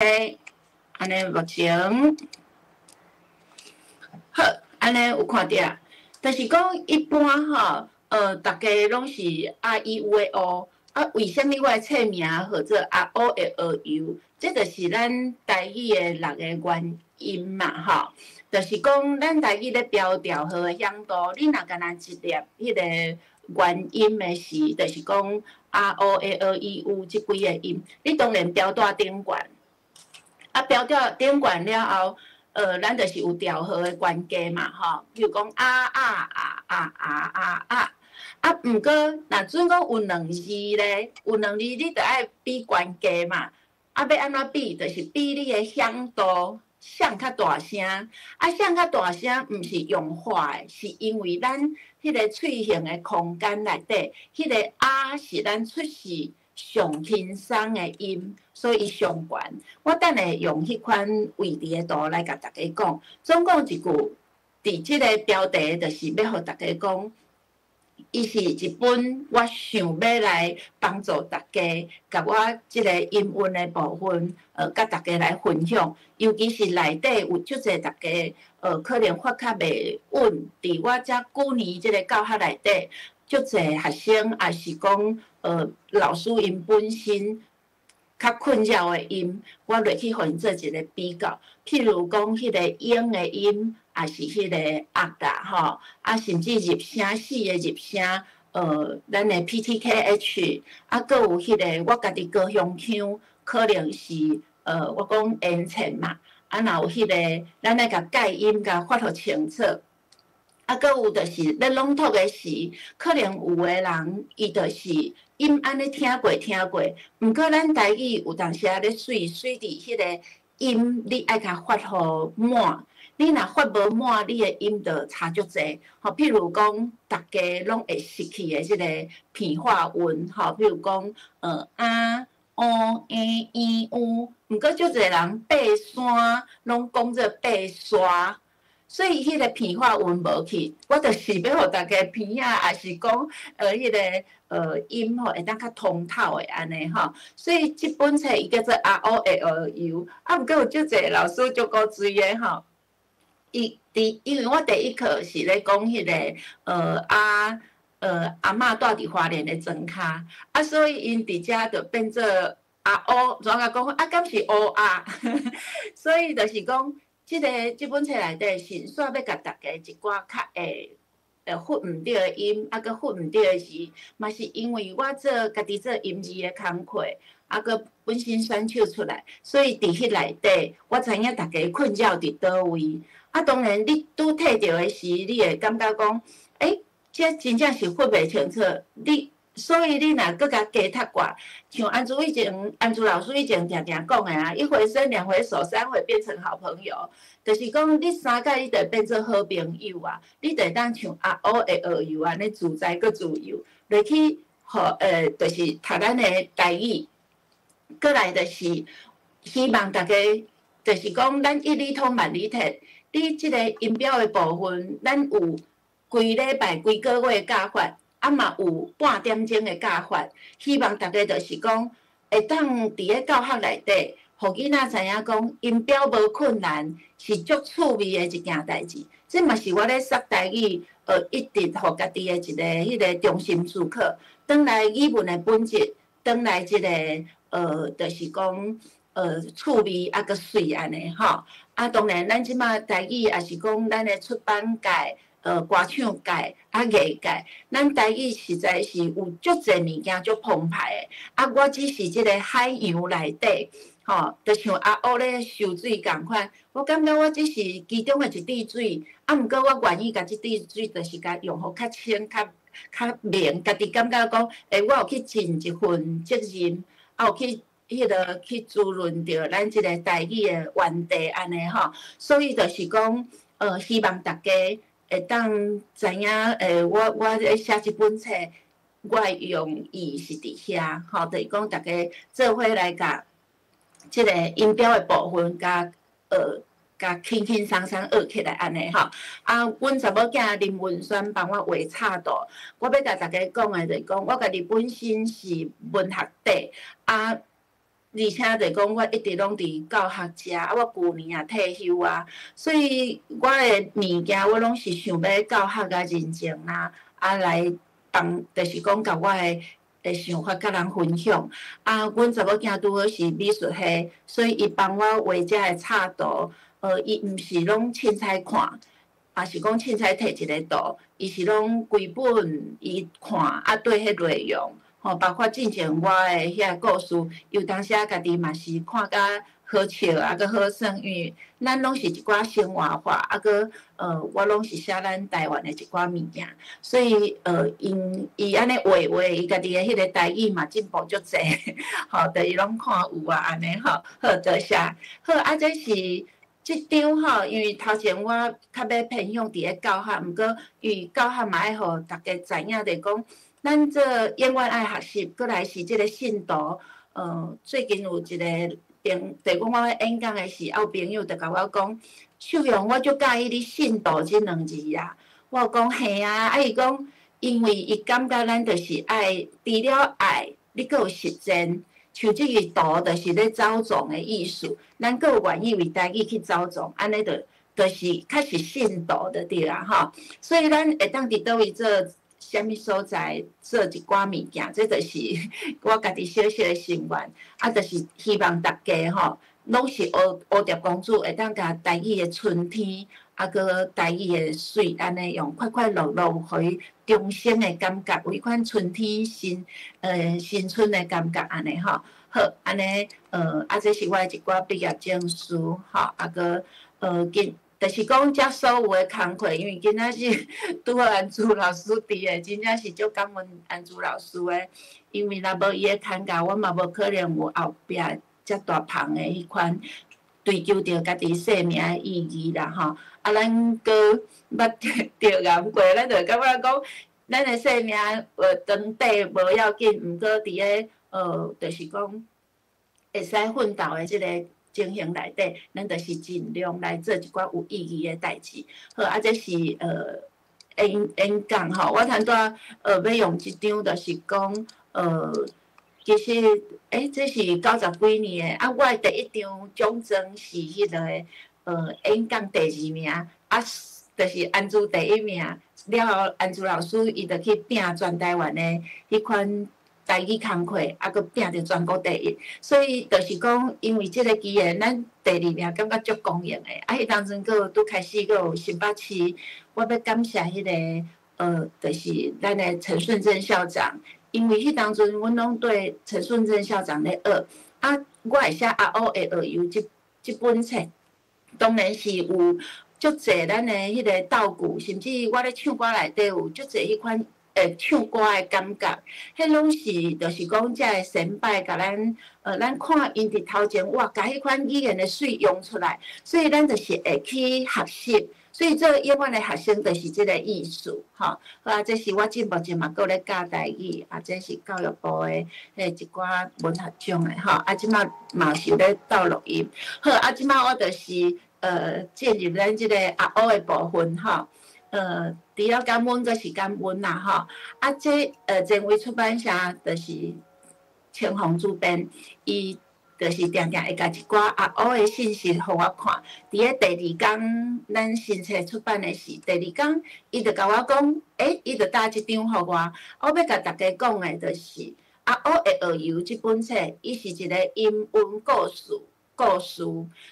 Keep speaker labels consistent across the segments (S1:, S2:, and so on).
S1: 安尼目前好，安尼有看到，就是讲一般吼，大家拢是啊伊有诶乌，啊为虾米我诶册名号做啊乌诶学游？这就是咱台语诶6个原因嘛，吼，就是讲咱台语咧标调号诶响度，你若干若一粒迄个原音诶时，就是讲啊乌诶学有即几个音，你当然标带顶悬。啊，标调顶悬了后，咱就是有调号的关键嘛，吼。比如讲啊，毋过若准讲有2字咧，有2字你着爱比关键嘛。啊，要安怎比？就是比你的响度，响较大声。啊，响较大声，毋是用画的，是因为咱迄个喙形的空间内底，迄个啊是咱出世上轻松的音，所以上悬。我等下用迄款位置的图来甲大家讲。总共一句，伫即个标题，就是要互大家讲，伊是一本我想要来帮助大家，甲我即个音韵的部分，甲大家来分享。尤其是内底有足侪大家，可能发较袂稳，伫我遮久年即个教学内底，足侪学生也是讲，老师因本身较困扰的音，我落去互因做一个比较。譬如讲，迄个英的音，也是迄个压啦，吼，啊，甚至入声死的入声，咱的 PTKH， 啊，搁有迄个我家己高雄腔，可能是我讲延前嘛，啊，若有迄个，咱来甲介音甲发互清楚。啊，搁有就是咧朗读的时，可能有的人伊就是音安尼听过，毋过咱台语有当时啊咧水伫迄个音，你爱甲发互满。你若发无满，你的音就差足济。吼，譬如讲，大家拢会失去的即个片化韵，吼，譬如讲，啊、毋过足侪人爬山拢讲做爬山。所以迄个片化韵无去，我就是要互大家片啊，也是讲迄个音吼会当较通透的安尼吼。所以即本册伊叫做《阿乌的学游》，啊，毋过有足侪老师足古锥的吼。因为我第一课是咧讲迄个阿嬷住伫花莲的庄骹，啊，所以因伫遮就变做阿乌，怎甲讲？啊，敢是乌阿？所以就是讲。即本册内底，先煞要甲大家一寡较会发毋对的音，啊，佮发毋对的字，嘛是因为我家己做音字的工课，啊，佮本身选手出来，所以伫迄内底，我知影大家困扰伫倒位。啊，当然你拄摕到的时，你会感觉讲，这真正是发袂清楚，所以你若搁甲加读挂，像安珠老师以前常常讲的啊，一回生2回熟，3回变成好朋友，就是讲你3届你就变做好朋友啊，你就当像阿乌的学游安尼自在搁自由，落去就是读咱的台语，过来就是希望大家就是讲咱一理通万理通，你即个音标的部分，咱有规礼拜、规个月教法。啊嘛有半点钟的教法，希望大家就是讲会当伫咧教学内底，互囡仔知影讲音标无困难，是足趣味的一件代志。这嘛是我咧说台语，一直互家己的一个迄个中心思考。转来语文的本质，转来即个就是讲趣味啊，佮水安尼吼。啊，当然咱即马台语也是讲咱的出版界。歌唱界啊，艺界，咱台语实在是有足侪物件足澎湃的。啊，我只是即个海洋内底，吼，就像阿乌咧受水共款。我感觉我只是其中的一滴水，啊，毋过我愿意甲即滴水，就是甲用互较清、较明，家己感觉讲，我有去尽一份责任，啊，有去去滋润着咱即个台语的原地安尼吼。所以就是讲，希望大家。会当知影，我咧写即本册，我的用意是伫遐，吼，就是讲大家做伙来甲即个音标的部分，甲轻轻松松学起来安尼吼。啊，阮查某囝林文轩帮我画插图，我要甲大家讲的就是讲，我家己本身是文学底，啊，而且就讲我一直拢伫教学遮，啊，我旧年也退休啊，所以我的物件我拢是想要教学啊认证啦，啊来帮，就是讲甲我的想法甲人分享。啊，阮查某囝拄好是美术系，所以伊帮我画遮的插图，伊毋是拢凊彩看。也是讲凊彩摕一个图，伊是拢规本伊看，啊对迄内容，吼，包括之前我的遐故事，有当时啊家己嘛是看甲好笑，啊搁好耍，因为咱拢是一寡生活化，啊搁我拢是写咱台湾的一寡物件，所以伊安尼画，伊家己的迄个台语嘛进步足济，吼，就伊拢看有啊安尼吼，好多谢，好啊，这是。即张吼，因为头前我较要偏向伫咧教学，毋过因为教学嘛爱互大家知影，就是讲咱这永远爱学习，过来是即个信徒。最近有一个就是讲我演讲的时候，朋友就甲我讲，秀荣，我足介意你信徒即两字啊。我讲嘿啊，啊伊讲，因为伊感觉咱就是爱，除了爱，你阁有实践。像即个图，就是咧走藏的意思，咱阁有愿意为家己去走藏，安尼就是较是信徒的对啦吼。所以咱会当伫倒位做啥物所在，做一寡物件，这就是我家己小小的心愿。啊，就是希望大家吼，拢是学着公主，会当甲台语的春天，啊，搁台语的水，安尼用快快乐乐，互伊重生的感觉，有迄款春天新春的感觉安尼吼。好，安尼啊，这是我的一寡毕业证书，吼，啊搁就是讲遮所有的工课，因为今仔日拄好安珠老师伫诶，真正是足感恩安珠老师诶，因为若无伊诶牵教，我嘛无可能有后壁遮大项诶迄款追求着家己生命诶意义啦，吼。啊，咱搁捌着癌过，咱就感觉讲，咱诶生命长短无要紧，毋过伫咧就是讲会使奋斗诶即个情形内底，咱就是尽量来做一寡有意义诶代志。好，啊，这是演讲吼，我拄要用一张，就是讲其实这是90几年诶，啊，我诶第一张奖状是迄个演讲第2名，啊，就是安珠第1名。了后，安珠老师伊就去拼全台湾诶迄款台语工课，啊，佮拼着全国第1。所以就是讲，因为即个机缘，咱第2名感觉足光荣诶。啊，迄当阵佮拄开始佮有新北市，我要感谢迄个就是咱诶陈顺贞校长，因为迄当阵阮拢对陈顺贞校长咧学，啊，我会写阿乌会学游即本册，当然是有。足侪咱的迄个道具，甚至我咧唱歌内底有足侪迄款唱歌的感觉，迄拢是就是讲遮个先辈甲咱看因伫头前哇，甲迄款语言的水用出来，所以咱就是会去学习。所以做永远的学生就是即个意思，吼。好啊，这是我进目前嘛，搁咧教台语，啊，这是教育部的一寡文学奖的，吼。啊，即马嘛是咧斗录音。好，啊，即马我就是进入咱即个阿乌的部分，吼。除了感恩，阁是感恩啦，吼。啊，这前卫出版社就是青红主编，伊。就是定定会甲一寡阿乌的信息互我看。伫咧第2天，咱新册出版的时，第2天，伊就甲我讲，伊就打一张互我。我要甲大家讲的，就是阿乌会学游即本册，伊是一个英文故事，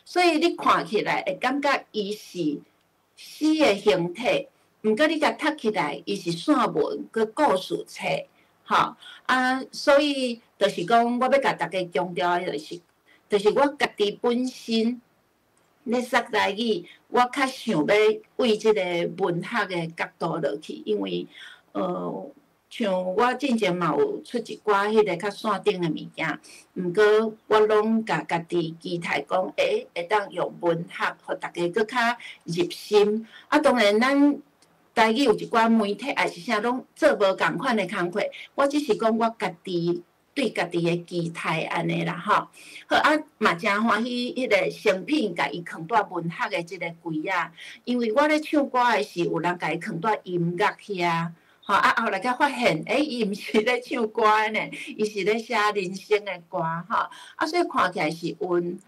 S1: 所以你看起来会感觉伊是诗的形体，毋过你甲读起来，伊是散文佮故事册。吼啊，所以就是讲，我要甲大家强调的，就是我家己本身咧说台语，我较想要为即个文学的角度落去，因为像我之前嘛有出一寡迄个较线顶的物件，毋过我拢甲家己期待讲，会当用文学，互大家搁较入心。啊，当然咱。台语有一寡媒体，也是啥拢做无共款的工课。我只是讲我家己对家己的期待安尼啦，吼。好啊，嘛真欢喜迄个成品，甲伊藏在文学的即个柜啊。因为我咧唱歌的时，有人甲伊藏在音乐遐，吼后来才发现，伊毋是咧唱歌呢，伊是咧写人生的歌吼，所以看起来是韵。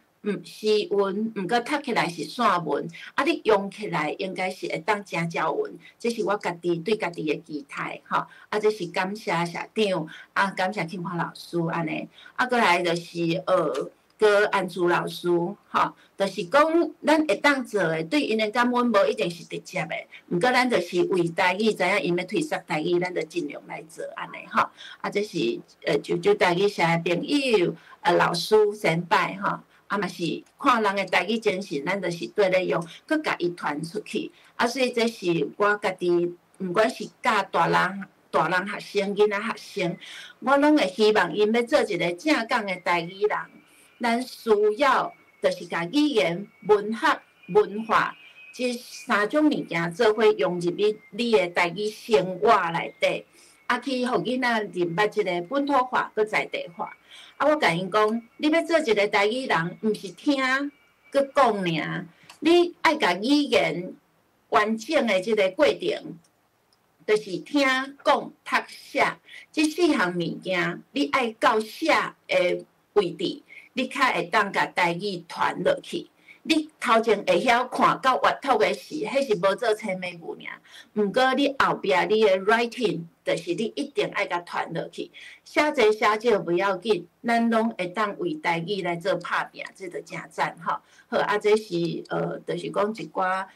S1: 诗韵，毋过读起来是散文，你用起来应该是会当真照韵，这是我家己对家己的期待吼。这是感谢社长，感谢庆华老师安尼，过来就是个安珠老师吼，就是讲咱会当做的，对因的感恩无一定是直接的，毋过咱就是为台语知影因要推广台语，咱就尽量来做安尼吼。这是就台语社的朋友老师先拜吼。嘛是看人的台语精神，咱就是对咧用，佮甲伊传出去。所以这是我家己，毋管是教大人学生、囡仔学生，我拢会希望因要做一个正港的台语人。咱需要就是甲语言、文学、文化这三种物件做伙融入你的台语生活内底，去互囡仔认捌一个本土化佮在地化。我甲因讲，你要做一个台语人，毋是听佮讲尔，你爱甲语言完整的即个过程，就是听、讲、读、写这四项物件，你爱到写的位置，你较会当甲台语传落去。你头前会晓看到阅读的是，迄是无做青美语尔。毋过你后壁你的 writing， 就是你一定爱甲传落去。写侪写少不要紧，咱拢会当为台语来做拍拼，这就真赞吼。好，这是就是讲一寡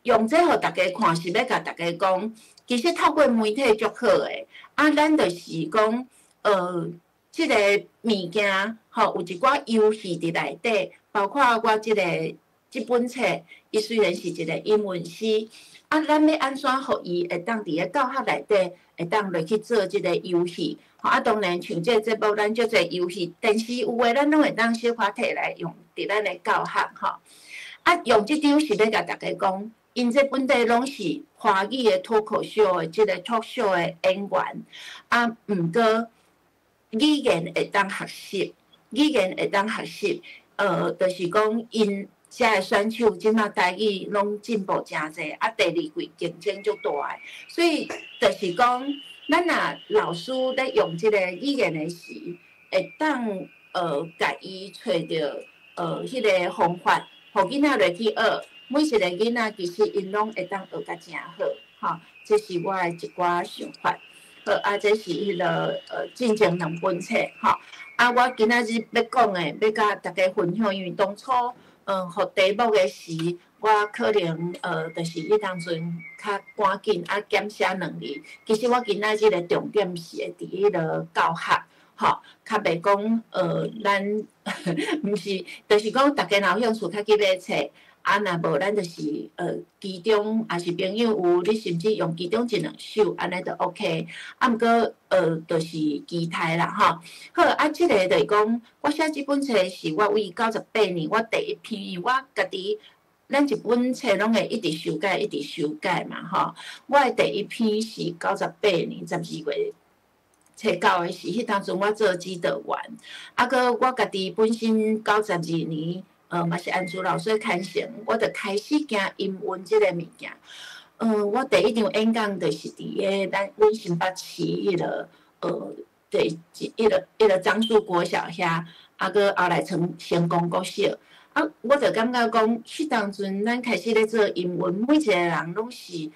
S1: 用这互大家看，是要甲大家讲，其实透过媒体足好诶。咱就是讲即个物件吼，有一寡游戏伫内底。包括我即本册，伊虽然是一个英文诗，咱要安怎互伊会当伫个教学内底会当落去做即个游戏？当然像这节目，咱足侪游戏，电视有诶，咱拢会当小可摕来用伫咱诶教学吼。用即张是要甲大家讲，因这本地拢是华语诶脱口秀诶即个 talk show 诶演员，毋过语言会当学习，就是讲，因遮个选手即马台语拢进步诚济，第二季竞争足大诶，所以就是讲，咱若老师咧用即个语言诶时，会当甲伊找着迄个方法，互囡仔落去学。每一个囡仔其实因拢会当学甲诚好，这是我诶一寡想法。好，这是迄个进前2本册，我今仔日要讲诶，要甲大家分享，因为当初互题目诶时，我可能就是迄当阵较赶紧减写2字。其实我今仔日诶重点是会伫迄个教学，较袂讲咱毋是，就是讲大家若有兴趣较去买册。若无咱就是其中也是朋友有，你甚至用其中1、2首，安尼就 OK。毋过就是期待啦吼。好，即个就是讲，我写即本册是我为98年我第一篇，因为我家己咱一本册拢会一直修改嘛吼。我诶第一篇是98年12月。册到诶是迄当阵我做指导员，搁我家己本身92年。嘛是安珠老师牵成，我就开始行英文即个物件。我第一场演讲就是伫咱阮新北市迄个对迄个樟树国小遐，搁后来成功国小。我就感觉讲，迄当阵咱开始咧做英文，每一个人拢是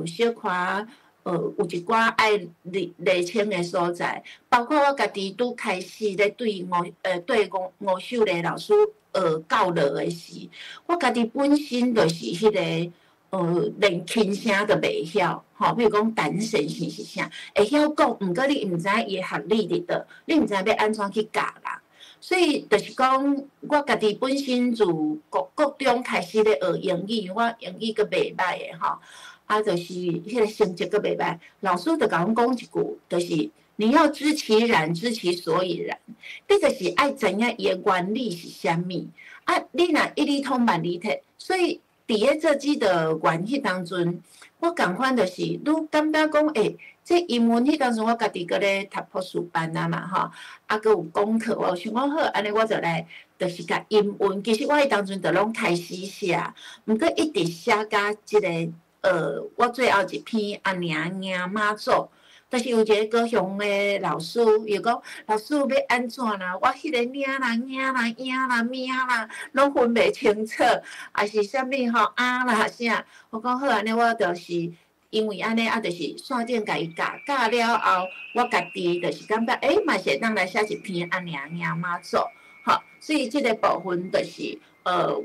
S1: 小可有一寡爱厘清的所在，包括我家己拄开始咧对吴秀丽老师。教落的时，我家己本身就是迄个连轻声都袂晓，比如讲单声是啥，会晓讲，毋过你毋知伊的学理伫倒，你毋知要安怎去教啦。所以就是讲，我家己本身自国中开始咧学英语，我英语阁袂歹的就是迄个成绩阁袂歹。老师就甲阮讲一句，就是你要知其然，知其所以然。你就是爱知影伊的原理是啥物。你若一理通万理体，所以伫咧做指导员迄当阵，我共款就是愈感觉讲，这英文迄当阵我家己搁咧读博士班嘛搁有功课，我想讲好，安尼我就来，就是甲英文。其实我迄当阵就拢开始写，毋过一直写甲即个我最后一篇啊，娘妈祖。但是有一个高雄的老师，伊讲老师要安怎啦？我迄个名啦、名啦，拢分袂清楚，还是啥物吼啦啥？我讲好安尼，我就是因为安尼啊，就是线顶甲伊教了后，我家己就是感觉嘛是会当来写一篇啊娘妈祖，吼，所以即个部分就是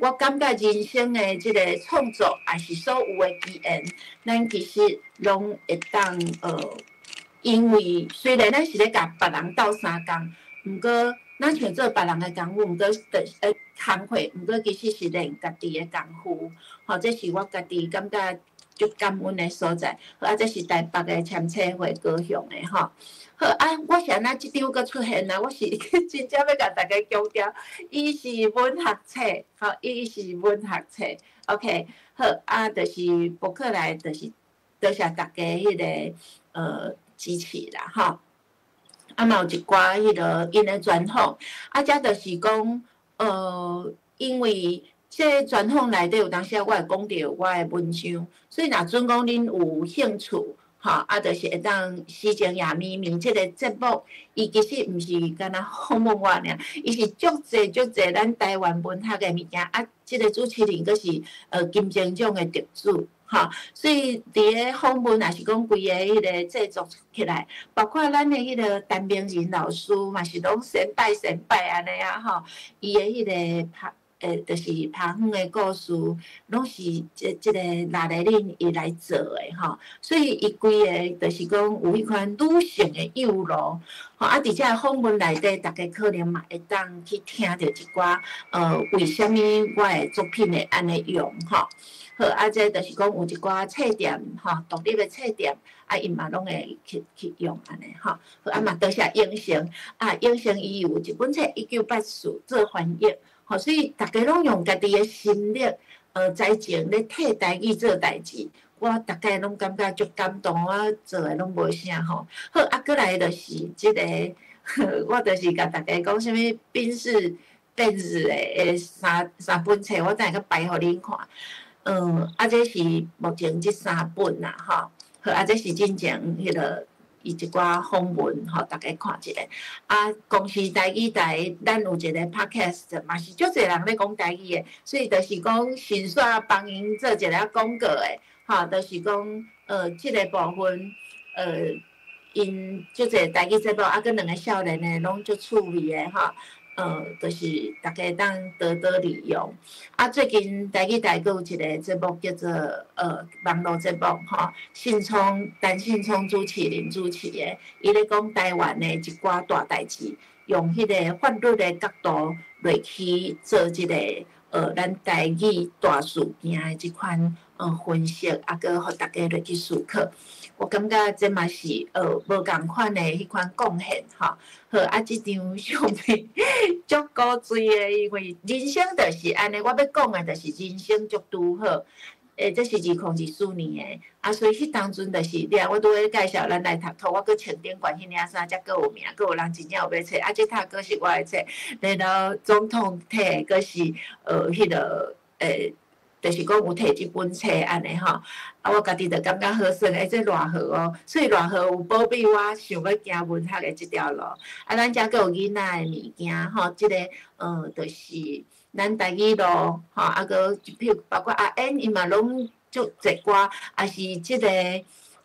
S1: 我感觉人生的即个创作，也是所有的机缘，咱其实拢会当因为虽然咱是咧甲别人斗相共，毋过咱像做别人的功夫，毋过工课，毋过其实是练家己的功夫。吼，这是我家己感觉足感恩的所在。好啊，这是台北的签册会高雄的吼。好啊，我是安那即张阁出现啊，我是真正要甲大家强调，伊是文学册，吼，伊是文学册。OK， 好啊，就是博客来，就是多谢大家迄个支持啦，吼。啊，嘛有一寡迄个因的专访，啊，则就是讲，因为这个专访内底有当时我会讲到我的文章，所以若准讲恁有兴趣，吼，啊，就是会当诗情夜咪咪这个节目，伊其实毋是干那访问我尔，伊是足侪咱台湾文学的物件，啊，这个主持人佫是金钟奖的得主。哈，所以伫咧访问也是讲规个迄个制作起来，包括咱的迄个陈明仁老师嘛是拢先拜安尼啊吼，伊的迄个就是拍远的故事，拢是即个拉来恁伊来做的吼，所以伊规个就是讲有迄款女性的幼路，吼啊，伫遮访问内底，大家可能嘛会当去听到一寡为虾米我的作品会安尼用吼。好，啊，这就是讲有一寡册店，吼，独立的册店，啊，因嘛拢会去用安尼，吼。好，啊嘛，多谢永成，啊，永成伊有一本册1984做翻译，吼，所以大家拢用家己的心力，才情咧替台语做代志，我大概拢感觉足感动，我做诶拢无啥吼。好，啊，过来就是即个，我就是甲大家讲啥物宾士诶三本册，我等下个摆互恁看。啊，这是目前这3本啦，吼，好，啊，这是真正迄个伊一寡访问，吼，大家看一下。啊，公司台语台，咱有一个 podcast， 嘛是足侪人咧讲台语的，所以就是讲顺续帮因做一个广告的，吼，就是讲这个部分，因足侪台语节目，啊，佮2个少年的拢足趣味的，吼。就是大家当多利用。啊，最近台语台有一个节目叫做网络节目吼，陈信聪主持人主持的，伊咧讲台湾的一寡大代志，用迄个法律的角度来去做一个咱台语大事件的即款分析，啊，佮互大家来去思考。我感觉这嘛是无共款的迄款贡献吼。好啊，即张相片足古锥的，因为人生就是安尼，我要讲的就是人生足拄好。这是2014年的，啊，所以迄当阵就是我拄咧介绍咱来读书，我搁穿顶管迄领衫，才搁有名，搁有人真正有要册，啊，这套搁是我的册，然后总统摕搁是迄个就是讲有摕即本册安尼吼，啊，我家己就感觉好耍，这偌好哦，所以偌好有保庇我想要行文学的即条路。啊，咱遮搁有囡仔的物件吼，即个就是咱台语路吼，啊，搁譬如包括阿燕伊嘛拢足侪歌，也是即个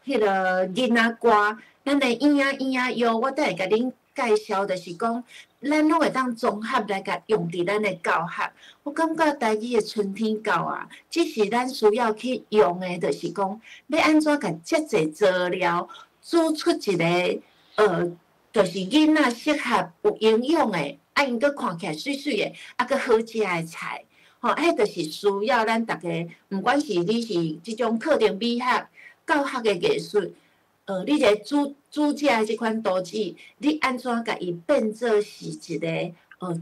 S1: 迄个囡仔歌，咱的咿呀哟，我等下甲恁介绍，就是讲。咱拢会当综合来甲用伫咱的教学，我感觉台语的春天到啊，只是咱需要去用的，就是讲要安怎甲遮侪资料煮出一个就是囡仔适合有营养的，啊，因佫看起来水水的，啊，佫好食的菜，吼，迄就是需要咱大家，毋管是你是即种课程美学、教学的艺术。你个煮食的即款刀子，你安怎甲伊变做是一个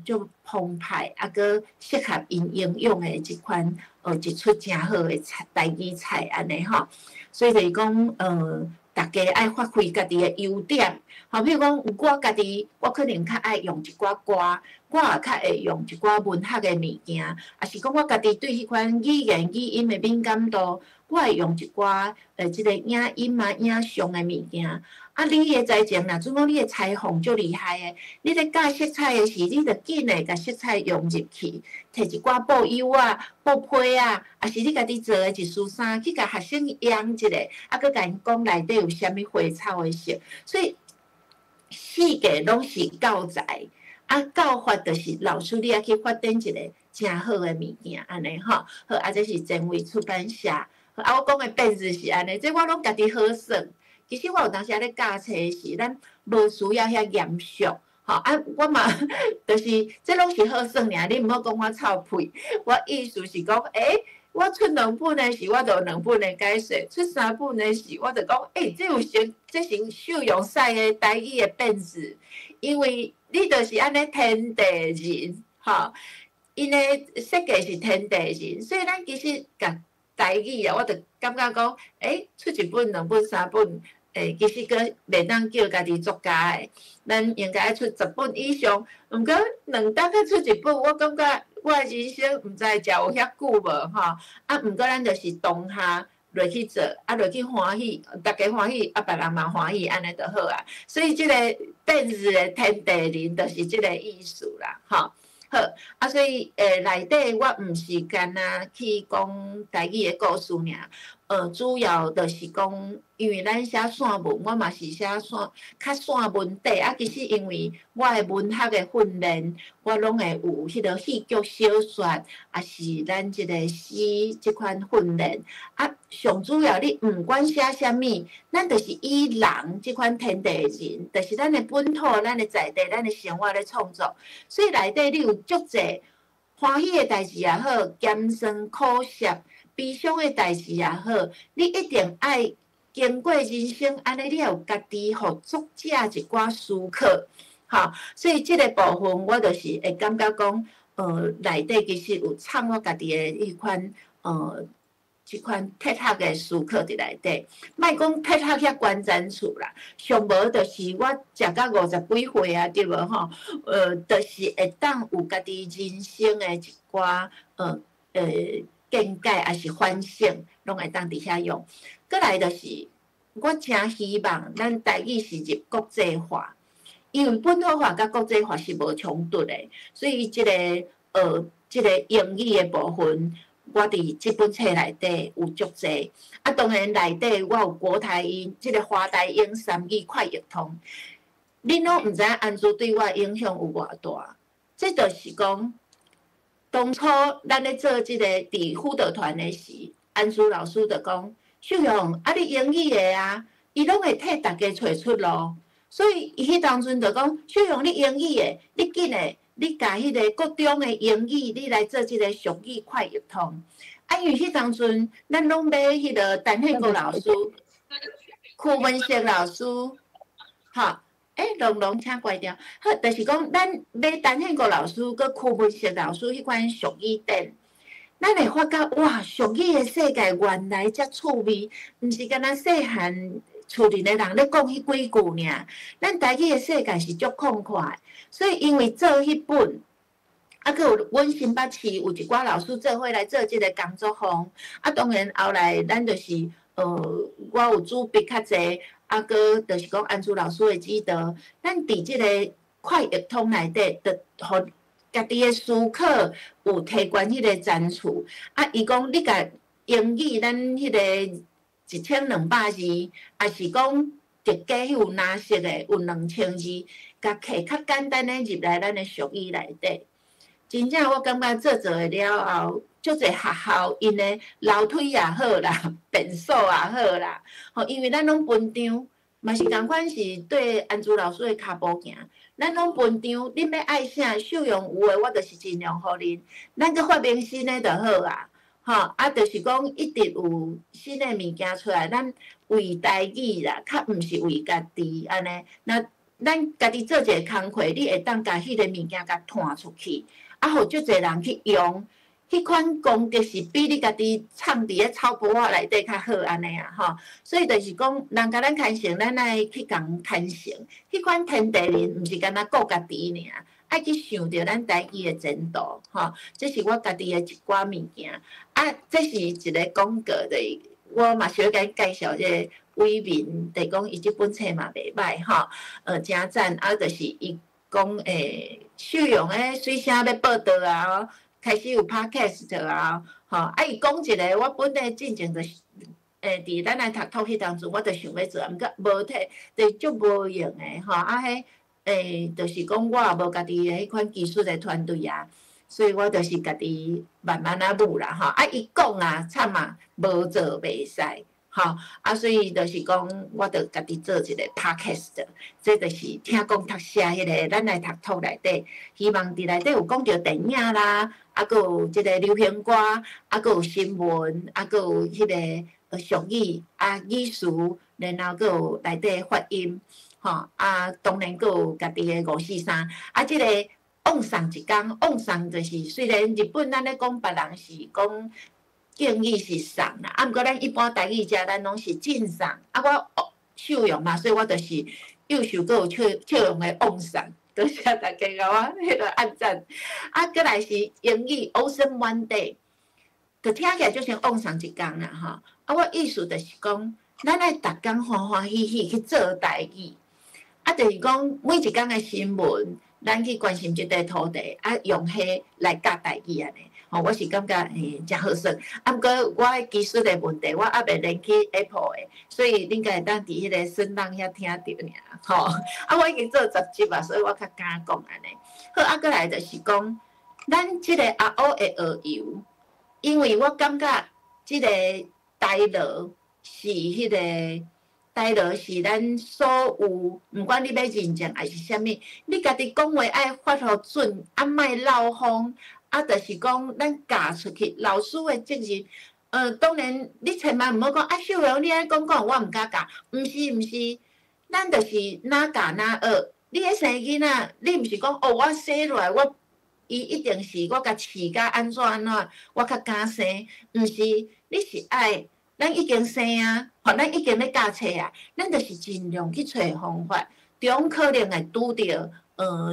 S1: 足澎湃，啊，佮适合因营养的即款一出诚好的菜台语菜安尼吼。所以就是讲大家爱发挥家己的优点，好，比如讲有我家己，我可能较爱用一寡歌，我也较会用一寡文学的物件，也是讲我家己对迄款语言语音的敏感度，我会用一寡即个影音啊、影像的物件。啊，你的才情，若准讲你的裁缝足厉害的，你咧教色彩的时，你着紧诶，甲色彩融入去，摕一寡布油啊、布批啊，也是你家己做的一束衫，去甲学生养一下，啊，佮甲因讲内底有啥物花草的色，所以四个拢是教材。啊，教法就是老师你也去发展一个诚好的物件，安尼吼。好，啊，这是前卫出版社。啊，我讲的本事是安尼，这我拢家己好算。其实我有当时咧教册时，咱无需要遐严肃，吼啊，我嘛就是这拢是好算尔，你毋好讲我臭屁。我意思是讲，我出2本的时，我就有2本的解说；出3本的时，我就讲，这有成，这是受用晒的台语的本事，因为你就是安尼天地人，吼，因的设计是天地人，所以咱其实甲台语啊，我就感觉讲，出1本、2本、3本。其实佫袂当叫家己作家诶，咱应该出10本以上。毋过2当佫出1本，我感觉我诶人生毋知食有遐久无吼。啊，毋过咱就是当下落去做，啊落去欢喜，大家欢喜，啊别人嘛欢喜，安尼就好啊。所以即个本事诶天地人，就是即个意思啦，吼。好，啊，所以内底我毋是干那去讲台语诶故事尔，主要就是讲，因为咱写散文，我嘛是写较散文底，啊，其实因为我诶文学诶训练，我拢会有迄个戏剧小说，也是咱即个诗即款训练。啊，上主要你毋管写啥物，咱就是以人即款天地人，就是咱诶本土、咱诶在地、咱诶生活咧创作。所以内底你有足侪欢喜诶代志也好，艰酸苦涩。悲伤的代志也好，你一定爱经过人生，安尼你有家己互作者一寡思考，吼。所以即个部分我就是会感觉讲，内底其实有藏我家己的迄款，即款铁学的思考伫内底。莫讲铁学遐关键处啦，上无就是我食到50几岁啊，对无吼？就是会当有家己人生的一寡，见解也是反省，拢会当伫遐用。过来就是，我真希望咱台语是入国际化，因为本土化甲国际化是无冲突的，所以即个英语的部分，我伫即本册内底有足济。啊，当然内底我有国台英，即个华台英3语快译通，恁拢毋知影安怎对我影响有偌大。这就是讲。当初咱咧做即个伫辅导团的时，安珠老师就讲：秀荣，啊你英语的啊，伊拢会替大家找出路。所以伊迄当阵就讲：秀荣，你英语的，你紧诶，你甲迄个国中的英语，你来做即个俗语快译通。啊，因为迄当阵咱拢买迄个陈宪国老师、柯文哲老师，哈。龙请关掉。好，就是讲，咱买陈宪国老师、佮柯文哲老师迄款俗语典，咱会发觉哇，俗语的世界原来遮趣味，毋是干那细汉厝里的人咧讲迄几句尔。咱台语的世界是足畅快，所以因为做迄本，啊，佮有阮新北市有一寡老师做伙来做即个工作坊。啊，当然后来咱就是我有组别较济。啊，佮就是讲安珠老师的指导，咱伫即个快译通内底，着互家己的思考有提悬迄个层次。啊，伊讲你甲英语咱迄个1200字，也是讲直加有哪色的有2000字，甲摕较简单的入来咱的俗语内底。真正我感觉做了后。足侪学校因的楼梯也好啦，便所也好啦，吼，因为咱拢分场，嘛是共款是对安珠老师的骹步行，咱拢分场，恁要爱啥受用有诶，我就是尽量互恁，咱个发明新诶就好啊，吼，啊，就是讲一直有新诶物件出来，咱为台语啦，较毋是为家己安尼，那咱家己做一个工课，你会当甲迄个物件甲传出去，啊，互足侪人去用。迄款攻击是比你家己藏伫咧草坡仔内底较好安尼啊，吼！所以就是讲，人甲咱牵绳，咱爱去共牵绳。迄款天地人毋是干那顾家己尔，爱去想着咱台语的前途，吼，这是我家己的一寡物件。啊，这是一个广告的，我嘛是要甲你介绍这个伟民，就是讲伊即本册嘛袂歹吼，真赞。啊，就是伊讲秀容诶水声要报道啊，开始有 podcast 啊，吼，啊，伊讲一个，我本来进前就是伫咱来读读迄当中，我就想要做，毋过无体，就足无用诶，吼，啊，迄就是讲我也无家己诶迄款技术诶团队啊。所以我就是家己慢慢啊舞啦，吼，啊，伊讲啊，惨啊，无做袂使，吼，啊，所以就是讲，我着家己做一个 podcast，这就是听讲读写迄个，咱来读读内底，希望伫内底有讲着电影啦，啊，佮有即个流行歌，啊，佮有新闻，啊，佮有迄个俗语啊语词，然后佮有内底发音，吼，啊，当然佮有家己的543，啊，即个。往上一工，往上就是虽然日本咱咧讲别人是讲敬语是送啦，啊，毋过咱一般台语遮咱拢是敬送，啊，我秀容嘛，所以我就是幼秀阁有笑容的往上，多谢大家甲我迄个按赞。啊，过来是英语 Awesome One Day， 就听起来就像往上一工啦吼。啊，我意思就是讲，咱爱逐工欢欢喜喜去做台语，啊，就是讲每一工的新闻。咱去关心即块土地，啊，用迄来教台语安尼，吼，我是感觉真好耍。啊，毋过我诶技术诶问题，我还袂连去 Apple 诶，所以恁家会当伫迄个声浪遐听着尔，吼。啊，我已经做10集啊，所以我较敢讲安尼。好，啊，过来就是讲，咱即个阿乌诶学游，因为我感觉即个台语是迄个。台语是咱所有，毋管你要认证还是啥物，你家己讲话爱发互准，啊，莫漏风，啊，就是讲咱教出去，老师的责任。当然你千万毋好讲啊，秀容你安讲，我毋敢教，毋是，咱就是哪教哪学。你迄生囡仔，你毋是讲哦，我生落来，伊一定是我甲饲甲安怎，我较敢生，毋是，你是爱。咱已经生啊，吼，咱已经咧教册啊，咱就是尽量去找方法，中可能会拄着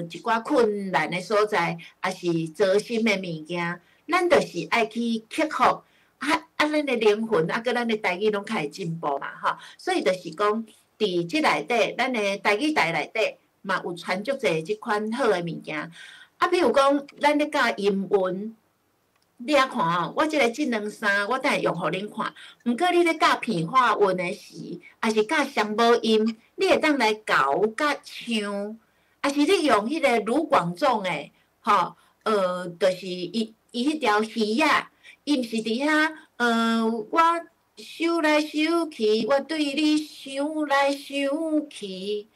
S1: 一寡困难的所在，也是糟心的物件，咱就是爱去克服，咱的灵魂啊，佮咱的台语拢较会进步嘛，吼，所以就是讲，伫即内底，咱的台语台内底嘛有传足侪即款好的物件，啊，比如讲，咱咧教英文。你啊看哦，我即个智能衫，我等下用互恁看。毋过你咧教片话文的时，还是教双母音，你会当来教甲唱，还是你用迄个卢广仲诶，吼，就是伊迄条鱼啊，伊毋是伫遐，我想来想去，我对你想来想去，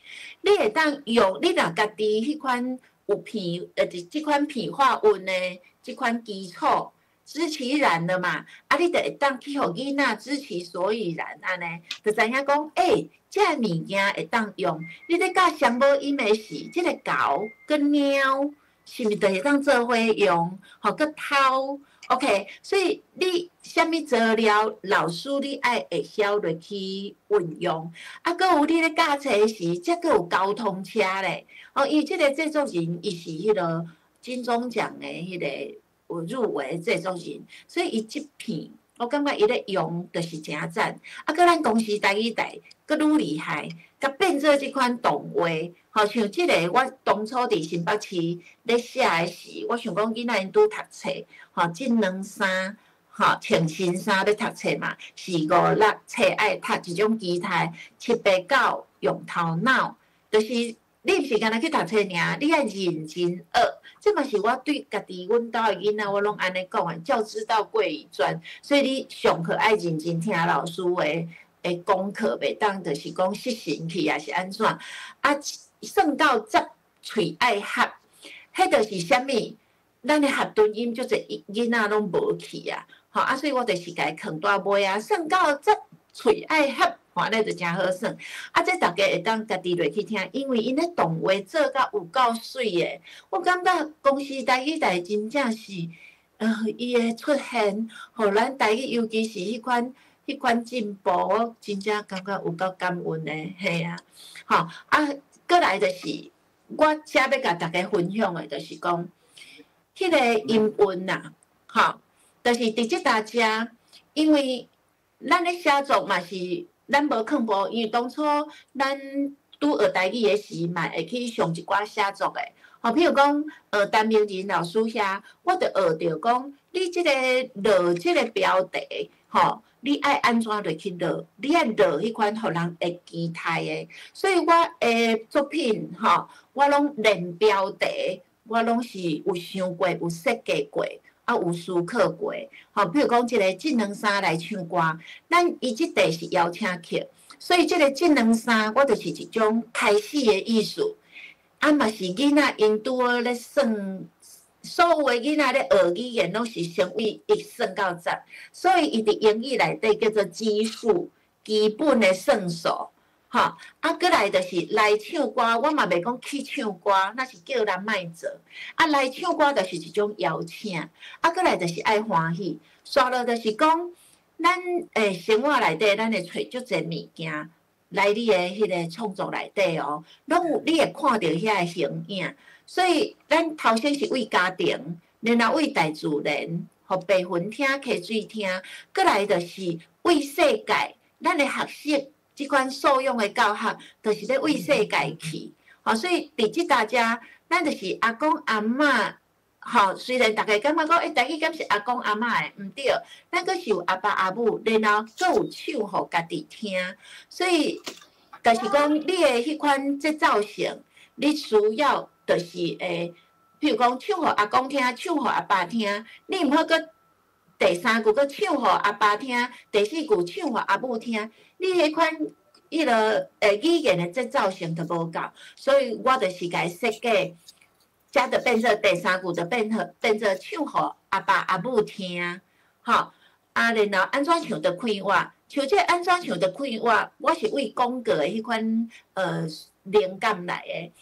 S1: 你会当用你若家己迄款有片，即款片话文诶。即款基础知其然了嘛，啊，你就会当去互囡仔知其所以然安尼，就知影讲，这物件会当用。你咧教双母音的时，即个狗跟猫是毋是就会当做伙用？吼，佮偷 ，OK， 所以你啥物资料，老师你爱会晓落去运用。啊，佮有你咧教册时，则佮有交通车咧。哦，伊即个制作人，伊是迄个。金钟奖的迄个有入围制作人，所以伊即片，我感觉伊咧用就是真赞。啊，佮咱公司台语台佮愈厉害，佮变做即款动画，好像即个我当初伫新北市咧写的时，我想讲囡仔因拄读册，吼，即两衫，吼，穿新衫咧读册嘛，4、5、6册爱读一种姿态，7、8、9用头脑，就是。你毋是干那去读册尔，你爱认真学。这嘛是我对家己阮兜的囡仔，我拢安尼讲诶，教之道贵以专。所以你上课爱认真听老师的功课，袂当就是讲失神去，也是安怎？啊，算到10喙爱合，迄就是啥物？咱的合顿音就侪囡仔拢无去啊。吼啊，所以我就是甲伊藏大尾啊，算到10喙爱合。安尼就真好耍，啊！这大家会当家己落去听，因为因咧动画做甲有够水诶。我感觉公司台语台真正是，伊诶出现，互咱台语尤其是迄款进步，真正感觉有够感恩诶，嘿啊！吼啊，过来就是我遮要甲大家分享的，就是讲，迄个音韵呐，吼，就是伫即搭遮，因为咱咧写作嘛是咱无抗无，因为当初咱拄学台语的时嘛，会去上一寡写作的。吼，譬如讲，陈明仁老师遐，我着学着讲，你即个落即个标题，吼，你爱安怎落去落？你爱落迄款互人会期待的。所以我的作品，吼，我拢连标题，我拢是有想过、有设计过，啊，有思考过。吼，譬如讲，即个智能衫来唱歌，咱伊即题是邀请曲，所以即个智能衫，我就是一种开始的意思。啊，嘛是囡仔因拄好咧算，所有的囡仔咧学语言拢是先为1算到10，所以伊伫英语内底叫做基数，基本的算数，吼。啊，过来就是来唱歌，我嘛袂讲去唱歌，那是叫人莫做。啊，来唱歌就是一种邀请，啊，过来就是爱欢喜。刷落就是讲，咱生活内底，咱会找足侪物件。来你的迄个创作内底哦，拢有你会看到遐个形影，所以咱头先是为家庭，然后为大自然，互白云听、溪水听，过来就是为世界，咱的学习即款素养的教学，就是咧为世界去。吼，所以伫即大家，咱就是阿公阿嬷。吼，虽然大家感觉讲，台语敢是阿公阿嬷的，毋对，咱阁是有阿爸阿母，然后阁有唱互家己听，所以，就是讲你的迄款节奏性，你需要就是譬如讲唱互阿公听，唱互阿爸听，你毋好阁第3句阁唱互阿爸听，第4句唱互阿母听，你迄款迄个语言的节奏性都无够，所以我就是甲伊设计。才就变做第3句，就变做唱互阿爸阿母听，吼啊，然后安怎唱着开话，像这安怎唱着开话，我是为广告的迄款灵感来的，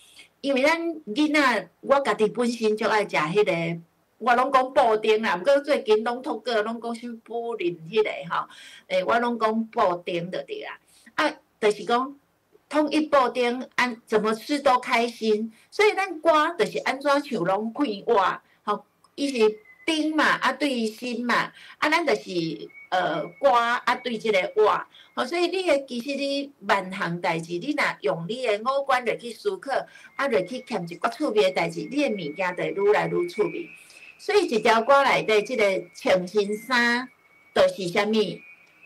S1: 因为咱囡仔，我家己本身就爱食迄个，我拢讲布丁啦，毋过最近拢脱个，拢讲啥布林迄个吼，我拢讲布丁就对啦，啊，就是讲。统一布丁，怎么吃都开心，所以咱歌就是安怎唱拢开话，吼，伊是丁嘛，啊对心嘛，啊咱就是歌啊对即个话，吼，所以你的其实你万项代志，你若用你的五官来去思考，啊来去添一个趣味的代志，你的物件就会愈来愈趣味。所以一条歌内底即个穿新衫，就是啥物？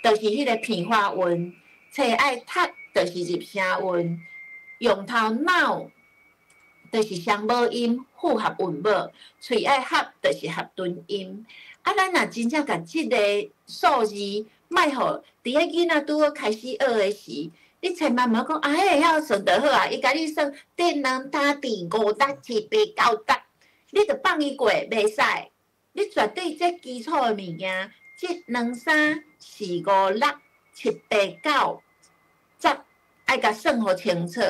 S1: 就是迄个片花韵，册爱读。就是入声韵，用头脑，就是双母音复合韵母，喙爱合，就是合顿音。啊，咱若真正甲即个数字，莫互伫个囡仔拄好开始学的时，你千万莫讲啊，迄个晓算得好啊，伊甲你算1、2、3、4、5、6、7、8、9、10，你着放伊过袂使。你绝对这基础的物件，1、2、3、4、5、6、7、8、9。爱甲算互清楚，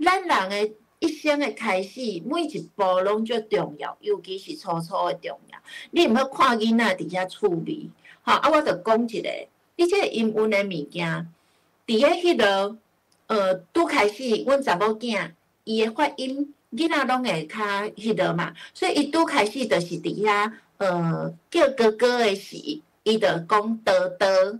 S1: 咱人的一生的开始，每一步拢足重要，尤其是初初的重要。你毋好看囡仔伫遐趣味，吼啊！我着讲一个，你这个音韵的物件，伫个迄落，拄开始，阮查某囝伊的发音，囡仔拢会较迄落嘛，所以伊拄开始着是伫遐，叫哥哥的时，伊着讲叨。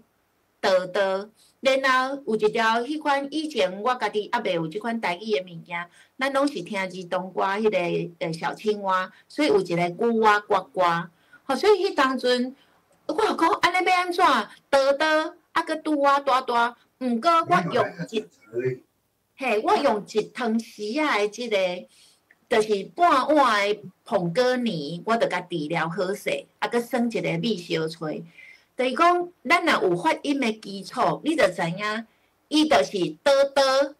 S1: 然后有一条迄款以前我家己还袂有即款台语的物件，咱拢是听儿童歌迄个小青蛙，所以有一个古蛙呱呱，吼，所以迄当阵我讲安尼要安怎叨，啊个拄啊大，毋过我用我用一汤匙仔的即个，就是半碗的膨哥泥，我着甲治疗好势，啊个算一个米烧炊。就是讲，咱若有发音的基础，你就知影，伊就是叨，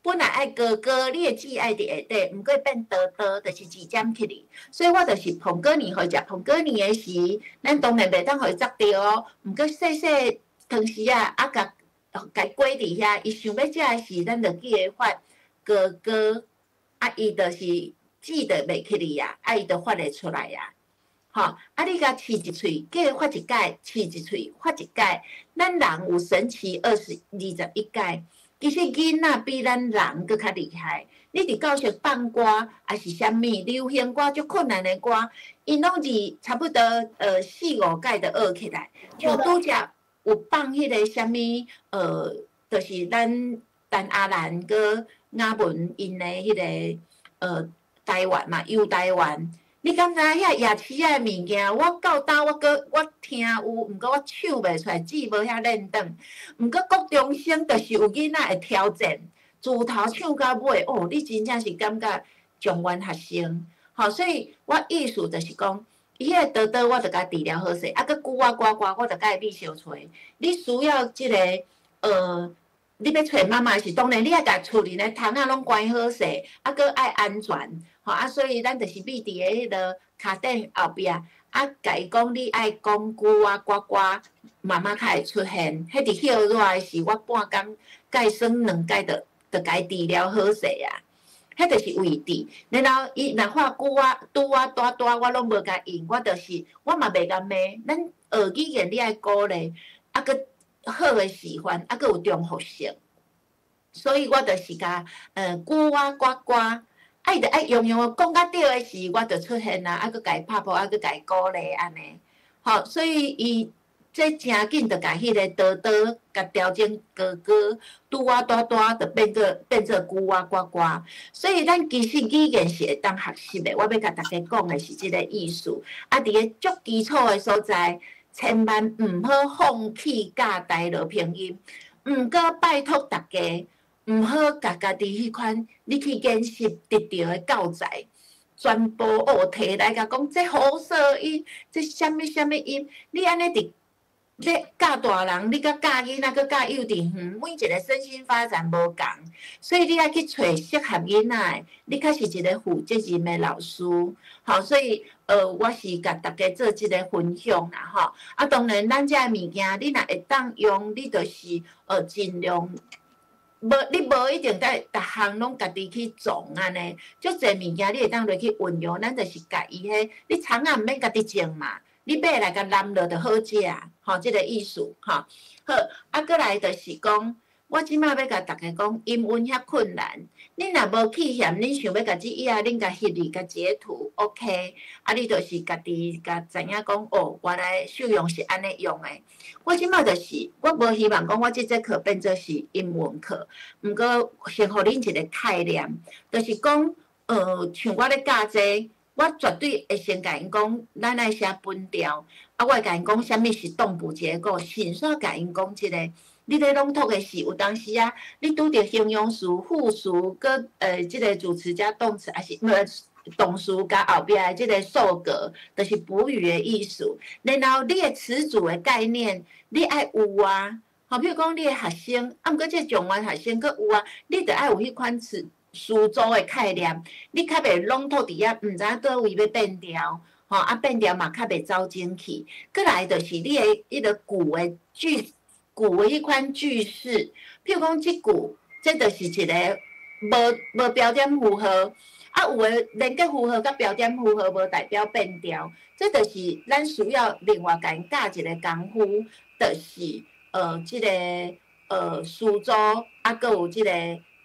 S1: 本来爱哥，你的字爱伫下底，毋过变叨，就是字尖起哩。所以我就是膨哥年，互伊食膨哥年的时，咱当然袂当互伊摘着哦。毋过细汤匙啊，甲挂伫遐，伊想要食的时，咱就记个发哥，啊，伊就是字就袂起哩啊，啊，伊就发会出来啊。吼，啊！你甲试一喙，叫伊发一解，试一喙，发一解。咱人有神奇21解，其实囡仔比咱人搁较厉害。你伫教室放歌，还是啥物流行歌，足困难的歌，因拢是差不多4、5届就学起来。像拄则有放迄个啥物就是咱陈阿兰搁雅文因的迄个台湾嘛，游台湾。你敢知遐夜市仔的物件？我到当我听有，毋过我唱袂出来，字无遐认得。毋过国中生就是有囡仔会挑战。自头唱到尾，哦，你真正是感觉状元学生。吼，所以我意思就是讲，伊迄个倒我着甲治疗好势，啊，佮鼓啊呱呱，我着甲伊秘相吹。你需要即个你要找妈妈是当然，你爱甲厝里的窗仔拢关好势，啊，佮爱安全。吼啊，所以咱着是秘伫个迄个卡顶后壁，啊，甲伊讲你爱讲鼓啊呱呱，妈妈较会出现。迄伫歇热的时，我半工甲伊算2届着甲伊治疗好势啊，迄就是位置。然后伊若发鼓啊、拄啊、大，我拢无甲用，我就是我嘛袂甲骂。咱学语言你爱鼓励，啊，佮好诶示范，啊，佮有中学性。所以我就是甲鼓啊、呱呱，啊，伊着爱用讲甲对诶时，我着出现啊，啊，佮甲伊拍破，啊，佮甲伊鼓励安尼。好，所以伊。这真紧，着甲迄个倒，甲调整高，拄啊大，着变做句啊呱呱。所以咱其实语言是会当学习的。我要甲大家讲的是即个意思。啊，伫个足基础的所在，千万毋好放弃教台落拼音。毋过拜托大家，毋好甲家己迄款你去研习得到的教材。全部摕来甲讲，这好色音，这啥物音，你安尼伫。你教大人，你甲教囡仔，佮教幼稚园，每一个身心发展无共，所以你爱去找适合囡仔的，你较是一个负责任的老师。好，所以我是甲大家做即个分享啦，吼。啊，当然咱遮物件，你若会当用，你就是尽量。你无一定在逐项拢家己去种安尼，足侪物件你会当落去运用，咱就是甲伊迄，你葱仔毋免家己种嘛。你买来甲揽落就好食啊，吼，即个意思，吼。好，啊，过来就是讲，我即摆要甲大家讲，英文遐困难，恁若无去嫌，恁想要甲即页，恁甲翕哩甲截图 ，OK， 啊，你就是家己甲知影讲，哦，原来受用是安尼用诶。我即摆就是，我无希望讲我即节课变做是英文课，毋过先互恁一个概念，就是讲，像我咧教这。我绝对会先甲因讲，咱爱写分调，啊，我会甲因讲啥物是动词结构，迅速甲因讲即个。你咧朗读的时，有当时啊，你拄着形容词、复数，佮即个主词加动词，还是动词加后壁的即个受格，就是补语的意思。然后你的词组的概念，你爱有啊。好，比如讲你的学生，啊，毋过即状元学生佮有啊，你着爱有迄款词。词组的概念，你较袂拢套伫遐，毋知影倒位要变调，吼啊变调嘛较袂走精气。过来就是你的迄个句的迄款句式，譬如讲即句，这就是一个无标点符号，啊有诶连结符号甲标点符号无代表变调，这就是咱需要另外甲因教一个功夫，就是即个词组啊，佮有即个。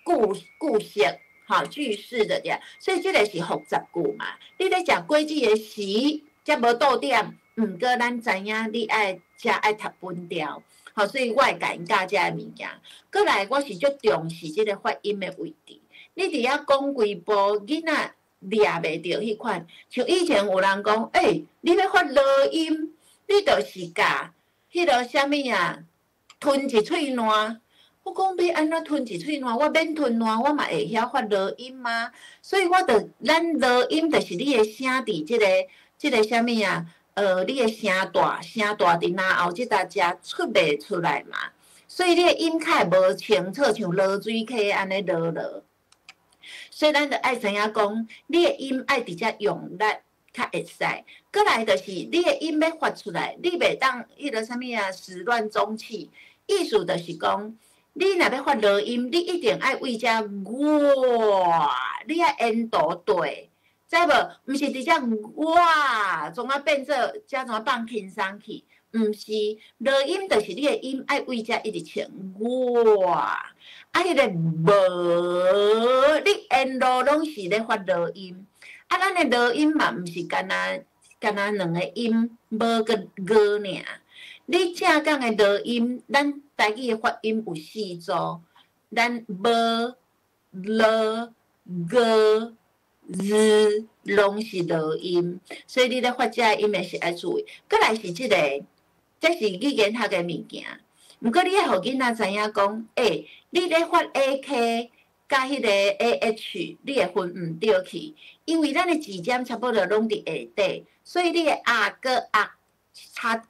S1: 句式，吼句式的对，所以这个是复杂句嘛。你咧食果子的时，则无到点，毋过咱知影你爱读分调，吼，所以我会甲因教遮个物件。过来，我是足重视即个发音的位置。你伫遐讲几步，囡仔掠袂着迄款。像以前有人讲，你要发落音，你就是甲迄个啥物啊，吞一喙烂。我讲要安怎吞一喙烂，我免吞烂，我嘛会晓发落音吗？所以我着咱落音，就是你的声伫即个啥物啊？你的声大伫哪后即搭遮出袂出来嘛？所以你的音较无清楚，像落水溪安尼落。所以咱着爱知影讲，你的音爱伫遮用力较会使。过来就是你的音要发出来，你袂当迄个啥物啊，始乱终弃。意思就是讲。你若要发落音，你一定爱为遮哇，你爱音度对，知无？毋是直接哇，总啊变做加总啊放轻松去，毋是落音，就是你的音爱为遮一直唱哇，啊，迄个无，你沿路拢是咧发落音，啊，咱的落音嘛，毋是干那两个音，无个个尔。你正讲的落音，咱台语的发音有4组，咱无、落、个。字拢是落音，所以你咧发遮音诶是爱注意。过来是即个，这是语言学诶物件。毋过你要互囡仔知影讲，你咧发 AK 甲迄个 AH， 你会分毋对去，因为咱诶字尖差不多拢伫下底，所以你诶啊个啊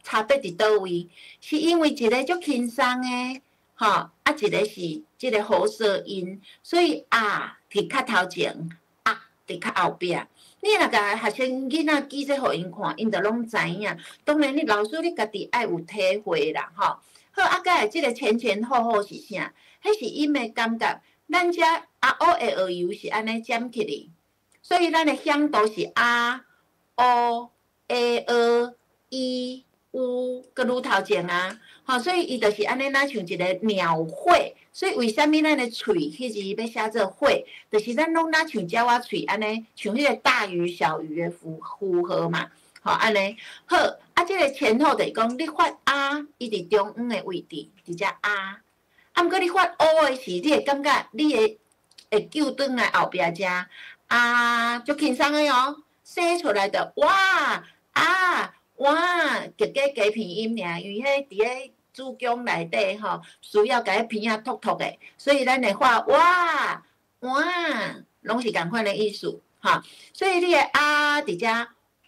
S1: 差别伫倒位？是因为一个足轻松诶，啊一个是即个喉舌音，所以啊伫较头前。伫较后壁，你若甲学生囡仔记这互因看，因着拢知影。当然，你老师你家己爱有体会啦，吼。好，啊，甲即个前前后后是啥？迄是音的感觉。咱遮啊O A R U 是安尼尖起哩，所以咱的响度是啊 O A R E U 个愈头前啊。吼，所以伊就是安尼，若像一个鸟喙。所以为虾米咱的喙迄字要写做喙，就是咱拢若像鸟仔喙安尼，像迄个大鱼小鱼的符合嘛，吼安尼。好，啊，即个前后就是讲，你发啊，伊伫中央的位置，伫遮啊。啊，毋过你发 O 的时，你会感觉你会救转来后壁遮啊，足轻松的哦，生出来的哇啊哇，就加鼻音尔，因为迄伫咧。主讲内底吼，需要甲迄鼻仔突突的，所以咱会发哇哇，拢是共款的意思哈。所以你的啊伫遮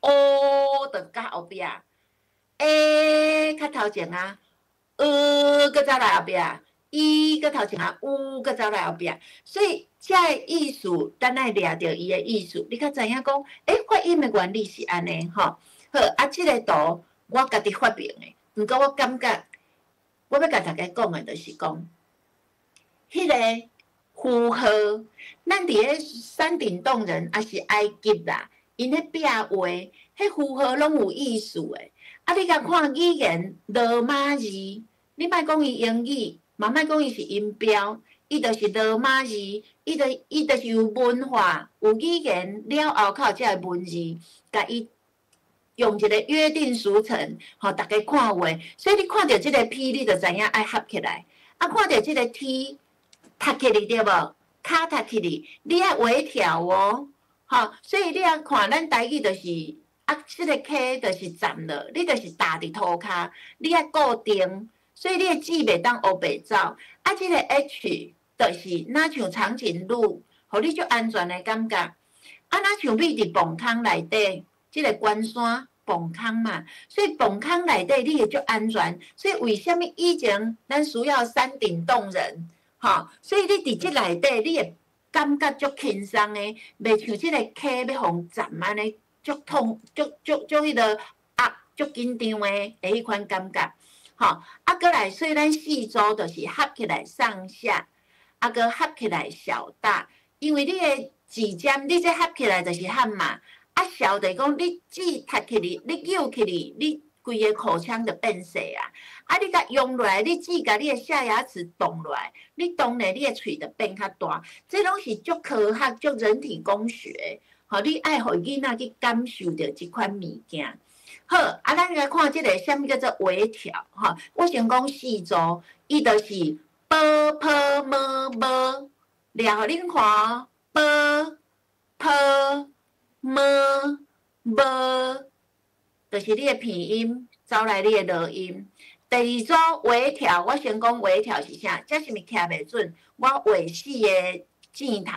S1: ，O 就较后壁，A 较头前啊搁走来后壁，E 搁头前啊，U 搁走来后壁。所以遮的意思，咱爱掠着伊的意思，你较知影讲，发音的原理是安尼吼。好，啊，即个图我家己发明的，毋过我感觉。我要甲大家讲的，就是讲，迄个符号，咱伫咧山顶洞人也是埃及啦，因迄壁画，迄符号拢有意思诶。啊，你甲看语言罗马字，你莫讲伊英语，嘛莫讲伊是音标，伊就是罗马字，伊就是有文化、有语言了后靠才会文字，甲伊。用一个约定俗成，吼，大家看话，所以你看到即个 P， 你就知影爱合起来。啊，看到即个 T， 凸起哩对无？骹凸起哩，你爱微调哦，吼。所以你啊看，咱台语就是啊，即个 K 就是站了，你就是踏伫涂骹，你爱固定，所以你的字袂当黑白走。啊，即个 H 就是若像长颈鹿，互你足安全的感觉。啊，若像你伫磅空内底。即个关山磅空嘛，所以磅空内底你会足安全。所以为什么以前咱需要山顶洞人？吼，所以你伫即内底，你会感觉足轻松的，袂像即个脚要互站安尼，足痛、足迄个足紧张的迄款感觉。吼，啊，过来，所以咱四组就是合起来上下，啊，搁合起来小大，因为你的字尖，你这合起来就是喊嘛。啊，小就是讲，你字凸起哩，你扭起哩，你规个口腔就变细啊！啊，你甲用落来，你字甲你的下牙齿动落来，你动咧，你的喙就变较大。这拢是足科学、足人体工学，吼！你爱互囡仔去感受着即款物件。好，啊，咱来看即个，啥物叫做微调？吼，我先讲四组，伊就是 b p m b， 掠互恁看 b p。就是你的鼻音走来你的落音。第二组微调，我先讲微调是啥？这是咪徛袂准？我画四个箭头，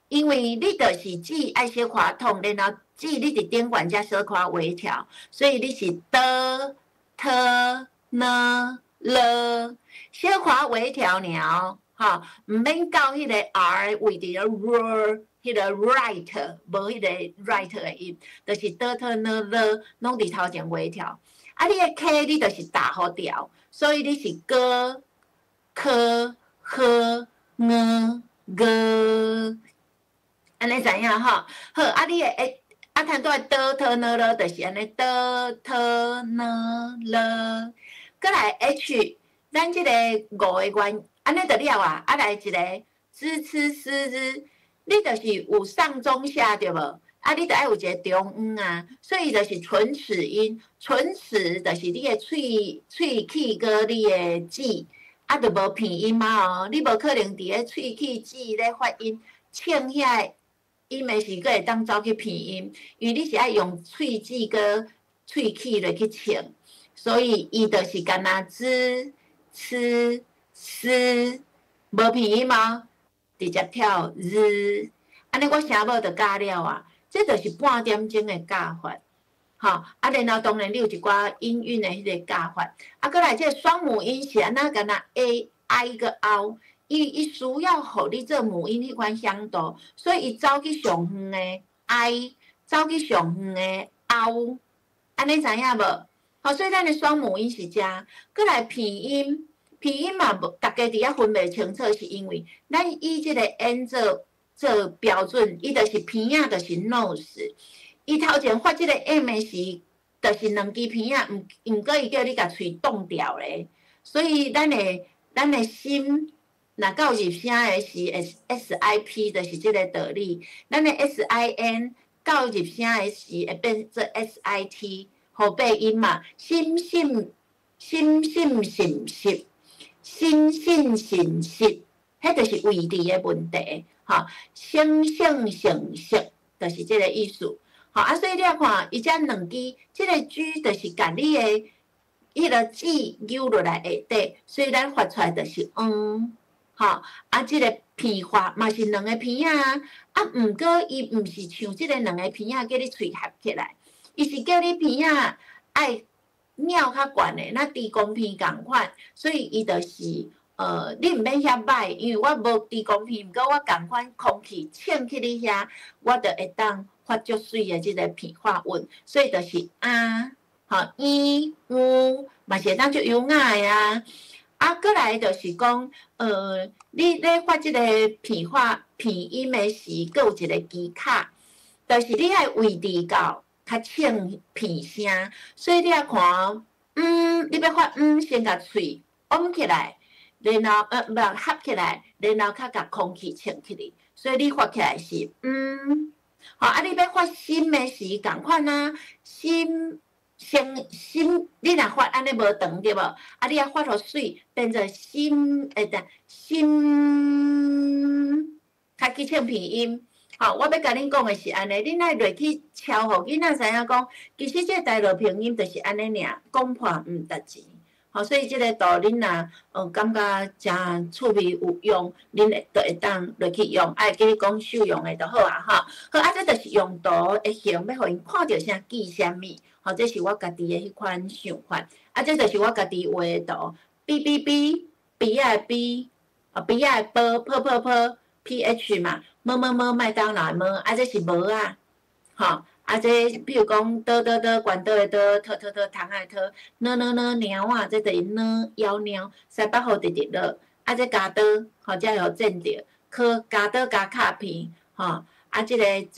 S1: 因为你就是字爱小可痛，然后字你伫顶管才小可微调，所以你是的、特、呢、了，小可微调尔，吼，毋免到迄个 R 位置了 R。迄个 right 无迄个 right 的音，就是的特呢了，拢伫头前微调。啊，你的 K 你就是打好调，所以你是歌、科、呵、呢、个。安尼知影吼？好，啊，你诶，啊，摊倒倒特呢了，就是安尼倒特呢了。过来 H， 咱即个5个元，安尼就了啊。啊，来一个支吃诗日，你就是有上中下对无？啊，你就爱有一个中音啊，所以就是唇齿音。唇齿就是你的喙齿跟你的舌，啊，就无鼻音嘛哦。你无可能伫咧喙齿舌咧发音，唱遐音的时，佫会当走去鼻音，因为你是爱用喙齿跟喙齿来去唱，所以伊就是干那吱、吃、嘶，无鼻音嘛，直接跳日。安尼我声母就教了啊。这就是半点钟的教法，吼，啊，然后当然你有一寡音韵的迄个教法，啊，过来这双母音是安那干那 a i 个 o， 伊需要互你做母音迄款响度，所以伊走去上远的 i， 走去上远的 o， 安尼知影无？好，所以咱的双母音是这。过来鼻音，鼻音嘛，大家伫遐分袂清楚，是因为咱以这个 n 做标准，伊就是鼻仔，就是 nose。伊头前发即个 M 的时，就是两支鼻仔，毋过伊叫你甲喙冻掉咧。所以咱的心，若到入声的时 ，SIP 就是即个道理。咱的 SIN 到入声的时会变做 SIT， 后背音嘛，心心心心心心心心心心，迄就是位置的问题。吼，生性成色，就是即个意思。吼，啊，所以你啊看，伊遮两支，即个 G 就是甲你的迄个字扭落来下底，所以咱发出来就是吼，啊，即个鼻发嘛是两个鼻啊，啊，毋过伊毋是像即个两个鼻啊，叫你喙合起来，伊是叫你鼻啊爱鸟较悬的，那低公鼻共款，所以伊就是。你毋免遐歹，因为我无低公鼻，毋过我共款空气呛去你遐，我就会当发足水的即个鼻发音，所以就是啊，吼，伊、嘛是会当足优雅的啊。啊，过来就是讲，你咧发即个鼻音的时，佫有一个技巧，就是你爱位置到较呛鼻声，所以你啊看，你要发先甲喙往起来。然后合起来，然后较甲空气呛起来，所以你发起来是好啊！你要发心的时共款啊，心，你若发安尼无长对无？啊，你啊发互水变做心，心，较去唱鼻音。好，我要甲恁讲的是安尼，恁爱落去敲互囡仔知影讲，其实这大陆拼音就是安尼尔，讲破毋值钱。好，所以即个图恁若感觉真趣味有用，恁就会当落去用，爱记讲受用的就好啊，吼。好啊，这就是用图的形，要互因看到啥记啥物。好，这是我家己的迄款想法。啊，这就是我家己画的图 ，B 鼻仔的 B， 鼻仔的波 PH 嘛，麦当劳的啊，这是无啊，吼。啊，这比如讲，倒悬倒的倒，糖的糖，猫啊，这就是猫枵猫，西北好直落。啊，这加倒，吼，才会互见着。加倒加卡片，吼。啊，这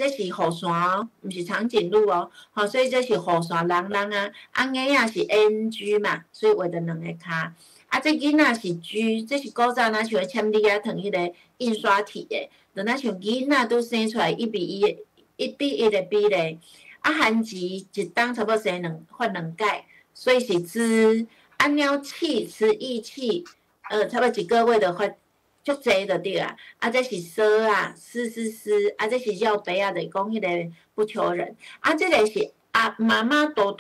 S1: 是雨伞，毋是长颈鹿哦，吼，所以这是雨伞人啊。啊，囡仔是 NG 嘛，所以画着两个骹。啊，这囡仔是 G， 这是古早咱像签字啊，摕迄个印刷体的，就咱像囡仔拄生出来1:1的比例，啊，汉字一当差不多生发两届，所以是知。啊，鸟气吃义气，差不多一个月就发足济就对啊。啊，这是说啊，思，啊，这是绕白啊，就是讲迄个不求人。啊，这个是妈妈大，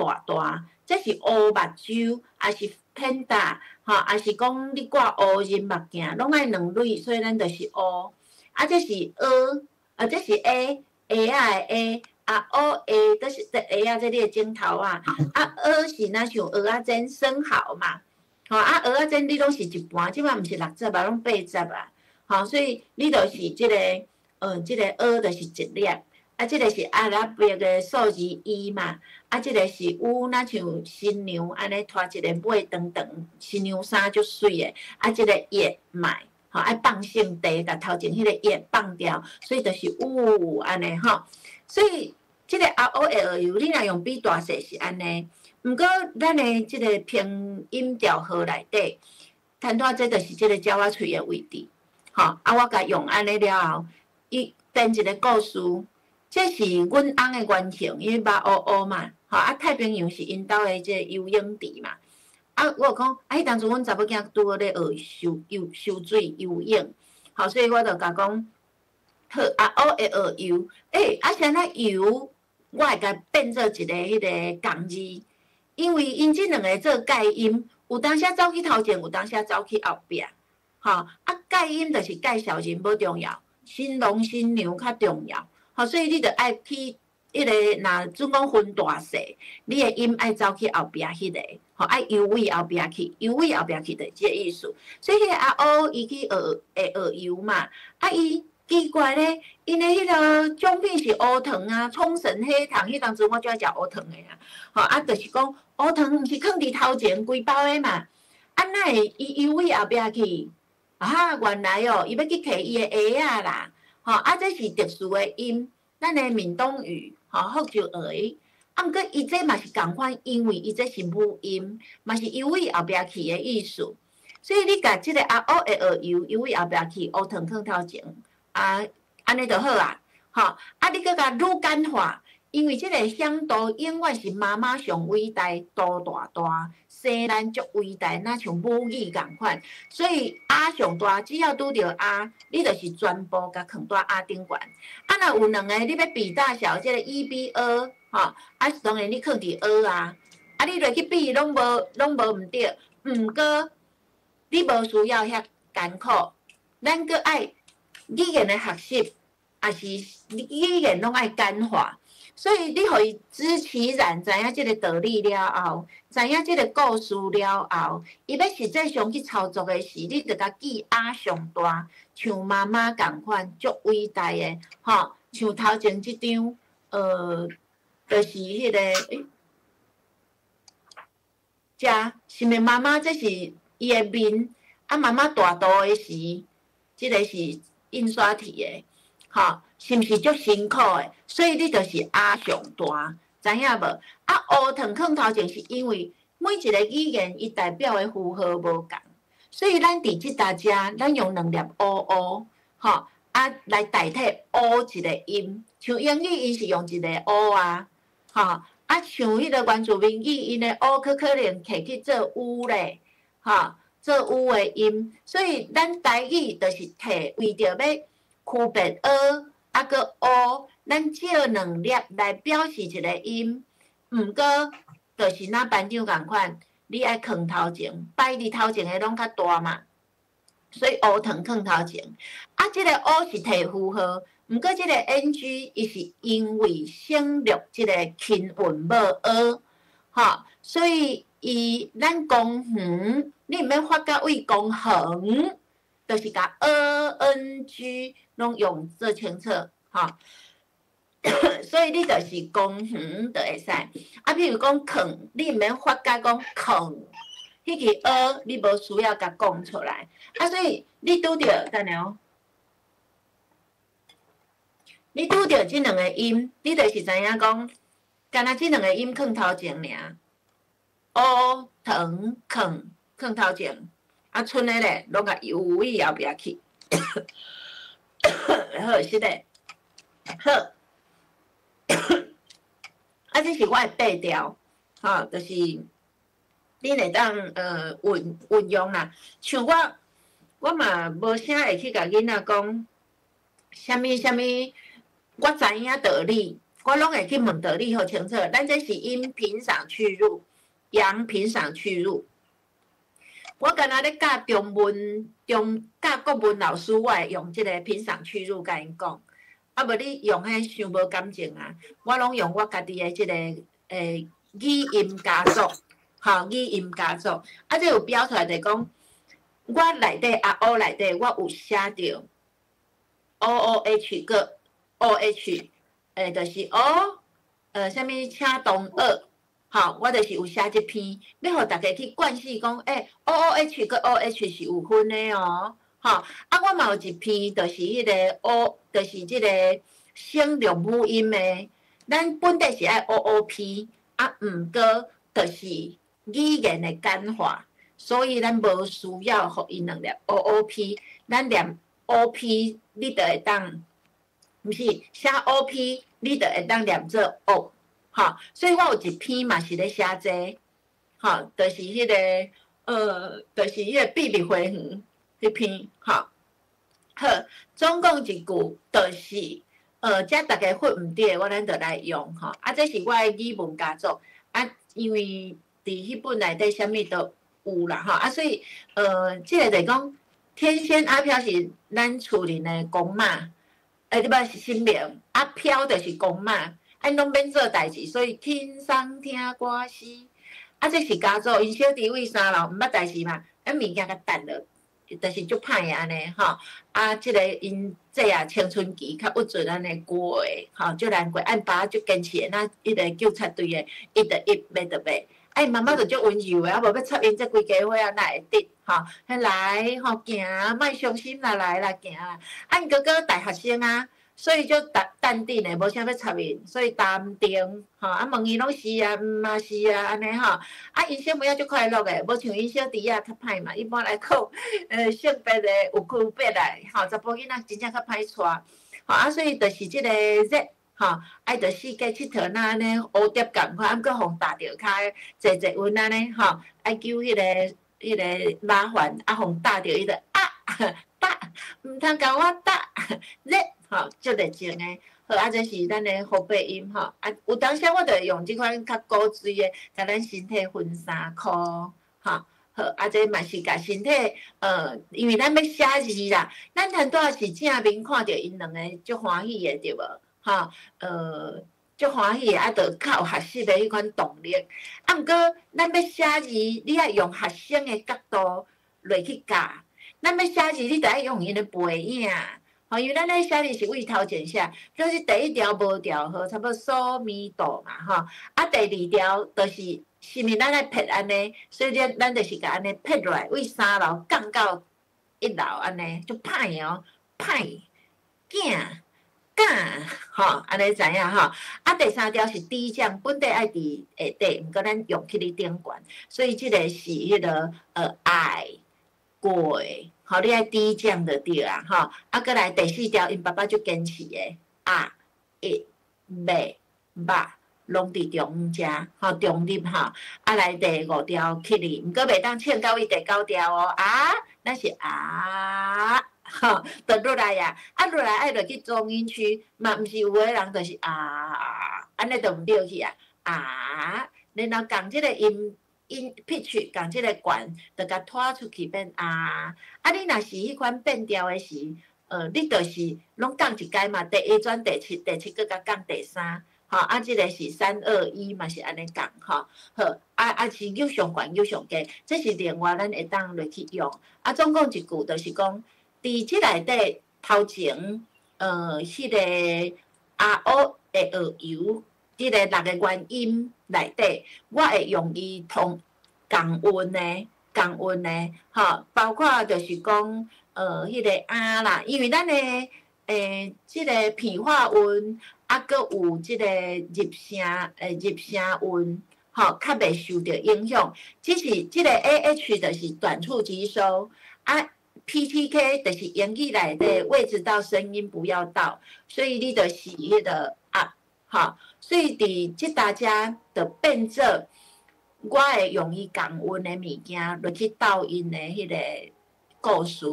S1: 这是乌目睭，也是偏大，吼，也是讲你挂乌仁目镜，拢爱两类，所以咱就是乌。啊，这是这是 A。A 啊的 A， 啊，O A 都是 A 啊，这里的镜头啊，啊，O 是那像蚵仔煎生蚝嘛，吼啊，蚵仔煎你拢是一半，即摆毋是60啊，拢80啊，吼，所以你就是即个，即个 O 就是一粒，啊，即个是阿拉伯的数字1嘛，啊，即个是有那像新娘安尼拖一个尾长，新娘衫足水的，啊，即个叶买，吼，爱放性地，甲头前迄个叶放掉，所以就是呜安尼吼。所以即个 R O L U， 你若用比大细是安尼，毋过咱的即个拼音调号内底，摊拖这就是即个鸟仔喙的位置，吼我甲用安尼了后，伊编一个故事。这是阮翁的原型，因为目乌乌嘛，吼太平洋是因兜的即个游泳池嘛。我有讲，迄当初阮查某囝拄好咧学游水游泳，吼，所以我就甲讲，好ROLU，啥那游，我会甲变做一个迄个共字，因为因即两个做介音，有当时走去头前，有当时走去后壁，吼介音就是介绍人无重要，新郎新娘较重要。吼，所以你着爱去迄个，若准讲分大细，你的音爱走去后壁迄个，吼，爱游位后壁去，游位后壁去着即个意思。所以迄个O伊去学游嘛，伊奇怪咧，因的迄个奖品是乌糖啊，冲绳黑糖，迄当时我就爱食乌糖的啊，吼，就是讲乌糖毋是放伫头前规包的嘛，哪会伊游位后壁去？原来哦，伊要去摕伊的鞋啦。吼，这是特殊的音，咱的闽东语，福州话。毋过伊这嘛是共款，因为伊这是母音，嘛是游位后壁去的意思。所以你甲即个ROLU游位后壁去，乌糖放头前，安尼就好啊。吼，你搁甲愈简化，因为即个响度永远是妈妈上伟大，度大大，生咱足伟大，若像母语共款。所以上大，只要拄着你就是全部甲放在顶悬。若有两个你要比大小，即个1:2，吼，当然你放伫你落去比拢无毋对。毋过你无需要遐艰苦，咱搁爱语言的学习，也是语言拢爱简化。所以你互伊知其然，知影即个道理了后，知影即个故事了后，伊要实际上去操作的时，你着甲记上大，像妈妈共款，足伟大的，吼，像头前即张，就是迄个，是毋是妈妈？这是伊的面，妈妈大肚的时，即个是印刷体的，吼。是毋是足辛苦的？所以你就是上大，知影无？乌糖放头前是因为每一个语言伊代表的符号无共，所以咱伫即搭遮，咱用两粒乌，吼，来代替乌一个音。像英语伊是用一个乌吼，像迄个原住民语因的乌可能摕去做乌咧，吼，做乌的音。所以咱台语就是摕为着要区别搁咱借两粒来表示一个音，毋过就是咱班长共款，你爱放头前，摆伫头前的拢较大嘛，所以乌糖放头前。即个乌是摕符号，毋过即个 NG 伊是因为省略即个轻韵无吼，所以咱公园，你毋免发到位公园，就是甲 NG 拢用做清楚，吼。所以你就是公园就会使。譬如讲坑，你毋免发甲讲坑，迄个你无需要甲讲出来。所以你拄着，等下你拄着即两个音，你就是知影讲，干那即两个音放头前尔。乌糖放头前，剩的咧拢甲游位后壁去。好，是咧，好。这是我的八条，吼，就是你会当运用啦。像我嘛无啥会去甲囡仔讲，啥物，我知影道理，我拢会去问道理好清楚。咱这是阴平赏去入，阳平赏去入。我敢若咧教中文，教国文老师，我会用即个平赏去入甲因讲。无你用迄伤无感情啊！我拢用我家己的即个语音加速，吼，语音加速。这有标出来就讲，我内底乌内底我有写着 OOH 个 OH， 就是啥物请同学，吼，我就是有写即篇，要互大家去惯势讲，OOH 个 OH 是有分的哦。吼，啊，我嘛有一篇，就是迄个 O， 就是即个省略母音的，咱本地是爱 OOP， 啊，毋过就是语言的简化，所以咱无需要互伊两粒 OOP， 咱念 OP， 你就会当，毋是写 OP， 你就会当念做 O， 吼，所以我有一篇嘛是咧写这，吼，就是迄个就是迄个秘密花园迄篇，吼。好，总共一句就是，遮大家混毋对，我咱就来用吼。啊，这是我的语文佳作啊，因为伫迄本内底啥物都有啦吼。啊，所以即个就是讲，天仙阿飘是咱厝里的公妈，你捌是新名，阿飘就是公妈，拢免做代志，所以轻松听歌诗。啊，这是佳作，因小弟位三楼毋捌代志嘛，物件甲淡落。就是足歹诶安尼吼，啊，即个因这啊青春期较郁准安尼过诶，吼，足难过。按爸足坚持诶，那迄个警察队诶，伊着一要着要，哎，妈妈着足温柔诶，啊，无要插因这规家伙啊，哪会得？吼，来吼行，莫伤心啦，来啦行啦。啊，因哥哥大学生啊。所以就淡定诶，无啥要插伊，所以淡定吼。啊，问伊拢是啊，嘛是啊，安尼吼。啊，因小妹仔足快乐诶，无像因小弟仔较歹嘛。一般来讲，性别诶有区别来，吼，查甫囡仔真正较歹带。吼啊，所以就是即个热，吼，爱着四界佚佗那安尼蝴蝶共款，啊，搁互打着骹坐坐稳安尼吼，爱救迄个麻烦，啊，互打着伊着啊打，毋通甲我打热。吼，足热情诶，好啊，这是咱诶后背音吼，啊，有当时我着会用即款较古锥诶，甲咱身体分3箍，吼，好，啊，这嘛是甲身体，因为咱要写字啦，咱很多也是正面看着因两个足欢喜诶，对无？吼，足欢喜啊，着较有学习诶迄款动力。啊，毋过咱要写字，你爱用学生诶角度来去教，咱要写字，你着爱用因诶背影。吼，因为咱咧写字是为头前写，就是第一条无调好，差不多嗦咪哆嘛，吼。啊，第二条就是是毋咱来撇安尼，所以咱就是甲安尼撇落来，为3楼降到1楼安尼，就歹哦，歹，囝，干，吼，安尼知影吼。啊，第3条是低降，本地爱伫下底，毋过咱用起哩顶悬，所以即个是迄个爱过。吼，你爱低降就对啊，吼，啊，过来第4条，因爸爸足坚持诶，啊，一、尾、肉，拢伫中间，吼，中立吼，啊，来第5条起哩，毋过袂当唱到伊第9条哦，啊，咱是啊，吼，就落来啊，啊，落来爱落去中音区，嘛，毋是有诶人就是啊，安尼就毋对去啊，啊，然后共即个音。pitch 共即个悬，着甲拖出去变啊！啊，你若是迄款变调诶时，你着是拢降一阶嘛，第1转第7，第7搁甲降第3，吼，啊，即个是3、2、1嘛是安尼降，吼，好，啊是又上悬又上低，这是另外咱会当落去用。啊，总共一句就是讲，伫即内底头前，迄个啊O会学游。即个6个元音内底，我会用伊同韵的，吼，包括就是讲，迄个啊啦，因为咱的即个片化韵，啊，搁有即个入声韵，吼，较袂受到影响。只是即个 AH 就是短促吸收，啊 PTK 就是言语内底位置到声音不要到，所以你就是迄个啊，吼。所以伫即大家的变做，我会用伊共韵的物件落去斗因的迄个故事，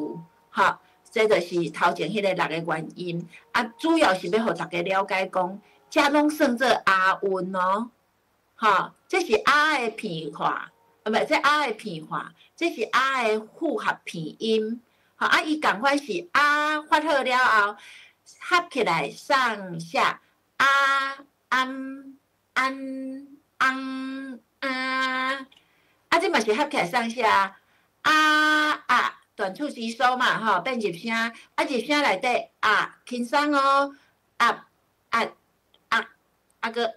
S1: 吼，这就是头前迄个6个原因。啊，主要是要互大家了解讲，遮拢算做押韵哦，吼，这是押的片化，啊，这押的片化，这是押的复合片音，吼，啊，伊共款是啊发好了后，合起来上下啊。啊，这嘛是合起来上下短促吸收嘛，吼，变入声，啊，入声内底轻松哦，个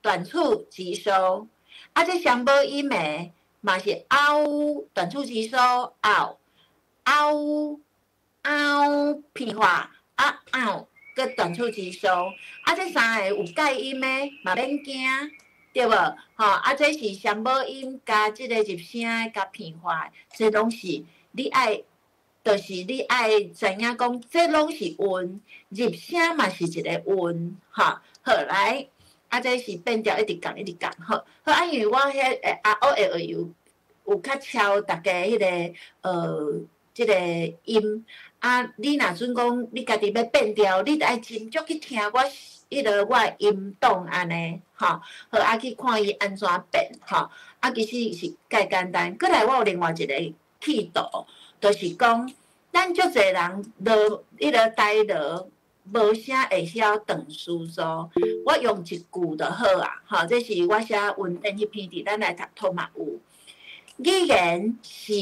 S1: 短促吸收，啊，这双母音诶嘛是短促吸收片化个短促肌收，这三个有介音的嘛免惊，对无？这是双母音加即个入声的加片化，这拢是你爱，就是你爱知影讲，这拢是韵，入声嘛是一个韵，好来，这是变调一直讲，好，因为我迄AOL有较超大家迄个即个音。你若准讲你家己要变调，你着爱斟酌去听我我音档安尼，去看伊安怎变，其实是介简单。过来，我有另外一个气度，就是讲，咱足侪人落个台落，无啥会晓断词组，我用一句就好啊，这是我写文典迄篇伫咱来读图嘛有。语言是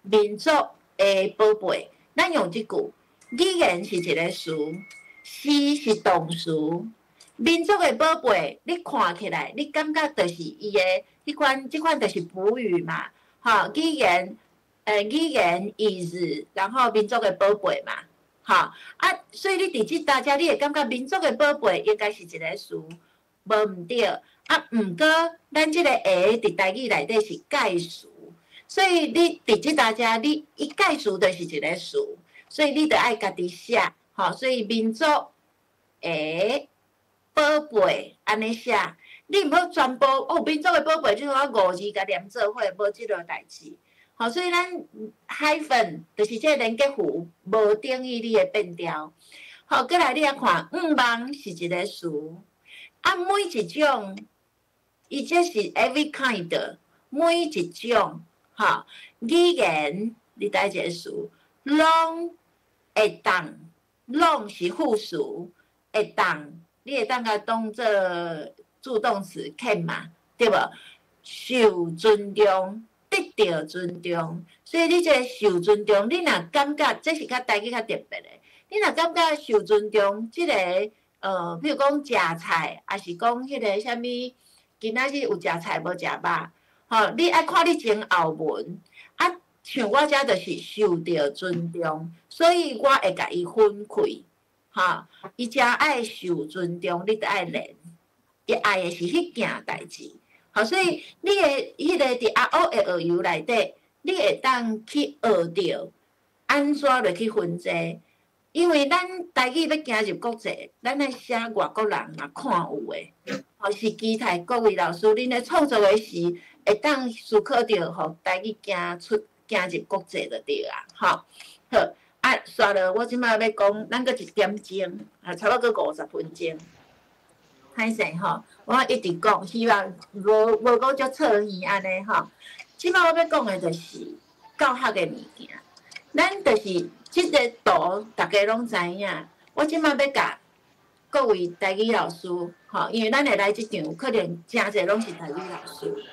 S1: 民族的宝贝。咱用即句，语言是一个词，诗是动词。民族的宝贝，你看起来，你感觉就是伊的即款就是哺语嘛，语言is， 然后民族的宝贝嘛，所以你伫即大家，你会感觉民族的宝贝应该是一个词，无毋对。毋过咱即个下伫台语内底是介词。所以你伫即大家，你一介词就是一个词，所以你着爱家己写，所以民族的宝贝安尼写，你毋好全部民族的宝贝就是我5字甲连做伙，无即落代志。所以咱hyphen就是这个连结符，无等于你的变调。过来你啊看，望是一个词，每一种，伊这是 every kind， 每一种。语言你带一个词，拢会当，拢是复数，会当，你会当甲当做助动词欠嘛，对无？受尊重，得到尊重，所以你这受尊重，你若感觉这是较台语较特别的，你若感觉受尊重，即个譬如讲食菜，还是讲迄个啥物，今仔日有食菜无食肉。你爱看你前后文，像我遮就是受到尊重，所以我会甲伊分开，伊遮爱受尊重，你着爱练，伊爱的是迄件代志，所以你的迄个伫AOL内底，你会当去学着安怎落去分析，因为咱台语要行入国际，咱爱写外国人嘛看有诶，是期待各位老师恁咧创作诶时。会当思考着，互台语行入国际就对啊，好，刷了，我即摆要讲，咱搁1点钟，差不多搁50分钟。歹势我一直讲，希望无讲足错耳安尼即摆我要讲诶，就是教学诶物件。咱就是即个图，大家拢知影。我即摆要甲各位台语老师，因为咱会来即场，可能诚侪拢是台语老师。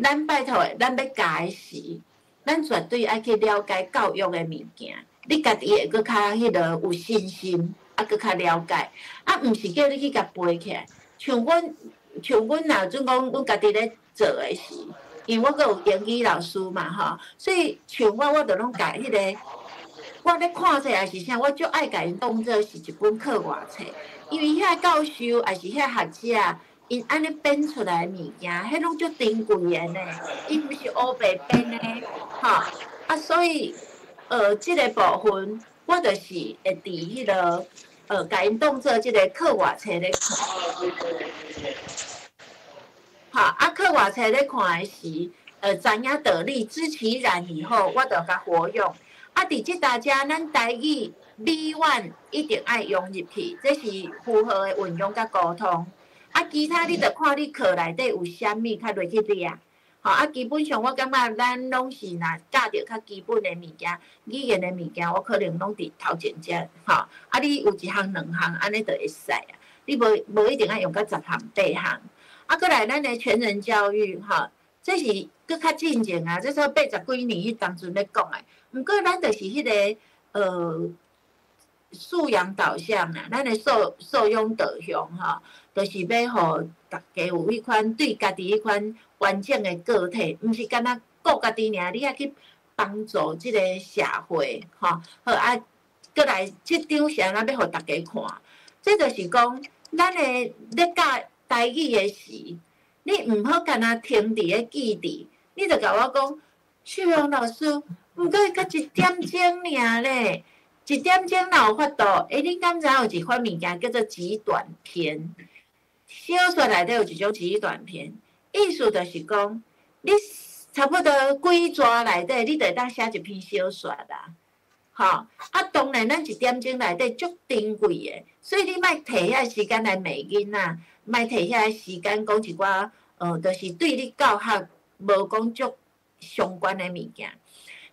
S1: 咱拜托诶，咱要教诶时，咱绝对爱去了解教育诶物件。你家己会搁较迄落有信心，搁较了解。毋是叫你去甲背起来。像阮若准讲，阮家己咧做诶时，因为我阁有英语老师嘛所以像我着拢教迄个。我咧看册也是啥，我足爱甲因当做是一本课外册，因为遐教授也是遐学者。因安尼编出来物件，迄拢足珍贵诶呢。伊毋是乌白编诶，所以即个部分我就是会伫迄个甲因当做即个课外册咧看。课外册咧看诶时，知影道理，知其然以后，我着甲活用。伫即大家咱台语美婉一定爱用入去，这是符合诶运用甲沟通。其他你着看你课内底有啥物较落去掠。基本上我感觉咱拢是若教着较基本诶物件，语言诶物件，我可能拢伫头前只。你有1项2项，安尼就会使啊。你无一定爱用到10项8项。过来咱诶全人教育，这是搁较进前啊，这说80几年迄当阵咧讲诶。毋过咱就是迄个素养导向啦，咱的受用导向就是要互大家有迄款对家己迄款完整的个体，毋是干那顾家己尔，你也去帮助即个社会，吼，好啊，过来即张是安怎要互大家看？这就是讲，咱咧教台语诶时，你毋好干那停伫咧记伫，你着甲我讲，秀荣老师，毋过才1点钟尔咧，1点钟哪有法度？你敢知有一款物件叫做极短篇？小说内底有一种极短篇，意思就是讲，你差不多几纸内底，你就会当写一篇小说啦。吼，啊，当然咱1点钟内底足珍贵诶，所以你莫摕遐时间来骂囡仔，莫摕遐时间讲一寡就是对你教学无讲足相关诶物件。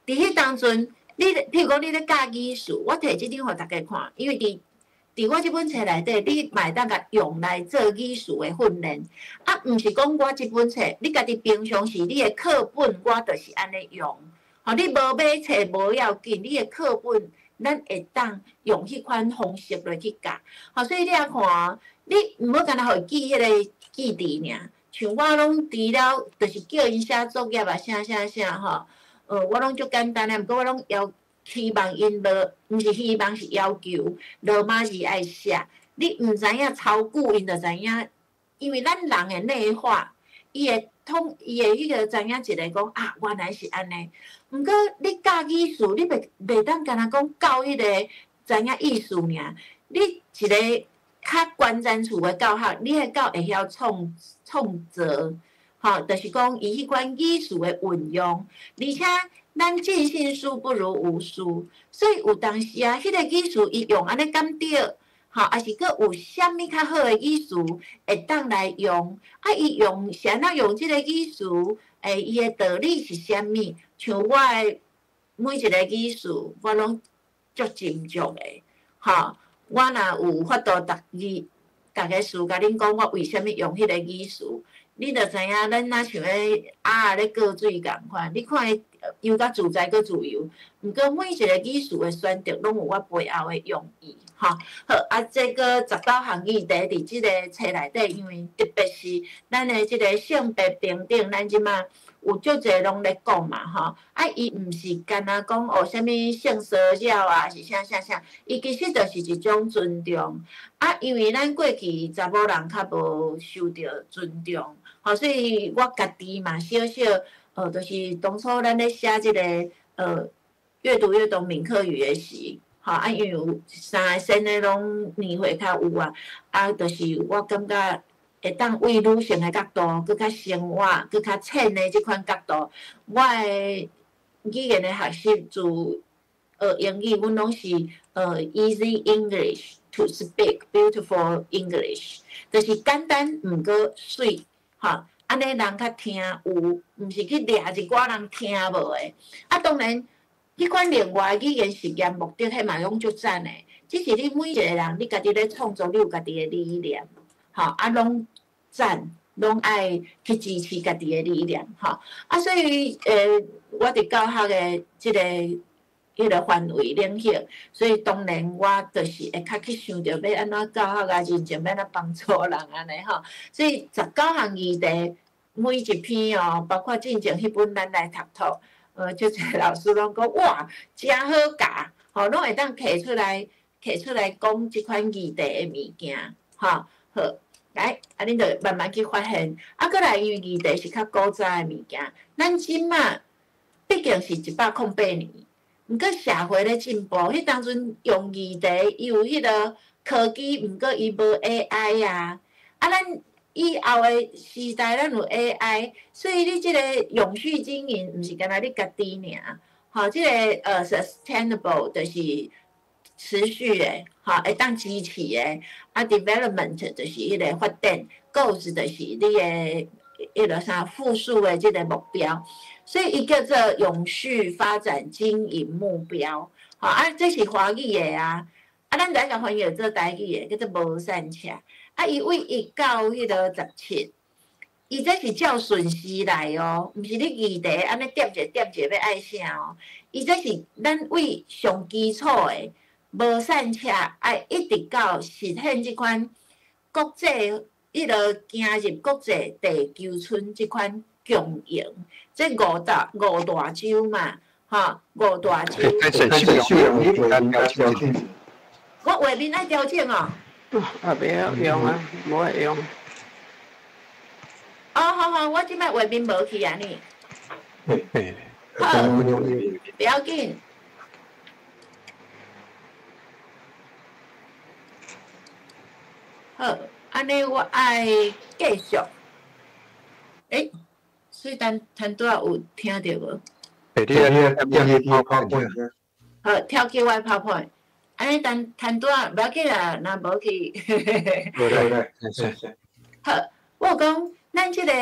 S1: 伫迄当阵，你譬如讲你咧教语数，我摕即张互大家看，因为伫我即本册内底，你嘛当甲用来做语数诶训练。啊，毋是讲我即本册，你家己平常时你诶课本，我就是安尼用。吼，你无买册无要紧，你诶课本咱会当用迄款方式来去教。吼，所以你啊看，你毋好干那互伊记迄个记忆尔。像我拢除了，就是叫因写作业啊，啥吼。我拢足简单诶，毋过我拢希望因毋是希望是要求罗马字爱写。你毋知影超久，因就知影，因为咱人诶内化，伊会迄个知影一个讲啊，原来是安尼。毋过你教语数，你袂当干那讲教迄个知影意思尔。你一个较关键词诶教学，你迄教会晓创造。吼，就是讲伊迄款语数诶运用，而且咱尽信书不如无书，所以有当时啊，迄个语数伊用安尼敢对，吼，还是佫有啥物较好诶语数会当来用？啊，伊用是安怎用即个语数？伊诶道理是啥物？像我诶每一个语数，我拢足斟酌诶，吼，我若有法度逐个事甲恁讲，我为虾物用迄个语数？你着知影，咱若像咧咧过水共款，你看伊游甲自在佫自由。毋过每一个语数诶选择，拢有我背后诶用意，吼。好，啊，这个19项议题伫即个册内底，因为特别是咱诶即个性别平等，咱即马有足侪拢咧讲嘛，吼。啊，伊毋是干那讲啥物性骚扰啊，是啥，伊其实就是一种尊重。啊，因为咱过去查某人较无受到尊重。吼，所以我家己嘛，小就是当初咱咧写即个阅读闽客语的时，吼，啊，因为有3个先的拢年岁较有啊，啊，就是我感觉会当为女性的角度，佮较生活，佮较浅的即款角度，我的语言的学习自英语，阮拢是easy English to speak beautiful English， 就是简单毋过水。吼，安尼人较听有，毋是去掠一寡人听无诶。啊，当然，迄款另外语言实验目的，迄嘛拢足赞诶。只是你每一个人，你家己咧创作，你有家己诶理念，吼，啊，拢赞，拢爱去支持家己诶理念，吼。啊，所以我伫教学诶即个迄个范围领域，所以当然我就是会较去想着要安怎教学啊，真正要安怎帮助人安尼吼。所以19项议题，每一篇哦，包括进前迄本咱来读读，足侪老师拢讲哇，真好教，吼，拢会当摕出来讲即款议题诶物件，吼，好，来，啊，恁着慢慢去发现，啊，过来因为议题是较古早诶物件，咱即马毕竟是108年。毋过社会咧进步，迄当阵用议题，伊有迄个科技，毋过伊无 AI 啊。啊，咱以后诶时代，咱有 AI， 所以你即个永续经营，毋是干那你家己尔。吼，即个sustainable 就是持续诶，吼，会当支持诶。啊 ，development 就是迄个发展 ，goals 就是你诶迄个啥复数诶即个目标。所以伊叫做永续发展经营目标，吼啊，这是华语的啊，啊，咱来甲翻译做台语的，叫做无善车，啊，伊为1到迄个17，伊这是照顺序来哦，毋是你议题安尼点一个要爱啥哦，伊这是咱为上基础的无善车，爱一直到实现即款国际迄个行入国际地球村即款。共赢，这五大洲嘛，哈，五大洲。
S2: 开始修容你画面调整。
S1: 我画面爱调整哦。
S3: 啊，袂晓用啊，无会用。
S1: 哦，好，我即摆画面无去啊呢。好，不要紧。好，安尼我爱继续。所以单拄仔有听到无？好，跳起我 PowerPoint。安尼单拄仔不要紧啦，若无去。好，我讲咱即个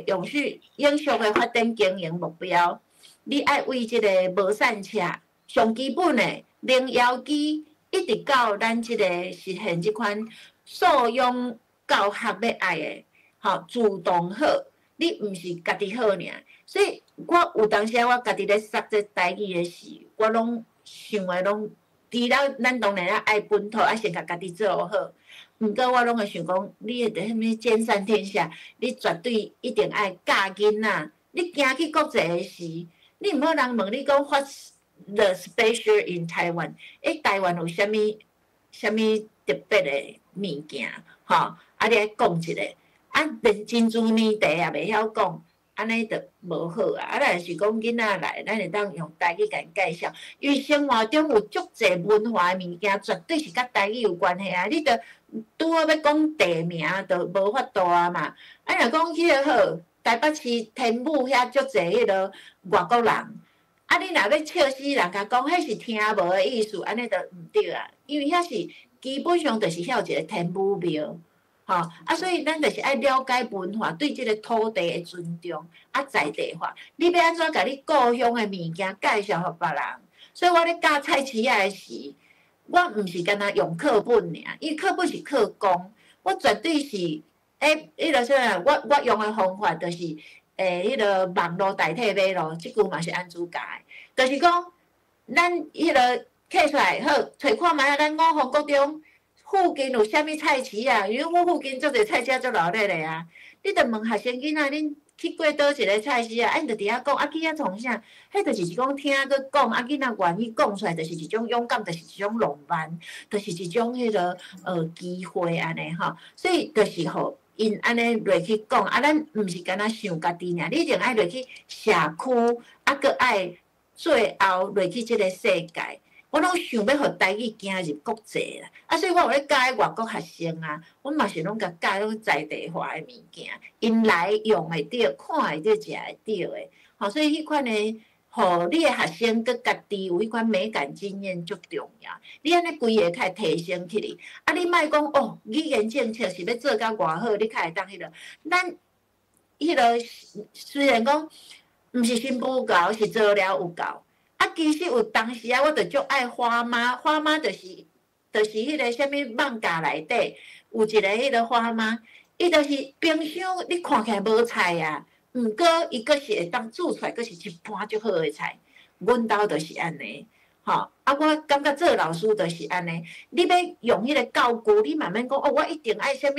S1: 永续永续的发展经营目标，你爱为即个无散车上基本的零遥机，一直到咱即个实现即款素养教学要爱的，吼自动好，你毋是家己好尔。所以我有当时我家己咧说这台语的时，我拢想的拢，除了咱当然爱本土，先甲家己做好。毋过我拢会想讲，你迄个啥物兼善天下，你绝对一定爱教囡仔。你行去国际的时，你毋好人问你讲 What's the special in Taiwan？ 台湾有啥物特别的物件？吼，你爱讲一下。连珍珠奶茶也袂晓讲，安尼就无好啊！咱是讲囡仔来，咱会当用台语甲因介绍，因为生活中有足侪文化的物件，绝对是甲台语有关系啊！你着拄好要讲地名，就无法度啊嘛。若讲迄个好，台北市天母遐足侪迄个外国人，你若要笑死人家讲，迄是听无的意思，安尼就毋对啊！因为遐是基本上就是遐有一个天母庙。所以咱就是爱了解文化，对即个土地的尊重，在地化。你要安怎甲你故乡的物件介绍互别人？所以我咧教菜市仔的时，我毋是干那用课本尔，因为课本是课工，我绝对是迄个啥，我用的方法就是迄个网络代替马路，即句嘛是安怎教的？就是讲，咱迄个摕出来好，找看觅啊，咱五峰国中。附近有啥物菜市啊？因为我附近足侪菜市做热闹的啊！你着问学生囡仔，恁去过倒一个菜市啊？因着伫遐讲，去遐创啥？迄就是讲听佮讲，囡仔愿意讲出来，就是一种勇敢，就是一种浪漫，就是一种迄个机会安尼吼。所以就是互因安尼落去讲，咱毋是干那想家己尔，你一定爱落去社区，佮爱最后落去即个世界。我拢想要互台语行入国际啦，所以我有咧教外国学生啊，我嘛是拢甲教拢在地化的物件，因来用会着，看会着，食会着的。所以迄款的，互你的学生佮家己有迄款美感经验足重要。你安尼规个较提升起哩，你莫讲哦，语言政策是要做到偌好，你较会当迄个。咱迄个虽然讲毋是新妇教，是做了有教。其实有当时我就足爱花妈，花妈就是迄个啥物网架内底有一个迄个花妈，伊就是冰箱你看起来无菜啊，毋过伊阁是会当煮出来，阁是一盘足好诶菜。阮兜就是安尼，我感觉做老师就是安尼。你要用迄个教具，你慢慢讲哦，我一定爱啥物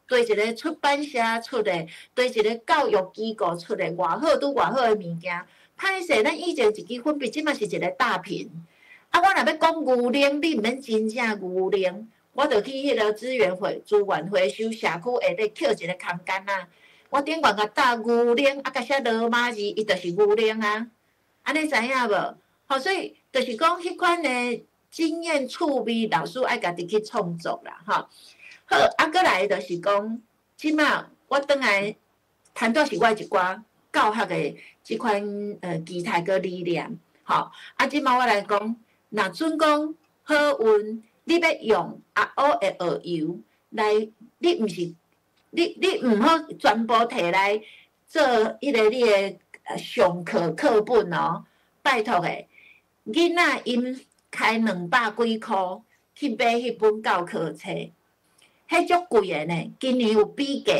S1: 对一个出版社出的，对一个教育机构出的偌好拄偌好诶物件。歹势，咱以前一支粉笔，即嘛是一个大屏。我若要讲牛奶，你毋免真正牛奶，我着去迄个资源回收社区下底捡一个空间啊。我顶悬甲搭牛奶，甲写罗马字，伊就是牛奶啊。安尼知影无？所以就是讲迄款的经验趣味，老师爱家己去创作啦，好，过来就是讲，即马我转来谈到是我一寡教学的即款期待个理念，即马我来讲，若准讲好运，你要用学的学油来，你毋是你毋好全部摕来做迄个你的上课课本哦，拜托的，囡仔因开200几箍去买迄本教科册，迄足贵的呢，今年有比价，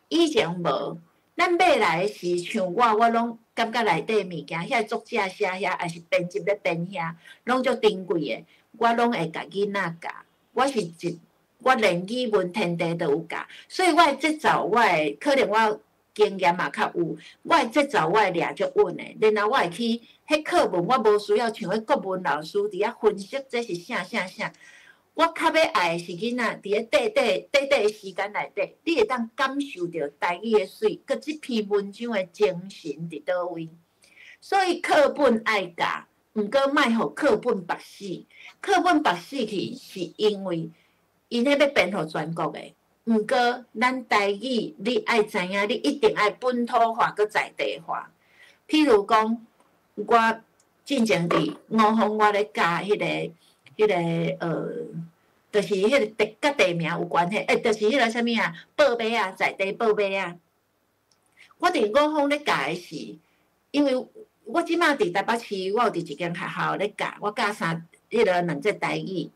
S1: 以前无。咱买来是像我拢感觉内底物件，遐作者写遐，也是编辑咧编遐，拢足珍贵的。我拢会甲囡仔教，我连语文天地都有教，所以我即早可能我经验嘛较有，我的节奏我会抓足稳的，然后我会去迄课文，我无需要像迄国文老师伫遐分析这是啥。我较要爱的是囡仔伫咧短的时间内底，你会当感受到台语的水，佮即篇文章的精神伫倒位。所以课本爱教，毋过莫互课本绑死。课本绑死去是因为因迄要变互全国的。毋过咱台语你爱知影，你一定爱本土化佮在地化。譬如讲，我进前伫五峰，我咧教迄个就是迄个甲地名有关系，就是迄个啥物啊，报马啊，在地报马啊。我伫五峰咧教的是，因为我即马伫台北市，我有伫一间学校咧教，我教2节台语。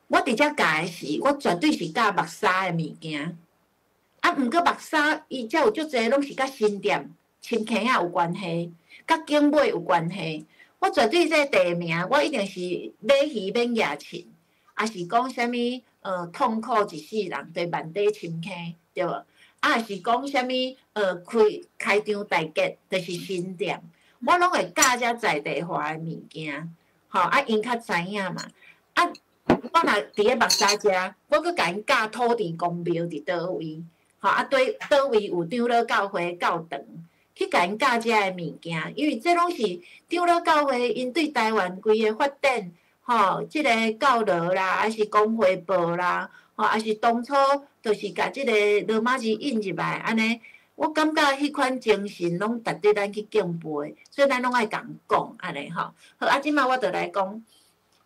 S1: 我伫遮教的是，我绝对是教目衫的物件。啊，毋过目衫伊遮有足侪拢是甲新店、深坑仔有关系，甲景尾有关系。我绝对这地名，我一定是买鱼免野钱，也是讲啥物痛苦一世人对万底深坑，对无？啊，是讲啥物开张大吉，就是新店。我拢会教遮在地化的物件，吼啊，因较知影嘛。啊，我若伫咧目沙遮，我佮甲因教土地公庙伫倒位，吼啊，对倒位有长老教会教堂，去甲因教遮的物件，因为这拢是长老教会因对台湾规个发展，吼，即个教导啦，还是讲汇报啦，吼，还是当初就是甲即个罗马字引入来，安尼。我感觉迄款精神拢值得咱去敬佩，所以咱拢爱共讲安尼吼。好，啊，即摆我就来讲，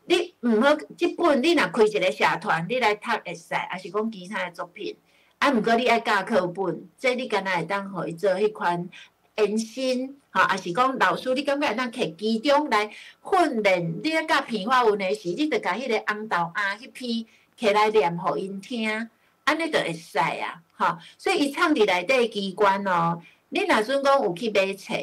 S1: 你毋好即本你若开一个社团，你来读会使，还是讲其他的作品，啊，毋过你爱教课本，这你敢若会当互伊做迄款延伸，吼，还是讲老师，你感觉会当摕其中来训练？你咧教片花文的时，你着甲迄个红豆啊迄篇摕来念互因听。安尼就会使啊，吼！所以伊藏伫内底机关哦。你若准讲有去买册，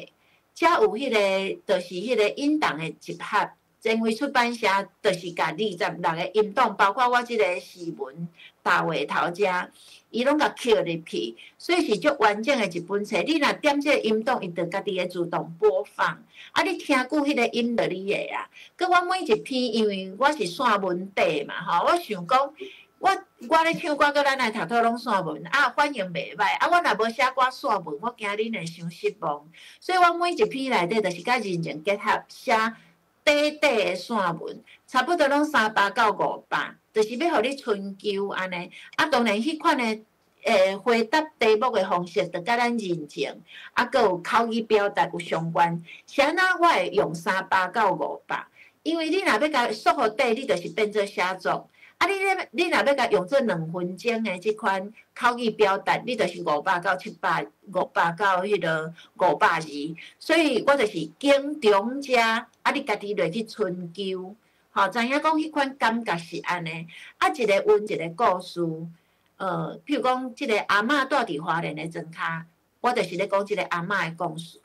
S1: 遮有迄个，就是迄个引导的集合。前卫出版社就是甲26个音档，包括我即个诗文大话头遮，伊拢甲刻入去，所以是足完整的一本册。你若点即个音档，伊就家己会自动播放。啊，你听久迄个音就你会啊。佮我每一篇，因为我是线文底嘛，吼，我想讲。我咧唱歌，佮咱来读讨拢线文啊，反应袂歹。啊，我若无写歌线文，我惊恁会伤失望。所以我每一篇内底，就是甲认真结合写短的线文，差不多拢300到500，就是要互你春秋安尼。啊，当然迄款的回答题目的方式，就甲咱认真，啊，佮有口语表达有相关。是安那我会用300到500，因为你若要甲缩互短，你就是变做写作。啊！你若要甲用做2分钟的即款口语表达，你就是500到700，500到迄个500字。所以我就是经中者，啊，你家己落去春秋，吼，知影讲迄款感觉是安尼。啊，一个文一个故事，譬如讲，即个阿嬷住伫花莲的庄骹，我就是咧讲即个阿嬷的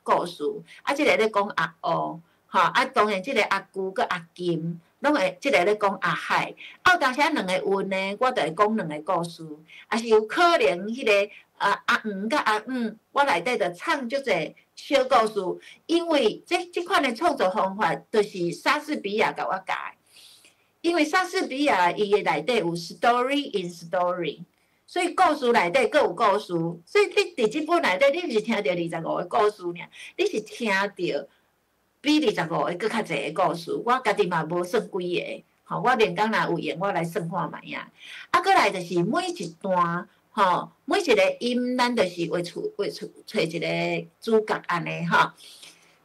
S1: 故事。啊，即个咧讲阿乌，吼，啊，当然即个阿舅佮阿金。拢会即个咧讲阿海，啊有当时2个韵呢，我就会讲2个故事，也是有可能迄个阿黄甲阿五，我内底就藏足侪小故事，因为即款的创作方法，就是莎士比亚甲我教的，因为莎士比亚伊的内底有 story in story， 所以故事内底佫有故事，所以你伫即本内底，你毋是听到25个故事尔，你是听到。比25个佫较侪个故事，我家己嘛无算几个，吼，我连讲若有闲，我来算看卖啊。啊，过来就是每一段，吼，每一个音，咱就是画出找一个主角安尼，吼。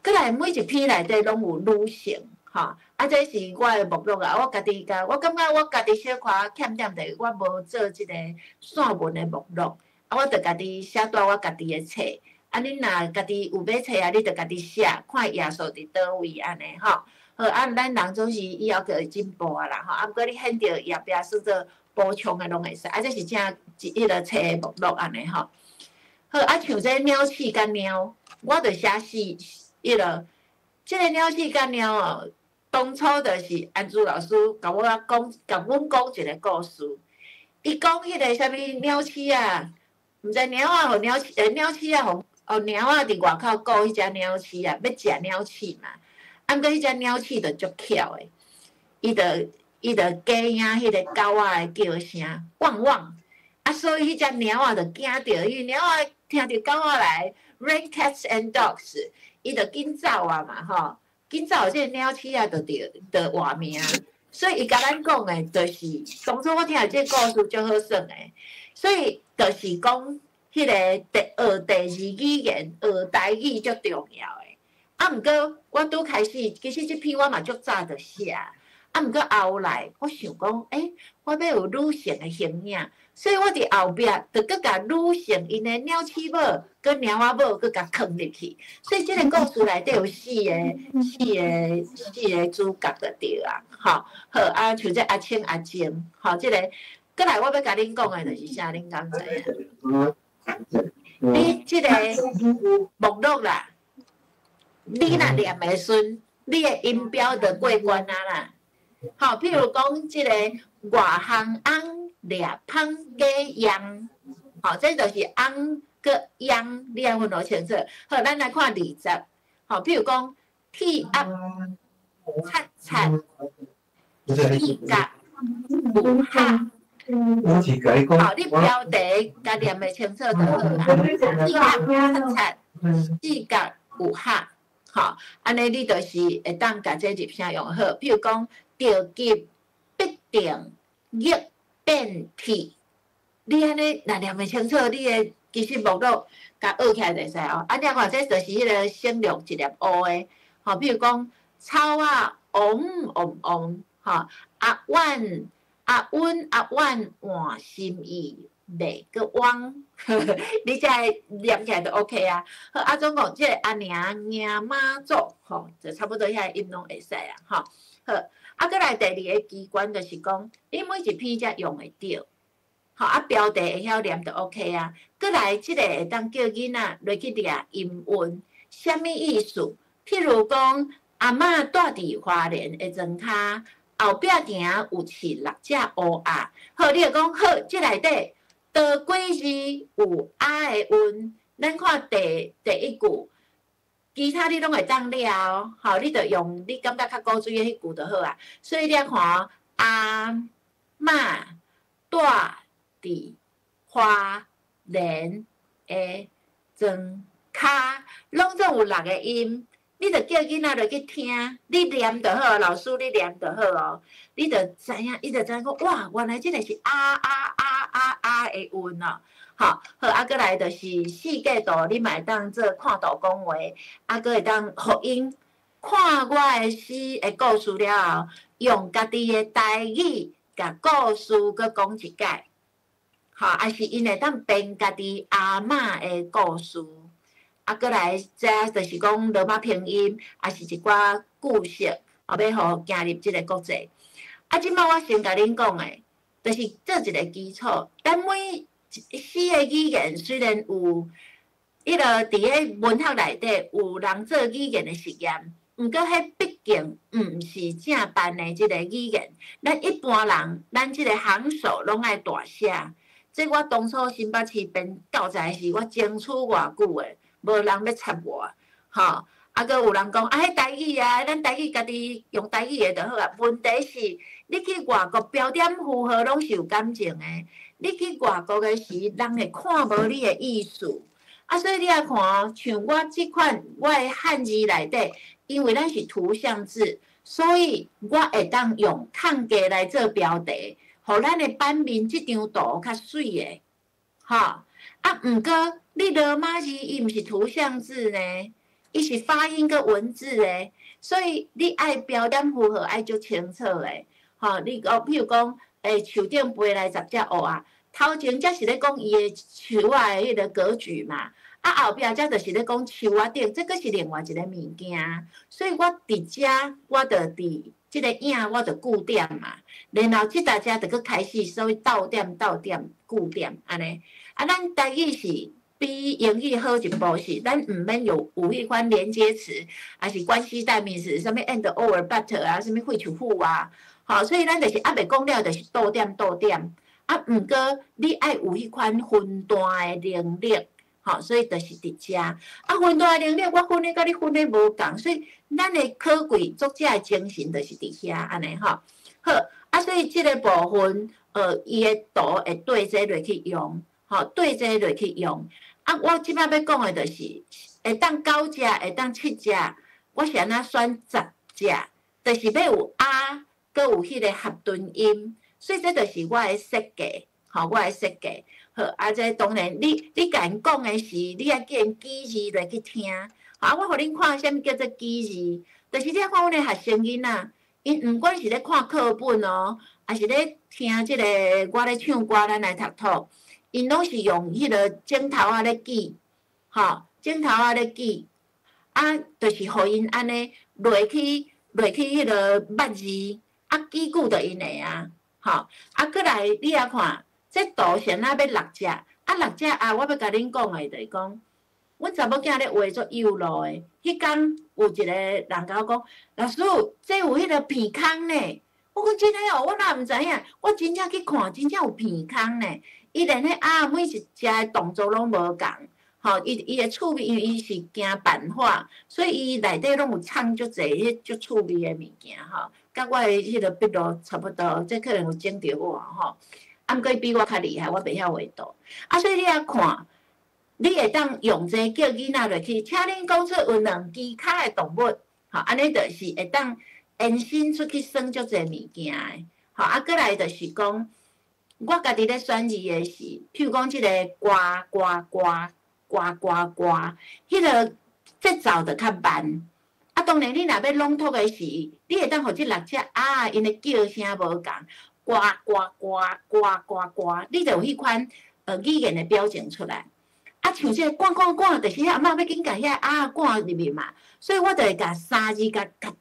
S1: 过来每一篇内底拢有女性，吼，啊，这是我的目录啊。我家己我感觉我家己小可欠点的，我无做即个线文的目录，啊，我着家己写在我家己的册。啊，恁若家己有买册啊，你着家己写，看页数伫倒位安尼吼。好，啊，咱人总是以后就会进步啊啦吼。啊，毋过你选着页壁算做补充的拢会使，啊，这是正迄个册的目录安尼吼。好，啊，像这鸟鼠甲猫，我着写迄个，即个鸟鼠甲猫哦，当初就是安珠老师甲阮讲一个故事。伊讲迄个啥物鸟鼠啊。毋知猫仔互鸟鼠啊，互猫仔伫外口顾迄只鸟鼠啊，要食鸟鼠嘛。啊，毋过迄只鸟鼠就足巧诶，伊就假影迄个狗仔诶叫声，汪汪。啊，所以迄只猫仔就惊着，因为猫仔听着狗仔来 ，rain cats and dogs， 伊就紧走啊嘛，吼，紧走，即个鸟鼠啊，就活命。所以伊甲咱讲诶，就是当初我听即个故事足好耍诶，所以就是讲，迄个学第二语言、学台语足重要诶。啊，毋过我拄开始，其实即篇我嘛足早就写，啊，毋过后来我想讲，我要有女性诶形影。所以我伫后壁就搁甲女性因的鸟鼠母跟猫仔母搁甲藏入去，所以即个故事内底有四个主角就对啊，吼，好啊，像这阿青阿静，吼，即个过来我要甲恁讲的就是啥，恁敢知影？你即个目录啦，你若念的顺，你的音标就过关啊啦。好，譬如讲即个外行翁。掠芳加央，好，这就是翁个央，你要分好清楚。好，咱来看20，好，譬如讲铁鸭、擦擦、铁甲、有虾。好，你标题甲念袂清楚就好啦。铁鸭、擦擦、铁甲、有虾，好，安尼你就是会当甲这入声用好。譬如讲着急必定逆。变体，你安尼若念袂清楚，你的其实目录甲学起来就使哦。啊，你看，这就是迄个省略一粒乌的，吼，比如讲草啊，嗡，吼，阿阮换心意，袂个汪，你才念起来就 OK 啊。好，啊，总共即个阿娘娘妈祖，吼，就差不多遐音拢会使啊，吼，好。啊，再来第二个机关就是讲，你每一篇才用会着，好啊，标题会晓念就 OK 啊。再来即个会当叫囡仔落去掠音韵，啥物意思？譬如讲，阿嬷住伫花莲的庄骹，后壁埕有饲6只乌鸦。好，你就讲好，即内底倒几字有啊的韵，咱看第一句。其他你拢会当了，吼，你着用你感觉较古锥的迄句就好啊。所以你看，阿嬷住伫花莲的庄骹，拢总有6个音，你着叫囡仔落去听，你念就好，老师你念就好哦。你着知影，伊着知影讲，哇，原来即个是啊的韵哦。好，啊，过来就是4格图，你嘛会当做看图讲话，啊，搁会当录音，看我的诗的故事了后，用家己的台语甲故事搁讲一解，好，啊是因会当编家己阿嬷的故事，啊，过来这就是讲罗马拼音，啊是一寡句式，后要互行入即个国际。啊，即摆我先甲恁讲的，就是做一个基础，咱每4个语言虽然有迄个伫咧文学内底有人做语言的实验，毋过迄毕竟毋是正版的即个语言。咱一般人，咱即个行数拢爱大写。即我当初新北市编教材时，我争取偌久的，无人要插我，吼。啊，搁有人讲啊，迄台语啊，咱台语家己用台语的就好啊。问题是，你去外国标点符号拢是有感情的。你去外国的时，人会看无你的意思，啊，所以你来看，像我即款我的汉字内底，因为咱是图像字，所以我会当用空格来做标题，互咱的版面即张图较水的，吼。啊，毋过你罗马字伊毋是图像字呢，伊是发音跟文字的，所以你爱标点符号爱足清楚的，吼。你譬如讲。树顶飞来10只乌啊！头前才是咧讲伊的树啊的迄个格局嘛，啊后壁才就是咧讲树啊顶，这个是另外一个物件。所以我伫遮，我着伫即个影，我着固点嘛。然后即大家着搁开始所谓倒点、固点安尼。啊，咱台语是比英语好一步是，咱毋免有迄款连接词，还是关系代名词，什么 and or but 啊，什么会出户啊。好，所以咱就是还袂讲了，就是倒点，啊，毋过你爱有迄款分段的能力，吼，所以就是伫遮。啊，分段的能力，我分的甲你分的无共，所以咱的可贵作者的精神就是伫遐安尼吼。好，啊，所以即个部分，伊的图会对这落去用，吼，对这落去用。啊，我即摆要讲的就是会当9只，会当7只，我是安怎选10只，就是要有啊，搁有迄个合顿音，所以这就是我的设计，吼，我的设计。好，啊，这当然你甲因讲的是，你也叫因记字落去听。啊，我互恁看啥物叫做记字，就是你看阮的学生囡仔，因毋管是咧看课本哦，还是咧听即个我咧唱歌，咱来读图。因拢是用迄个镜头咧记，吼，镜头咧记，啊，就是互因安尼落去迄个捌字，啊，记久着因会啊，吼，啊，过来你也看，这图先啊要6只，啊6只啊，我要甲恁讲的就是讲，阮查某囝咧画作幼路的，迄天有一个人甲我讲，老师，这有迄个鼻孔呢，我讲真诶哦，我哪毋知影，我真正去看，真正有鼻孔呢。伊连迄鸭每一只的动作拢无共，吼，伊的趣味，因为伊是惊版画，所以伊内底拢有藏足侪迄足趣味的物件，吼，甲我的迄个笔录差不多，这可能有整着我，吼。啊，毋过伊比我较厉害，我袂晓画图。啊，所以你也看，你会当用这叫囡仔落去，请恁讲出有2只脚的动物，吼，安尼就是会当延伸出去算足侪物件的，吼，啊，过来就是讲。我家己咧选字的是，譬如讲即个呱呱呱呱呱呱，迄个节奏就较慢。啊，当然你若要朗读的是，你会当互即6只啊，因的叫声无共，呱呱呱呱呱呱，你就有迄款语言的表情出来。啊，像即个呱呱呱，就是阿嬷要紧甲遐啊赶入面嘛，所以我就会甲3字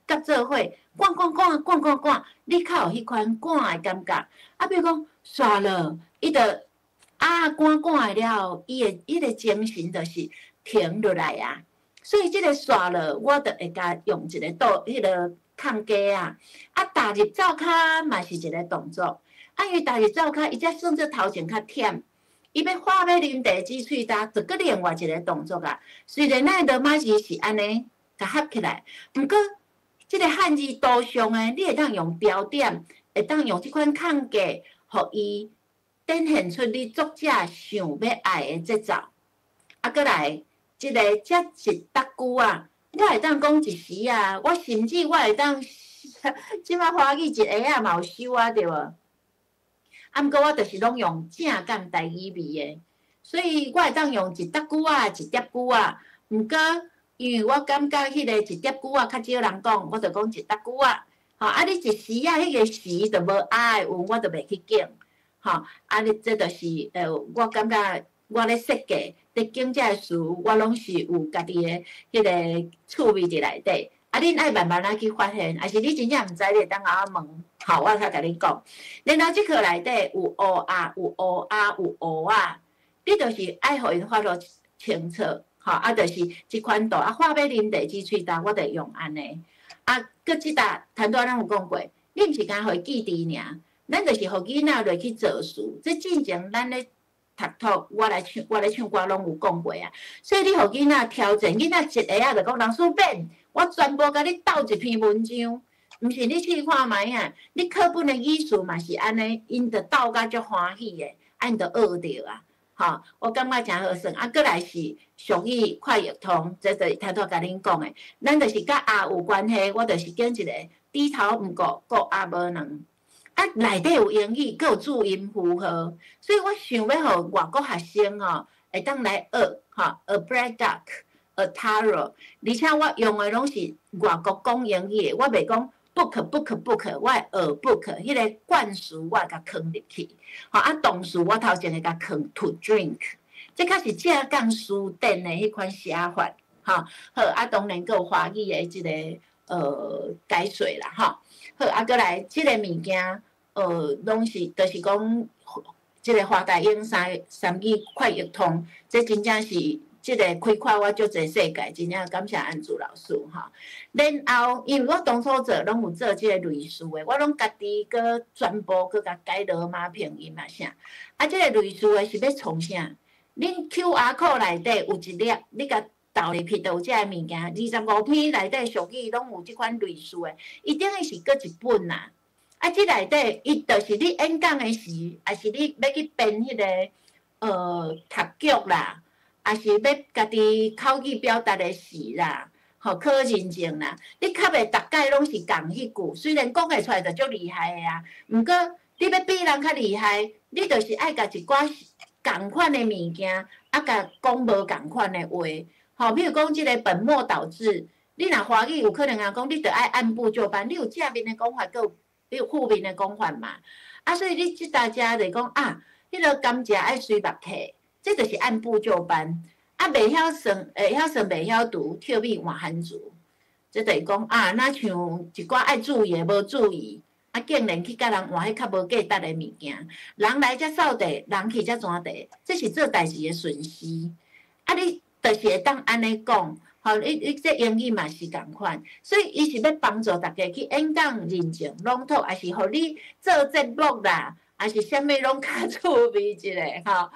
S1: 甲做伙，呱呱呱呱呱呱，你较有迄款赶的感觉。啊，比如讲。煞了，伊就啊赶赶的了后，伊的精神就是停落来啊。所以即个煞了，我就会甲用一个迄个空格啊。啊，踏入灶骹嘛是一个动作。啊，因为踏入灶骹，伊才算做头前较忝。伊要喝要啉茶煮喙焦，就搁另外一个动作啊。虽然咱罗马字是安尼甲合起来，毋过即个汉字图像诶，你会当用标点，会当用即款空格。互伊展现出你作者想要爱的节奏，啊，过来，即个才一搭句啊，我会当讲一时啊，我甚至我会当，即摆华语一下啊嘛有收啊，对无？啊，毋过我就是拢用正港台语味的，所以我会当用一搭句啊，一叠句啊，毋过因为我感觉迄个一叠句啊较少人讲，我就讲一搭句啊。吼，啊！你一时啊，迄个时就无啊的韵，我就袂去讲。吼，啊！你这就是我感觉我咧设计咧讲这词，我拢是有家己的迄个趣味伫内底。啊，恁爱慢慢啊去发现，还是你真正毋知，你会当甲我问。吼，我才甲你讲。然后即课内底有乌啊，有乌啊，有乌啊，你就是爱互伊发落清楚。吼，啊，就是即款图啊，画要啉茶煮喙焦，我就用安尼。啊，搁即搭谈多咱有讲过，你毋是干互伊记忆尔，咱就是互囡仔落去做事。这进前咱咧读图，我来唱歌拢有讲过啊。所以你互囡仔挑战，囡仔一下就讲老师免，我全部甲你斗一篇文章，毋是你试看觅啊。你课本的语序嘛是安尼，因着斗甲足欢喜的，啊因着学着啊。吼，我感觉真好耍。啊，过来是俗语快译通，这就是头头甲恁讲的。咱就是甲鸭有关系，我就是拣一个低头毋顾，顾鸭无能。啊，内底有英语，阁有注音符号，所以我想要互外国学生吼，会当来学吼 ，a bread duck，a taro， 而且我用的拢是外国讲英语的，我袂讲。book，我会学 book， 迄个冠词我会甲放入去，吼啊动词我头前会甲放 to drink， 这较是正港书典的迄款写法，吼好啊，当然阁有华语的即个解说啦，吼好啊，过来即个物件拢是就是讲即个华大英三语快译通，这真正是一即个开阔我足侪世界，真正感谢安祖老师哈。然后，因为我当初做拢有做即个类似的，我拢家己个全部个甲改罗马拼音啊啥。啊，即个类似的是要创啥？恁 QR code 内底有一粒，你甲投入去，就有即个物件。25篇内底俗语拢有即款类似的，伊等于是搁一本啦。啊，即内底伊就是你演讲的时，还是你要去编迄个读剧啦。也是要家己口语表达的时啦，吼考认证啦，你较袂逐概拢是共迄句，虽然讲会出来就足厉害的啊，毋过你要比人较厉害，你就是爱甲一寡共款的物件，啊甲讲无共款的话，吼，比如讲即个本末倒置，你若华语有可能啊讲，你着爱按部就班，你有正面的讲法，佮有负面的讲法嘛，啊，所以你即大家就讲啊，迄个甘蔗爱随目体。这就是按部就班，啊，袂晓算，会晓算，袂晓读，跳米换汉字，这就是讲啊，那像一寡爱注意的无注意，啊，竟然去甲人换迄较无价值的物件，人来才扫地，人去才转地，这是做代志的损失。啊，你就是会当安尼讲，吼，你这英语嘛是共款，所以伊是要帮助大家去演讲、认证、朗读，还是互你做节目啦。还是啥物拢较趣味一个吼，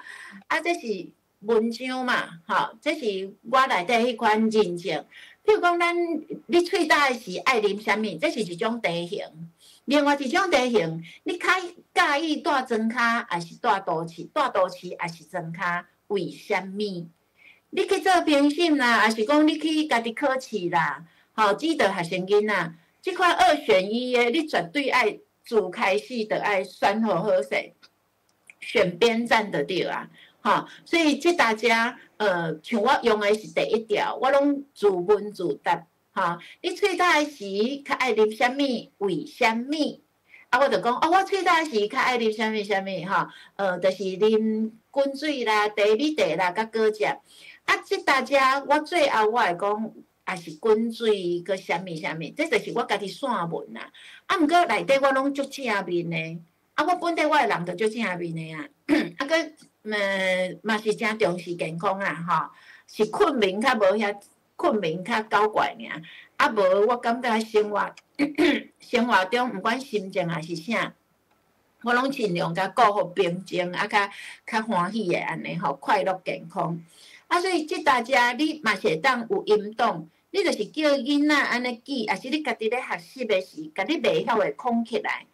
S1: 啊，这是文章嘛，吼，这是我内底迄款认证。譬如讲，你喙焦的时爱啉啥物，这是一种题型。另外一种题型，你较介意带庄脚，还是带都市？带都市还是庄脚？为啥物？你去做评审啦，还是讲你去家己考试啦？吼，指导学生囡仔，即款二选一的，你绝对爱。主开始的爱选好好势，选边站的对啊，哈，所以这大家像我用的是第一条，我拢自问自答，哈，你喙焦的时较爱啉啥物？为啥物？啊，我就讲哦，我喙焦的时较爱啉啥物啥物哈，就是啉滚水啦、茶米茶啦、甲果汁。啊，这大家我最后我会讲。也是滚水，搁啥物啥物，这就是我家己散文啦。啊，毋过内底我拢足正面的，啊，我本地我的人就足正面的啊。啊，搁嘛是真重视健康啊，吼，是困眠较无遐困眠较搞怪尔。啊，无我感觉生活生活中，毋管心情还是啥，我拢尽量甲顾好平静，啊，较欢喜的安尼吼，快乐健康。啊，所以即大家你嘛是会当有引导，你就是叫囡仔安尼记，还是你家己咧学习的时，甲你袂晓的空起来，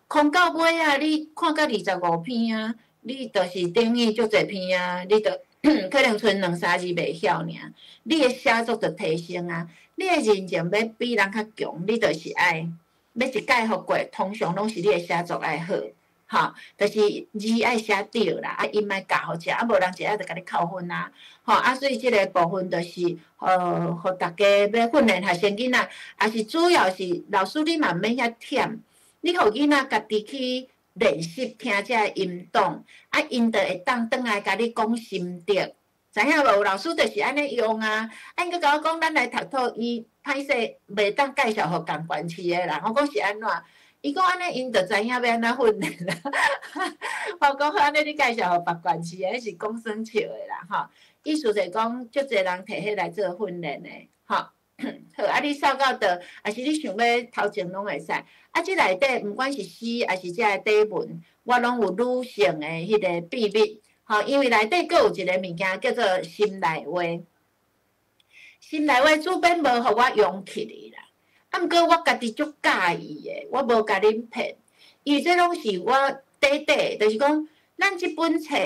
S1: 空到尾啊，你看到25篇啊，你就是等于足侪篇啊，你就可能剩2、3字袂晓尔，你的写作就提升啊，你的认证要比人较强，你就是爱要一届互过，通常拢是你的写作爱好。吼，就是字爱写对啦，啊音爱教好食，啊无人一下就甲你扣分啦，吼啊，所以即个部分就是互大家要训练学生囡仔，也是主要是老师你嘛免遐忝，你互囡仔家己去练习听遮音档，啊因就会当转来甲你讲心得，知影无？老师就是安尼用啊，啊因佮甲我讲，咱来读套，伊歹势袂当介绍互共关系的人，我讲是安怎？伊讲安尼，因就知影要安怎训练啦。我讲安尼，你介绍互别关系的，迄是讲算笑的啦，吼。意思就是讲，足侪人摕迄来做训练的，吼。好，啊，你扫到倒，还是你想要头前拢会使。啊，即内底毋管是诗还是遮个底文，我拢有女性的迄个秘密，吼，因为内底佫有一个物件叫做心内话。心内话主编无互我用起哩啦。啊，毋过我家己足介意的，我无甲恁骗，因为这拢是我底，就是讲，咱即本册，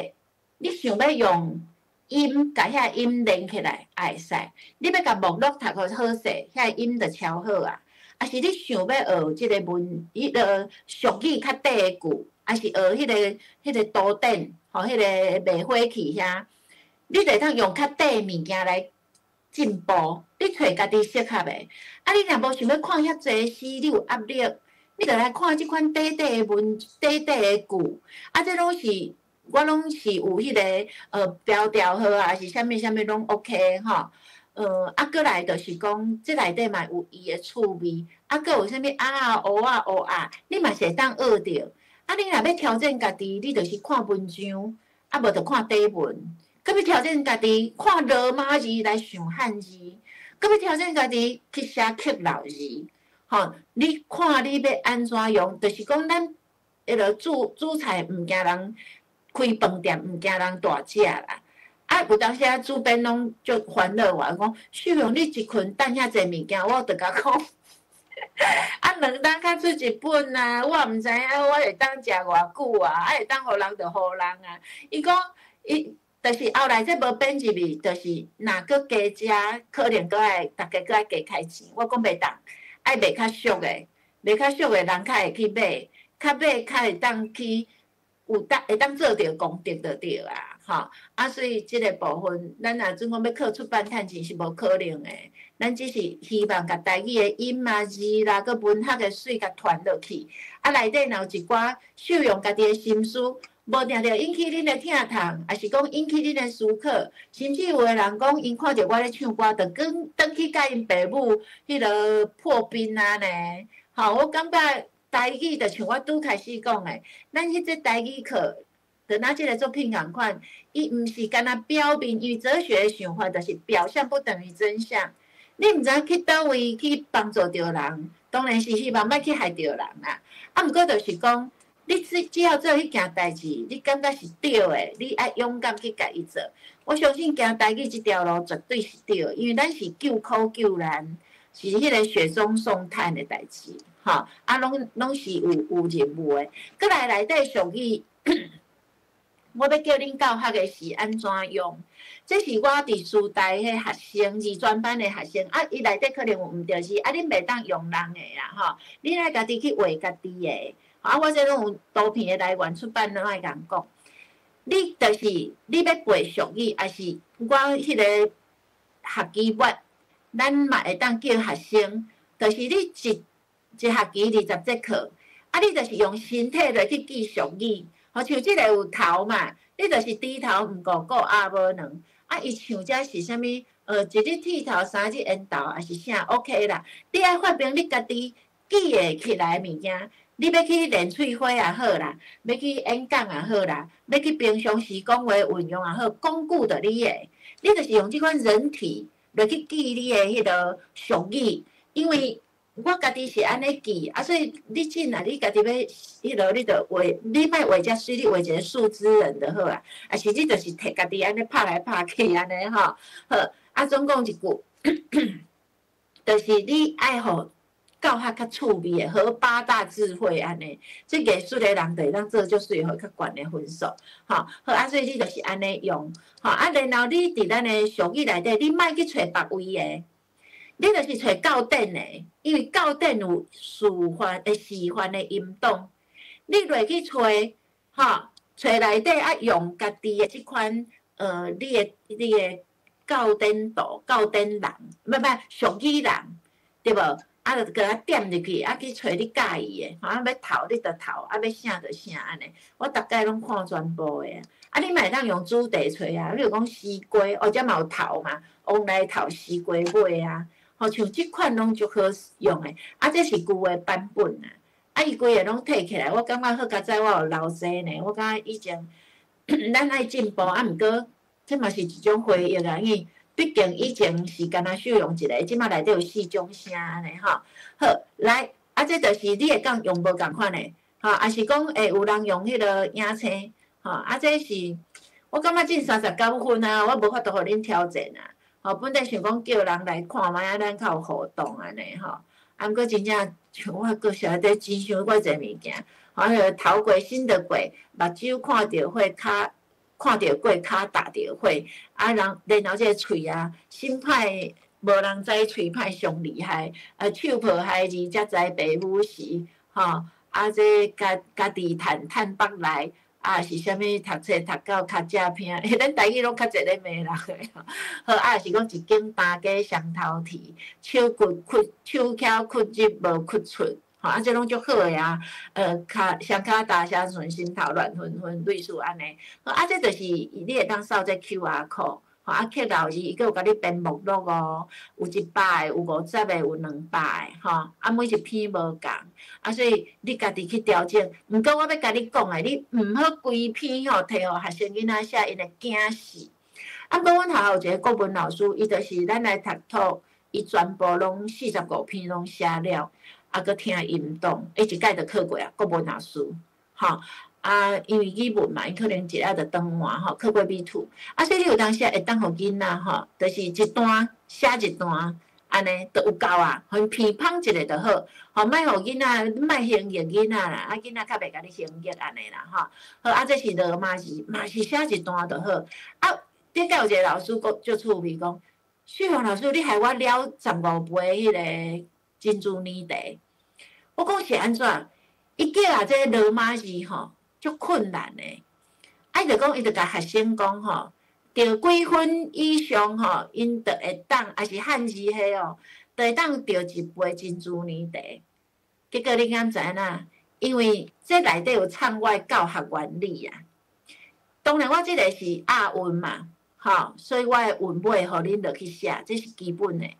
S1: 你想要用音，甲遐音连起来也会使。你要甲目录读好好势，遐音就超好啊。啊是你想要学即个迄个俗语较短的句，啊是学迄个图典，吼，迄个卖火器遐，你就当用较短的物件来。进步，你找家己适合的。啊，你若无想要看遐济诗，你有压力，你就来看即款短的文、短的句。啊，这拢是我拢是有迄个标调好啊，还是啥物拢 OK 吼。啊，过来就是讲，这内底嘛有伊的趣味。啊，佫有啥物啊，你嘛是会当学着。啊，你若要挑战家己，你就是看文章，啊无就看短文。搁要挑战家己看罗马字来想汉字，搁要挑战家己去写刻老字。吼，你看你要安怎用，就是讲咱迄个煮菜毋惊人开饭店，毋惊人大食啦。啊，有当时啊，主编拢就烦恼我讲，秀荣你一群等遐济物件，我着甲讲，啊，两当较出一本啊，我毋知影我会当食偌久啊，会当互人就互人啊。伊讲，就是后来这无编入去，就是若搁加食，可能搁爱大家搁爱加开钱。我讲袂当，爱卖较俗诶，卖较俗诶人较会去买，较会当去会当做着功德就对啊，吼。啊，所以即个部分，咱若准讲要靠出版趁钱是无可能诶。咱只是希望甲台语诶音啊字啦，佮文学诶水甲传落去。啊，内底若有一寡秀用家己诶心思。无定着引起恁的疼痛，也是讲引起恁的思考，甚至有个人讲，因看着我咧唱歌，就转去甲因爸母迄个破冰啊呢。吼，我感觉台语就像我拄开始讲的，咱迄只台语课，就拿即个作品共款，伊毋是干那表面，因为哲学的想法就是表象不等于真相。你毋知去倒位去帮助着人，当然是希望莫去害着人啦。啊，毋过就是讲。你只要做迄件代志，你感觉是对的，你爱勇敢去家己做。我相信行台语这条路绝对是对的，因为咱是救苦救难，是迄个雪中送炭的代志，吼，啊，拢是有任务的。搁来内底俗语，我要叫恁教学的是安怎用？这是我伫师大迄学生二专班的学生，啊，伊内底可能有毋对是，啊，恁袂当用人的啦，吼，恁爱家己去画家己的。啊！我这拢有图片的来源出版，拢爱共讲。你就是你要背俗语，还是我迄个学期末，咱嘛会当叫学生，就是你一学期20节课，啊，你就是用身体来去记俗语。好像即个有头嘛，你就是低头毋顾顾啊无两。啊，伊像遮是啥物？一日剃头，三日烟头，还是啥 ？OK 啦。你爱发明你家己记会起来物件。你要去练喙花也好啦，要去演讲也好啦，要去平常时讲话运用也好，讲久着你诶，你就是用即款人体来去记你诶迄个俗语，因为我家己是安尼记，啊，所以你进来你家己要迄个，你着画，你莫画遮水，你画一个树之人就好啊，啊是你就是摕家己安尼拍来拍去安尼吼，好，啊总讲一句，就是你爱互。教学较趣味诶，和八大智慧安尼，即艺术诶人就会当做就是有较悬诶分数，吼，好啊，所以你就是安尼用，吼啊，然后你伫咱诶俗语内底，你莫去找别位诶，你就是找教典诶，因为教典有示范诶音档，你落去找，吼，找内底啊用家己诶即款你诶教典度、教典人，俗语人，对无？啊，就甲它点入去，啊去找你介意的，啊要头你就头，啊要啥就啥安尼。我逐概拢看全部的，啊你嘛会当用主题找啊，你如讲西瓜，哦遮嘛有头嘛，往内头西瓜尾啊，吼像即款拢足好用的，啊这是旧的版本啊，啊伊规个拢摕起来，我感觉好佳哉我有留济呢，我感觉以前咱爱进步，啊毋过这嘛是一种回忆啊，因为。毕竟以前是干那秀用一个，即马内底有4种声安尼吼。好，来，啊，这就是你会讲用无共款的，吼，也是讲有人用迄个影星，吼，啊，这是我感觉进39分啊，我无法度互恁挑战啊。吼，本来想讲叫人来看卖啊，咱较有互动安尼吼。啊，毋过真正像我个是在真想过侪物件，吼，迄个头过身着过，目睭看着火骹。看到过骹打着火，啊然后这个喙啊，心歹无人知喙歹上厉害，手抱孩儿才知爸母时，吼，啊这家己趁北来，啊是啥物读册读到较正偏，咱台语拢较侪咧骂人诶，好啊是讲一斤担家双头啼，手巧屈入无屈出。吼，啊，这拢足好诶啊！双骹大声顺，心头乱纷纷，类似安尼。好，啊，这就是你会当扫这 QR code， 吼，啊，刻老字，伊佫有甲你编目录哦，有100个，有50个，有200个，吼，啊，每一篇无共，啊，所以你家己去调整。毋过我要甲你讲诶，你毋好规篇吼摕互学生囡仔写，因会惊死。啊，过阮学校有一个国文老师，伊就是咱来读册，伊全部拢45篇拢写了，啊，佮听音档，伊一届就考过啊，国文老师，吼。啊，因为语文嘛，伊可能一下就当换吼，考过美图。啊，所以你有当时会当互囡仔吼，就是一段写一段，安尼就有够啊，互因偏芳一下就好。吼，莫互囡仔，莫形容囡仔啦，啊，囡仔较袂甲你形容安尼啦，吼。好，啊，这是罗马字，嘛是写一段就好。啊，顶下有一个老师讲，足趣味讲，旭红老师，你害我了15杯迄个珍珠奶茶。我讲是安怎？伊叫啊，这罗马字吼。足困难诶，啊，就讲伊就甲学生讲吼，着几分以上吼，因就会当，也是汉字迄哦，就会当着一杯珍珠奶茶。结果你敢知影？因为这内底有掺我教学原理啊。当然，我即个是押韵嘛，吼，所以我诶韵尾互恁落去写，这是基本诶。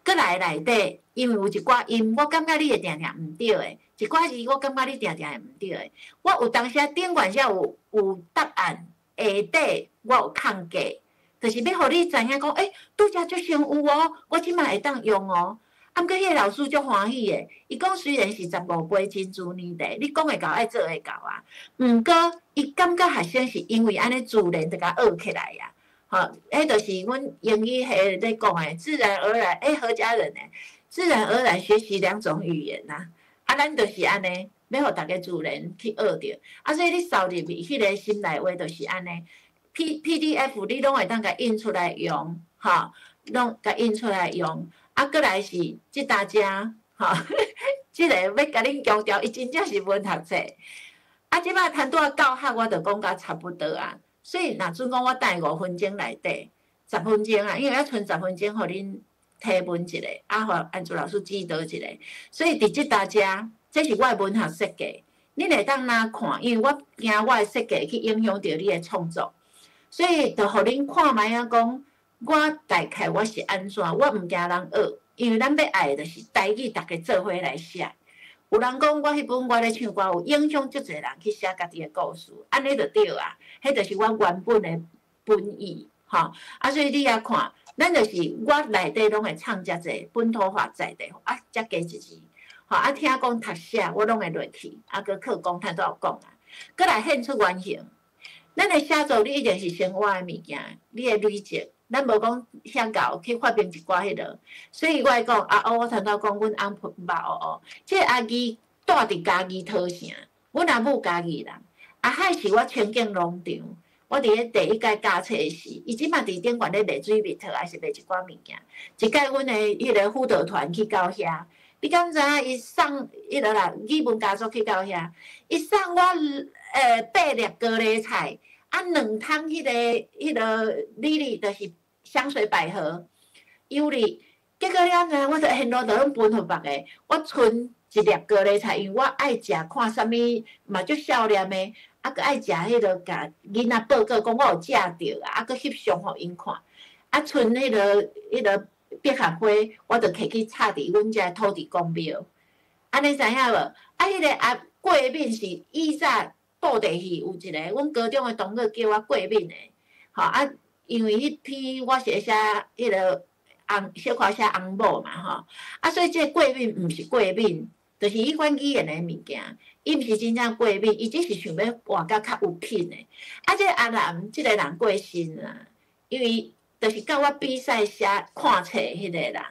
S1: 过来内底，因为有一寡音，我感觉你会定定毋对诶。一寡字，我感觉你定定会毋对诶。我有当时顶悬遐有答案，下底我有空格，就是要互你知影讲，拄则足先有哦，我即摆会当用哦。啊，毋过迄个老师足欢喜诶，伊讲虽然是15杯珍珠奶茶，你讲会到爱做会到啊。毋过伊感觉学生是因为安尼自然就甲学起来呀。吼，迄就是阮英语系咧讲诶，自然而然，何家人诶，自然而然学习2种语言呐。啊，咱就是安尼，要互大家自然去学着。啊，所以你扫入去，迄个心内话就是安尼。PDF 你拢会当甲印出来用，吼，拢甲印出来用。啊，过来是即大家，吼，即个要甲恁强调，伊真正是文学册。啊，即摆谈拄教学，我就讲甲差不多啊。所以，若准讲我等5分钟内底，10分钟啊，因为要剩10分钟，互恁提问一下，啊，互安珠老师指导一下。所以，伫即大家，这是我的文学设计，恁会当哪看？因为我惊我的设计去影响到你的创作，所以就互恁看卖啊，讲我大概我是安怎，我毋惊人学，因为咱要爱的就是台语，大家做伙来写。有人讲我迄本我咧唱歌，有影响足侪人去写家己的故事，安尼就对啊。迄就是我原本的本意，吼。啊，所以你也看，咱就是我内底拢会唱遮济本土化在地，啊，遮加一字，吼。啊，听讲读写，我拢会落去，啊，搁课讲摊都有讲啊，搁来现出原形。咱的写作，你一定是生活的物件，你的累积。咱无讲遐厚去发明一寡迄落，所以我会讲我头拄讲阮翁肉即个阿姨住伫嘉义土城，阮阿母嘉义人，阿海是我前景农场，我伫咧第一届教册时，伊即马伫顶悬咧卖水蜜桃，还是卖一寡物件。一届阮的迄个辅导团去到遐，你敢知影伊送迄落啦语文家族去到遐，伊送我8粒高丽菜。啊，2桶迄个莉莉，就是香水百合尤里，结果了呢，我就现在就拢分互别个，我剩1粒高丽菜，因为我爱食，看啥物嘛足少年的，啊，佮爱食迄个，甲囡仔报告讲我有食着啊，啊，佮翕相互因看，啊，剩迄个百合花，我就摕去插伫阮遮土地公庙，安尼知影无？啊，迄个过敏是以早。布袋戏有一个，阮高中的同学叫我过敏的，吼啊，因为迄篇我是写迄个小可写翁某嘛，吼啊，所以这过敏毋是过敏，就是迄款语言的物件，伊毋是真正过敏，伊只是想要画甲较有品的。啊，这阿南这个人过身啦，因为就是甲我比赛写看册迄个人。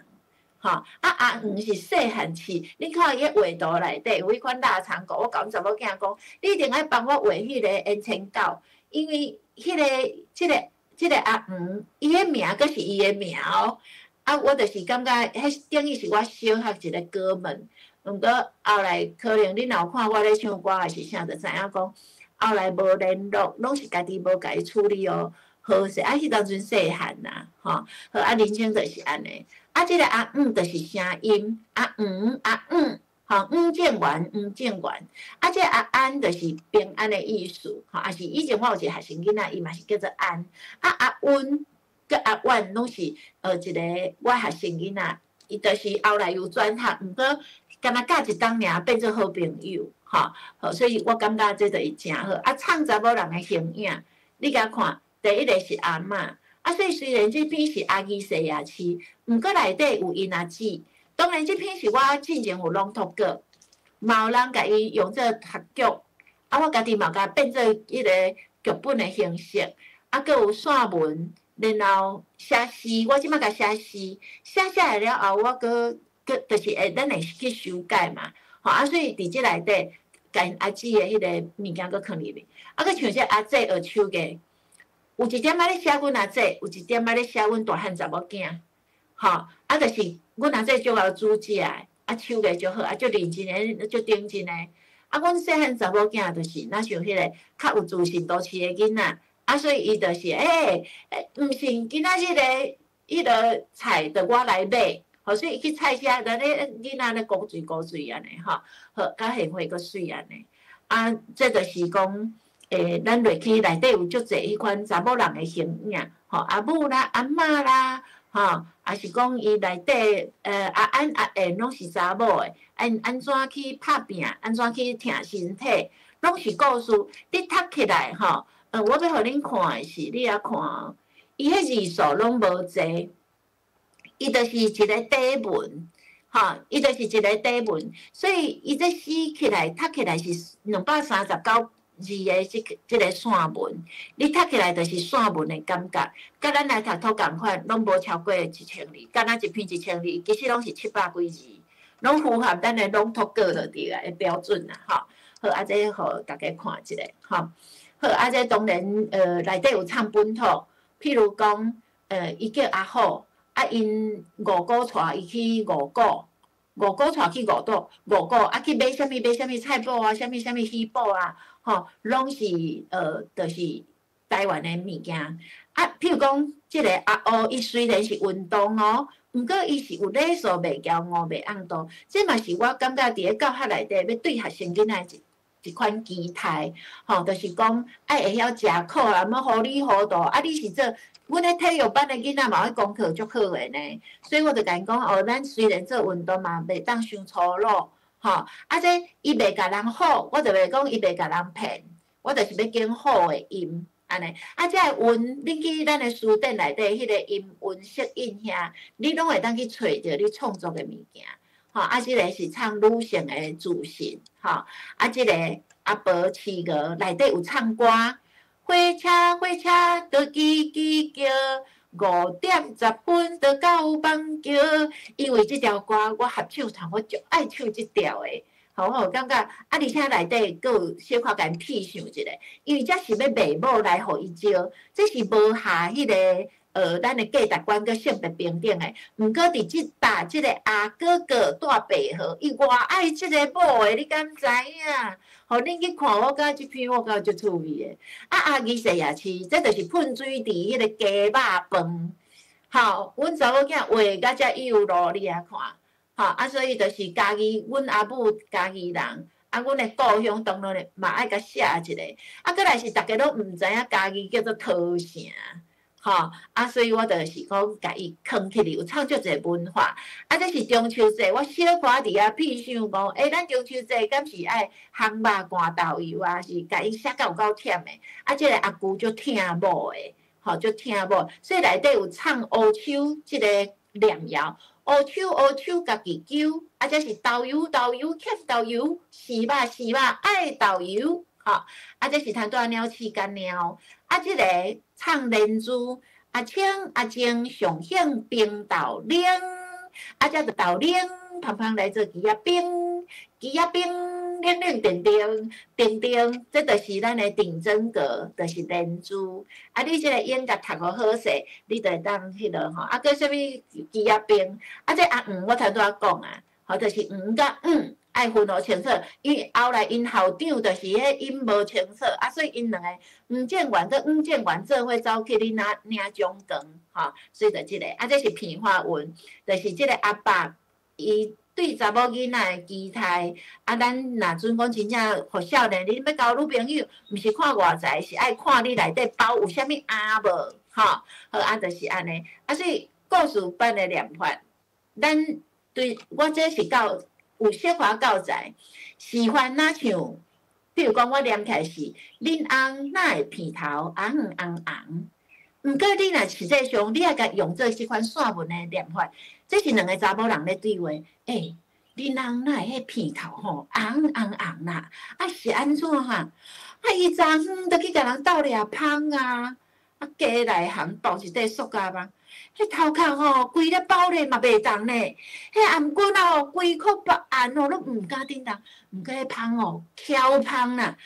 S1: 吼，阿黄是细汉时，你看伊个画图内底有迄款腊肠狗，我甲阮查某囝讲，你一定爱帮我画迄个烟尘狗，因为即个阿黄，伊个名阁是伊个名哦。啊，我就是感觉迄等于是我小学一个哥们，毋过后来可能恁若有看我咧唱歌还是啥，就知影讲后来无联络，拢是家己无家己处理哦。好势，啊，迄当阵细汉呐，吼，好啊，人生就是安尼。啊，即个阿就是声音，阿吼，建元，啊，这阿安就是平安的意思，吼，也是以前我有一个学生囡仔，伊嘛是叫做安，啊，阿温甲阿婉拢是一个我学生囡仔，伊就是后来有转学，毋过敢若教一当尔变做好朋友，吼，好，所以我感觉这就是诚好。啊，唱查某人的形影，你甲看，第一个是阿嬷。所以虽然这篇是阿基西亚诗，毋过内底有因阿姊。当然，这篇是我之前有朗读过，嘛有人甲伊用做合剧，我家己嘛甲变做迄个剧本的形式，佮有散文，然后写诗，我即摆甲写诗，写下来了后，我搁就是咱会去修改嘛，所以伫即内底，甲因阿姊的迄个物件搁放入去，搁像这阿姊学手艺，有一点仔咧写阮阿姊，有一点仔咧写阮大汉查某囝，就是阮阿姊足晓煮食的，手艺足好，足认真的，足认真的。阮细汉查某囝就是若像迄个较有自信都市的囡仔，所以伊就是毋是今仔迄个菜，着我来买，所以伊去菜市仔，咧囡仔咧古水安尼，好，较幸福个水安尼。这就是讲，咱落去内底有足侪迄款查某人的形影，阿母啦、阿嬷啦。也是讲伊内底阿安阿燕拢是查某诶，安怎去拍拼，安怎去挺身体，拢是故事。你读起来我要互恁看诶是，你也看，伊迄字数拢无侪，伊就是一个底文，伊就是一个底文，所以伊这诗起来读起来是239字的即个散文，你读起来就是散文的感觉，甲咱来读图共款，拢无超过1000字，敢若一篇1000字，其实拢是700几字，拢符合咱的朗读稿就对啦的标准啦，好，这互大家看一下，好，这当然内底有唱本土，譬如讲伊叫阿虎，因五姑带伊去五姑带去五姑，去买啥物菜脯啊，啥物鱼脯啊。拢是就是台湾的物件。譬如讲，即个阿乌，伊虽然是运动毋过伊是有礼数、袂骄傲、袂盎荡。这嘛是我感觉伫咧教学内底要对学生囡仔一款期待。就是讲会晓食苦啦，莫糊里糊涂。你是做阮咧体育班的囡仔嘛，功课足好诶呢。所以我就甲因讲，咱虽然做运动嘛，袂当伤粗鲁。这伊袂甲人好，我就袂讲伊袂甲人骗，我就是要拣好诶音，安尼。这个韵，恁去咱诶书店内底迄个音韵色印遐，你拢会当去找着你创作诶物件。即个是唱女性诶自信，即个阿婆饲鹅内底有唱歌，火车都叽叽叫。5:10就到房桥，因为即条歌我合唱团，我足爱唱即条诶，我感觉而且内底阁有小可甲屁想一下，因为这是要卖某来互伊招，这是无下迄个咱诶价值观佮性别平等诶。毋过伫即搭即个阿哥哥带白号，伊偌爱即个某诶，你敢知影？恁去看我甲即篇，我感觉足趣味诶。阿基西亚市，这就是喷水池迄个鸡肉饭。阮查某囝画甲遮有路，你来看。所以就是家己，阮阿母家己人，阮诶故乡当然嘛爱甲写一个。过来是逐个拢毋知影家己叫做桃城。所以我就是讲，甲伊藏起来有唱足侪文化。这是中秋节，我小可伫遐屁想讲，咱中秋节敢是爱烘肉寒豆油啊？是甲伊写甲有够忝诶。即个阿舅足疼某诶，足疼某，所以内底有唱乌手即个念谣，乌手家己揪，这是豆油欠豆油，是肉爱豆油，这是摊带鸟翅甲鸟。即个唱连珠，阿青阿静上兴冰豆冷，这个豆冷胖胖来做鸡仔冰，冷冷定，这就是咱的定真格，就是连珠。你这个音乐读个好势，你就会当迄落搁啥物鸡仔冰，这阿我头拄仔讲就是甲爱分互清楚，因为后来因校长就是迄因无清楚，所以因两个吴建元跟吴建元做伙走去咧领奖状，所以就即个，这是片花文，就是即个阿伯伊对查某囡仔的期待，咱若准讲真正互少年，你要交女朋友，毋是看外在，是爱看你内底包有啥物阿无，就是安尼，所以故事版的念法，咱对我这是到。有小可教材，示范哪像，比如讲我念起来是，恁翁哪会片头红红红，毋过你若实际上，你也甲用做即款散文的念法，这是两个查某人咧对话。你人哪会迄片头吼红啦？是安怎哈？伊昨昏就去甲人斗掠芳啊！家内含包一块塑胶棒，迄头壳吼规咧包咧嘛袂动呢。迄颔骨哦规颗白暗哦，都毋敢顶动。毋过迄芳哦翘芳啦，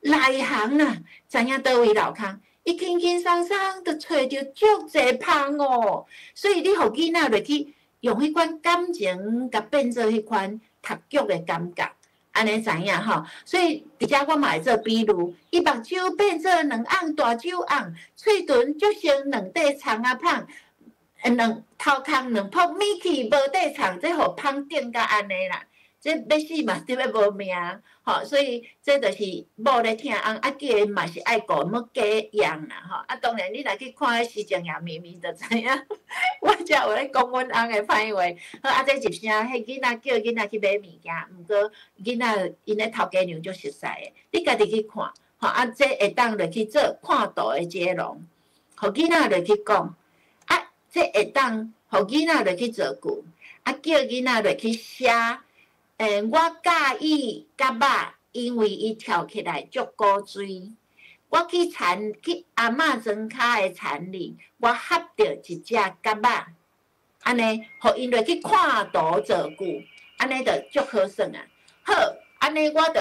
S1: 内行啦，知影倒位漏空。伊轻轻松松就找着足侪芳哦，所以你互囡仔落去用迄款感情，甲变做迄款读剧的感觉。安尼知影吼，所以伫遮我嘛会做比如，伊目睭变做两红大酒红，喙唇足成两块葱仔芳，头壳两泡米去无块葱，这互芳顶甲安尼啦。这要死嘛，就要无命，吼，所以这就是某咧疼翁，叫嘛是爱顾，要加养啦，吼。当然你若去看迄《西情也绵绵》，就知影，我才有咧讲阮翁的歹话。好，这一声，迄囡仔叫囡仔去买物件，毋过囡仔因咧头家娘足熟悉的，你家己去看，吼，这会当落去做看图的接龙，互囡仔落去讲，这会当互囡仔落去做句，叫囡仔落去写。我介意蛤肉，因为伊跳起来足古锥。我去阿嬷庄骹的田里，我翕到一只蛤肉，安尼，互因落去看图做句，安尼就足好算啊。好，安尼我就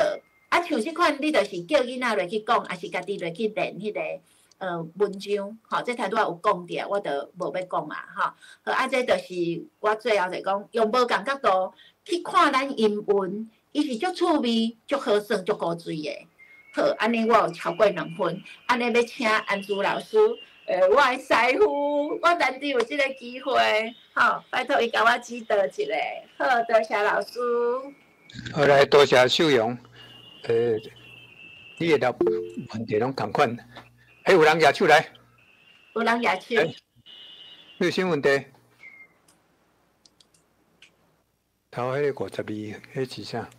S1: 像即款，你就是叫囡仔落去讲，还是家己落去练迄个文章，吼，这头拄仔有讲着，我就无要讲啊，吼。好，这就是我最后就讲，用无共角度。去看咱英文，伊是足趣味、足好算、足古锥的。好，安尼我有超过2分。安尼要请安珠老师，我的师傅，我难得有这个机会，好，拜托伊甲我指导一下。好，多谢老师。
S2: 好，来多谢秀荣。你的问题拢同款。有人举手来？
S1: 有人举手。
S2: 有啥问题？头迄个52，迄是啥？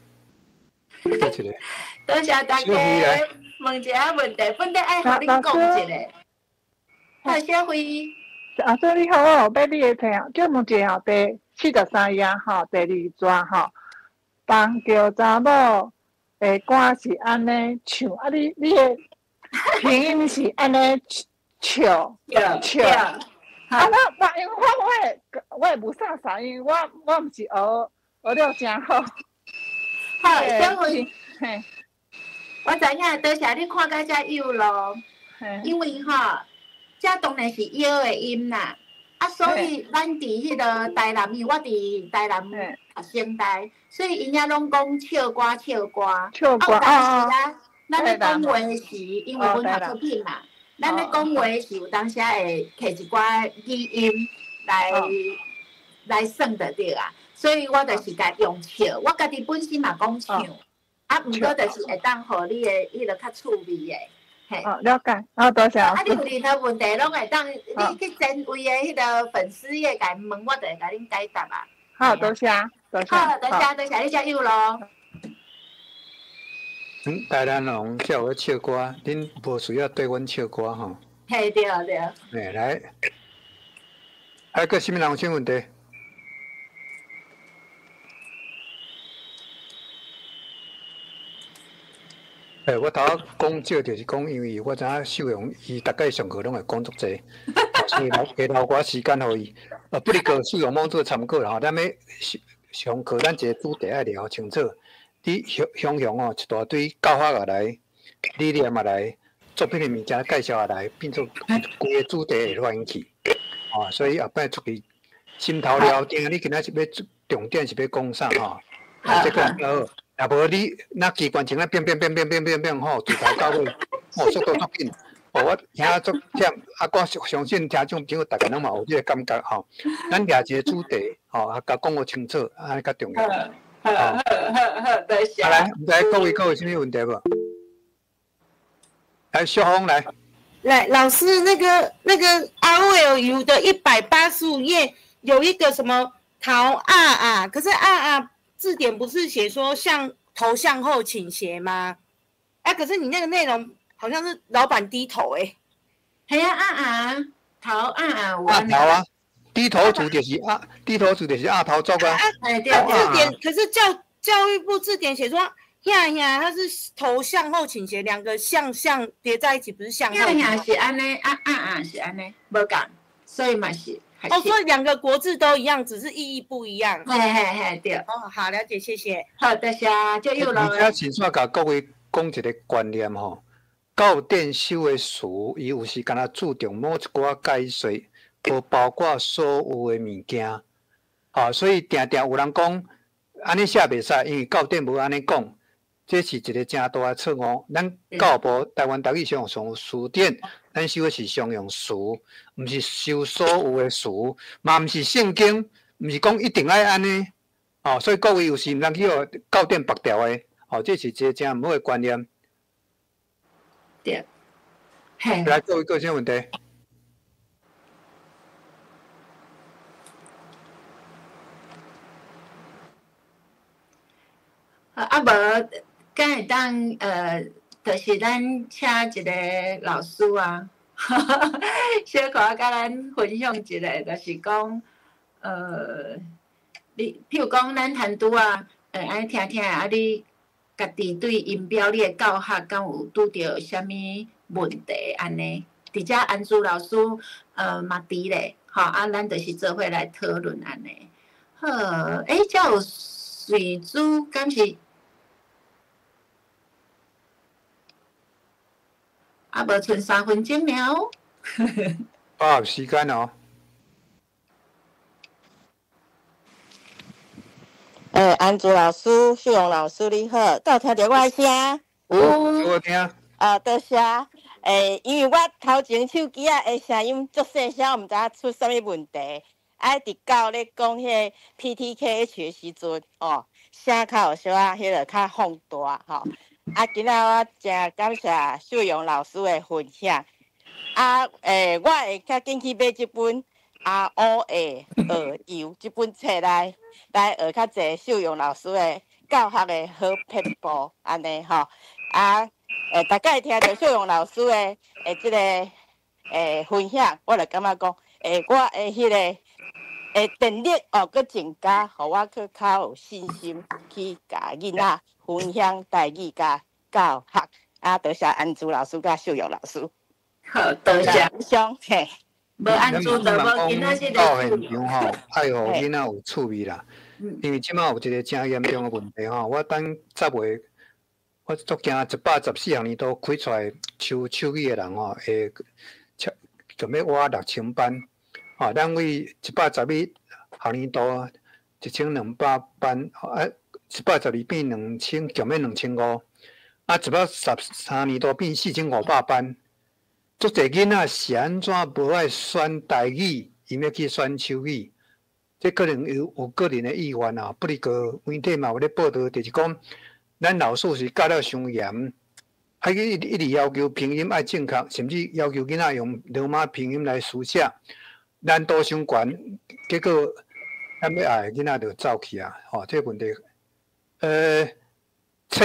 S2: 多谢
S1: 大家问一下问题，本来爱互你讲一下。好，小辉。
S3: 老师你好，要你的题啊，叫问一下第43页吼，第2段吼，帮叫查某的歌是安尼唱，你的拼音是安尼唱。那因为我也无啥啥，因为我毋是学了真好。
S1: 好，小辉，我知影，多谢你看到遮有咯。因为这当然是腰的音啦。所以咱伫迄个台南，因为我伫台南升台，所以因遐拢讲唱歌。但是咱咧讲话时，因为阮读作品嘛，咱咧讲话时有当时会摕一寡语音来算得着啊。所以我就是甲用唱，我家己本身嘛讲唱，毋过就是会当互你的迄个较趣味的。
S3: 了解，多谢。
S1: 你有任何问题，拢会当你去前位的迄个粉丝页甲问，我就会甲恁解答啊。
S3: 好，多谢。好，
S1: 多谢，你加油咯。
S2: 台南人才有唱歌，恁无需要对阮唱歌吼。
S1: 嘿，对。
S2: 来，还有啥物人有啥问题？我头仔讲少，就是讲，因为我知影秀荣伊大概上课拢会讲足济，所以给留寡时间互伊。不哩个秀荣忙做参考啦吼，咱要上课，咱一个主题爱聊清楚。你雄哦，一大堆教法下来，理念下来，作品的物件介绍下来，变做规个主题会乱去。所以后摆出去心头了定，你今仔是要重点是要讲啥吼？这个好。也无你那机关枪咧变吼，自头到尾，速度足紧。我听足忝，我相信听众朋友大家拢嘛有这个感觉吼。咱抓一个主题吼，甲讲个清楚，安尼较重要。
S1: 好，多谢。
S2: 来，唔知各位有啥物问题无？来，小红来。
S4: 来，老师，那个 ROLU 的185页有一个什么桃啊，可是字典不是写说头向后倾斜吗？可是你那个内容好像是老板低头
S1: 系啊头啊，
S2: 鸭头啊，低头族就是鸭头族啊。
S1: 哎对
S4: 字典可是教育部字典写说，它是头向后倾斜，两个向叠在一起，不是向后。
S1: 是安尼，是安尼，无共，所以嘛是。
S4: 哦，所以两个国字都一样，只是意义不一样。
S1: 嘿，对。
S4: 哦，好，了解，谢谢。
S1: 好，多谢，就有了。
S2: 而且先煞甲各位讲一个观念吼，到店收的词，伊有时敢若注重某一寡解说，无包括所有的物件。所以定有人讲，安尼写袂使，因为到店无安尼讲，这是一个真大的错误。咱教部台湾台语常用词典，咱收的是常用词，毋是收所有的词，嘛毋是圣经，毋是讲一定爱安尼。所以各位有时毋通去到店白条的，这是一个真毋好的观念。
S1: 对，嘿。
S2: 来，各位有啥问题？
S1: 无，敢会当就是咱请一个老师啊，小可甲咱分享一个，就是讲你譬如讲咱谈拄啊，安尼听啊，你家己对音标你的教学敢有拄着啥物问题安尼？伫遮安珠老师嘛伫咧，咱就是做伙来讨论安尼。好，遮有水珠，敢是？无剩3分钟了哦。
S2: 有时间哦。
S5: 安珠老师、秀荣老师你好，有听到我的声？
S2: 有，我听。
S5: 多谢。因为我头前手机的声音足细声，我毋知影出啥物问题。伫到咧讲迄 PTKH 的时阵，声较有小迄个较放大吼。今仔我真感谢秀荣老师的分享。我会较紧去买这本阿乌的学游这本册来学较济秀荣老师的教学的好撇步，安尼吼。大概听到秀荣老师的这个分享，我就感觉讲，我的迄个电力搁增加，互我去较有信心去甲囡仔分享台语甲教学。多谢安珠老师甲秀荣老师。
S1: 好，多谢。
S5: 相嘿。
S1: 无安珠就无囡仔这个
S2: 现场吼，爱互囡仔有趣味啦。因为即摆有一个真严重的问题吼，我等10月，我足惊114学年度开出来手语的人吼，会准备挖6000班。咱为111学年度1200班，112变2000，减免2500。113年度变4500班。足侪囡仔是安怎无爱选台语，伊要去选手语？这可能有个人的意愿啊。不哩个媒体嘛有咧报道，就是讲咱老师是教了伤严，一直要求拼音爱正确，甚至要求囡仔用罗马拼音来书写，难度伤悬，结果咱要爱囡仔就走去啊！这个问题，册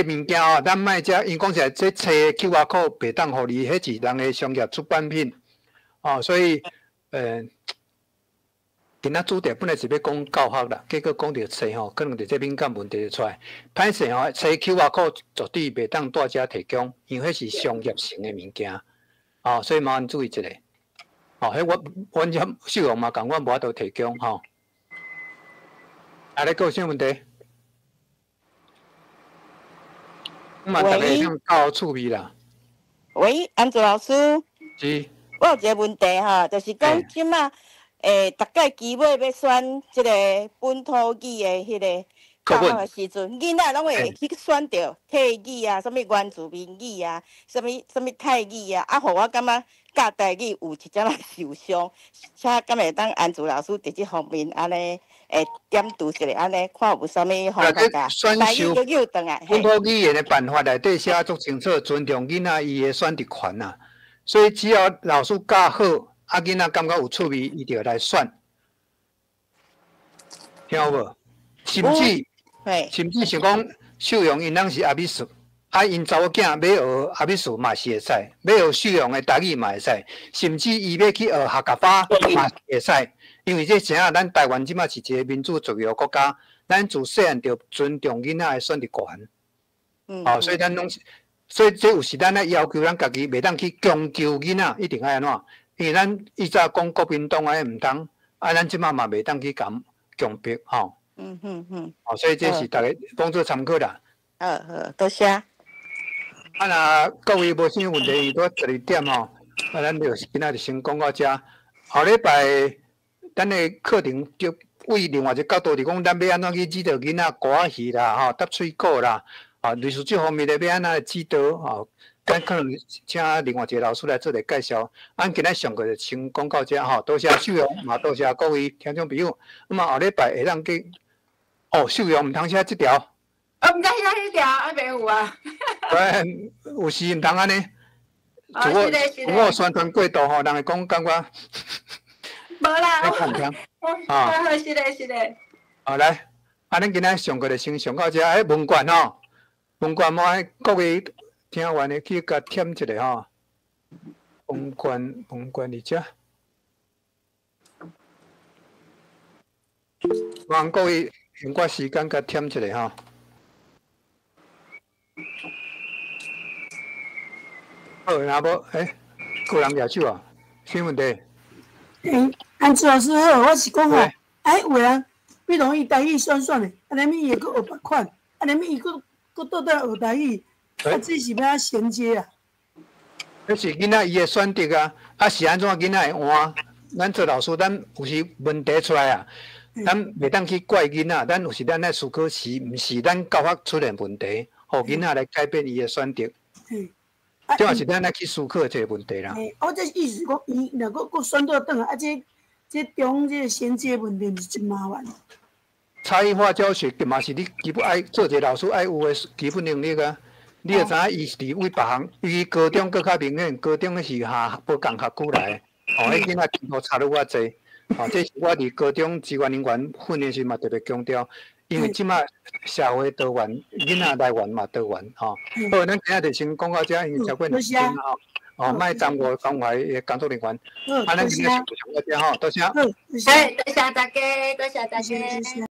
S2: 物件哦，咱卖遮，因讲起来，这册 QR code 袂当互你，迄是人的商业出版品，所以今仔主题本来是要讲教学啦，结果讲到册吼，可能伫这敏感问题就出来。歹势吼，册 QR code 绝对袂当大家提供，因为迄是商业性的物件，所以麻烦注意一下。迄我完全秀荣嘛，共我无法度提供吼。你有啥问题？嘛，大家向教趣味啦。
S5: 喂，安珠老师。
S2: 是。
S5: 我有一个问题哈，就是讲即马，大概期末要选即个本土语的迄个教学的时阵，囡仔拢会去选着泰语啊、什物原住民语啊、什物泰语啊，互我感觉教台语有一点仔受伤，请敢会当安珠老师伫即方面安尼点读一下，安尼看有啥物方法甲台语又又转来。
S2: 本土语言的办法内底写足清楚，尊重囡仔伊的选择权啊。所以只要老师教好，囡仔感觉有趣味，伊就来选，听有无？甚至像讲秀荣因拢是阿美术，因查某囝要学阿美术嘛是会使，要学秀容的台语嘛会使，甚至伊要去学客家话嘛是会使。因为这啥，咱台湾即马是一个民主自由国家，咱自细汉就尊重囡仔的选择权。所以咱拢，所以这有时咱咧要求咱家己袂当去强求囡仔，一定爱安怎？因为咱以早讲国民党诶毋通，咱即马嘛袂当去强迫吼。所以这是大家当做参考啦。
S5: 多谢。
S2: 若各位无啥问题，拄12点吼，咱就今仔就先讲到遮。后礼拜咱的课程就为另外一个角度，就讲咱要安怎去指导囡仔歌戏啦、搭喙鼓啦，类似这方面的要安怎指导咱可能请另外一个老师来做个介绍。咱今仔上课就先讲到遮多谢秀荣，嘛多谢各位听众朋友。那么后礼拜会当去秀荣毋通写即条。
S1: 毋知影迄条袂有啊。
S2: 有时毋通安尼。
S1: 是
S2: 我宣传过度人会讲感觉。
S1: 无啦，
S2: 好，
S1: 是的。
S2: 好来，咱今仔上课就先上到遮。文管文管各位听完的去甲添一下文管伫遮。望各位用我时间甲添一下好，若无个人举手啊？啥问题？
S6: 安朱老师好，我是讲有人比如伊台语选的，尼咪伊会佫学别款，尼咪伊佫倒转学台语，这是要衔接啊？
S2: 迄是囡仔伊的选择是安怎囡仔会换？咱做老师，咱有时问题出来咱袂当去怪囡仔，咱有时咱来思考是毋是咱教法出现问题，互囡仔来改变伊的选择。这也是咱来去思考这个问题啦。
S6: 我这意思讲，伊若佫选倒转这中这衔接问题是真麻烦。
S2: 差异化教学嘛是你基本爱做一个老师爱有的基本能力啊。你就知影伊是为别行，伊高中更较明显，高中是无共学区来的，迄囡仔进步差得偌济。这是我伫高中志愿人员训练时嘛特别强调，因为即马社会多元，囡仔来源嘛多元好，咱今仔就先讲到遮，因为超过2点莫耽误关怀的工作人员。咱今仔先上到遮多谢。
S1: 多谢大家，多谢大家。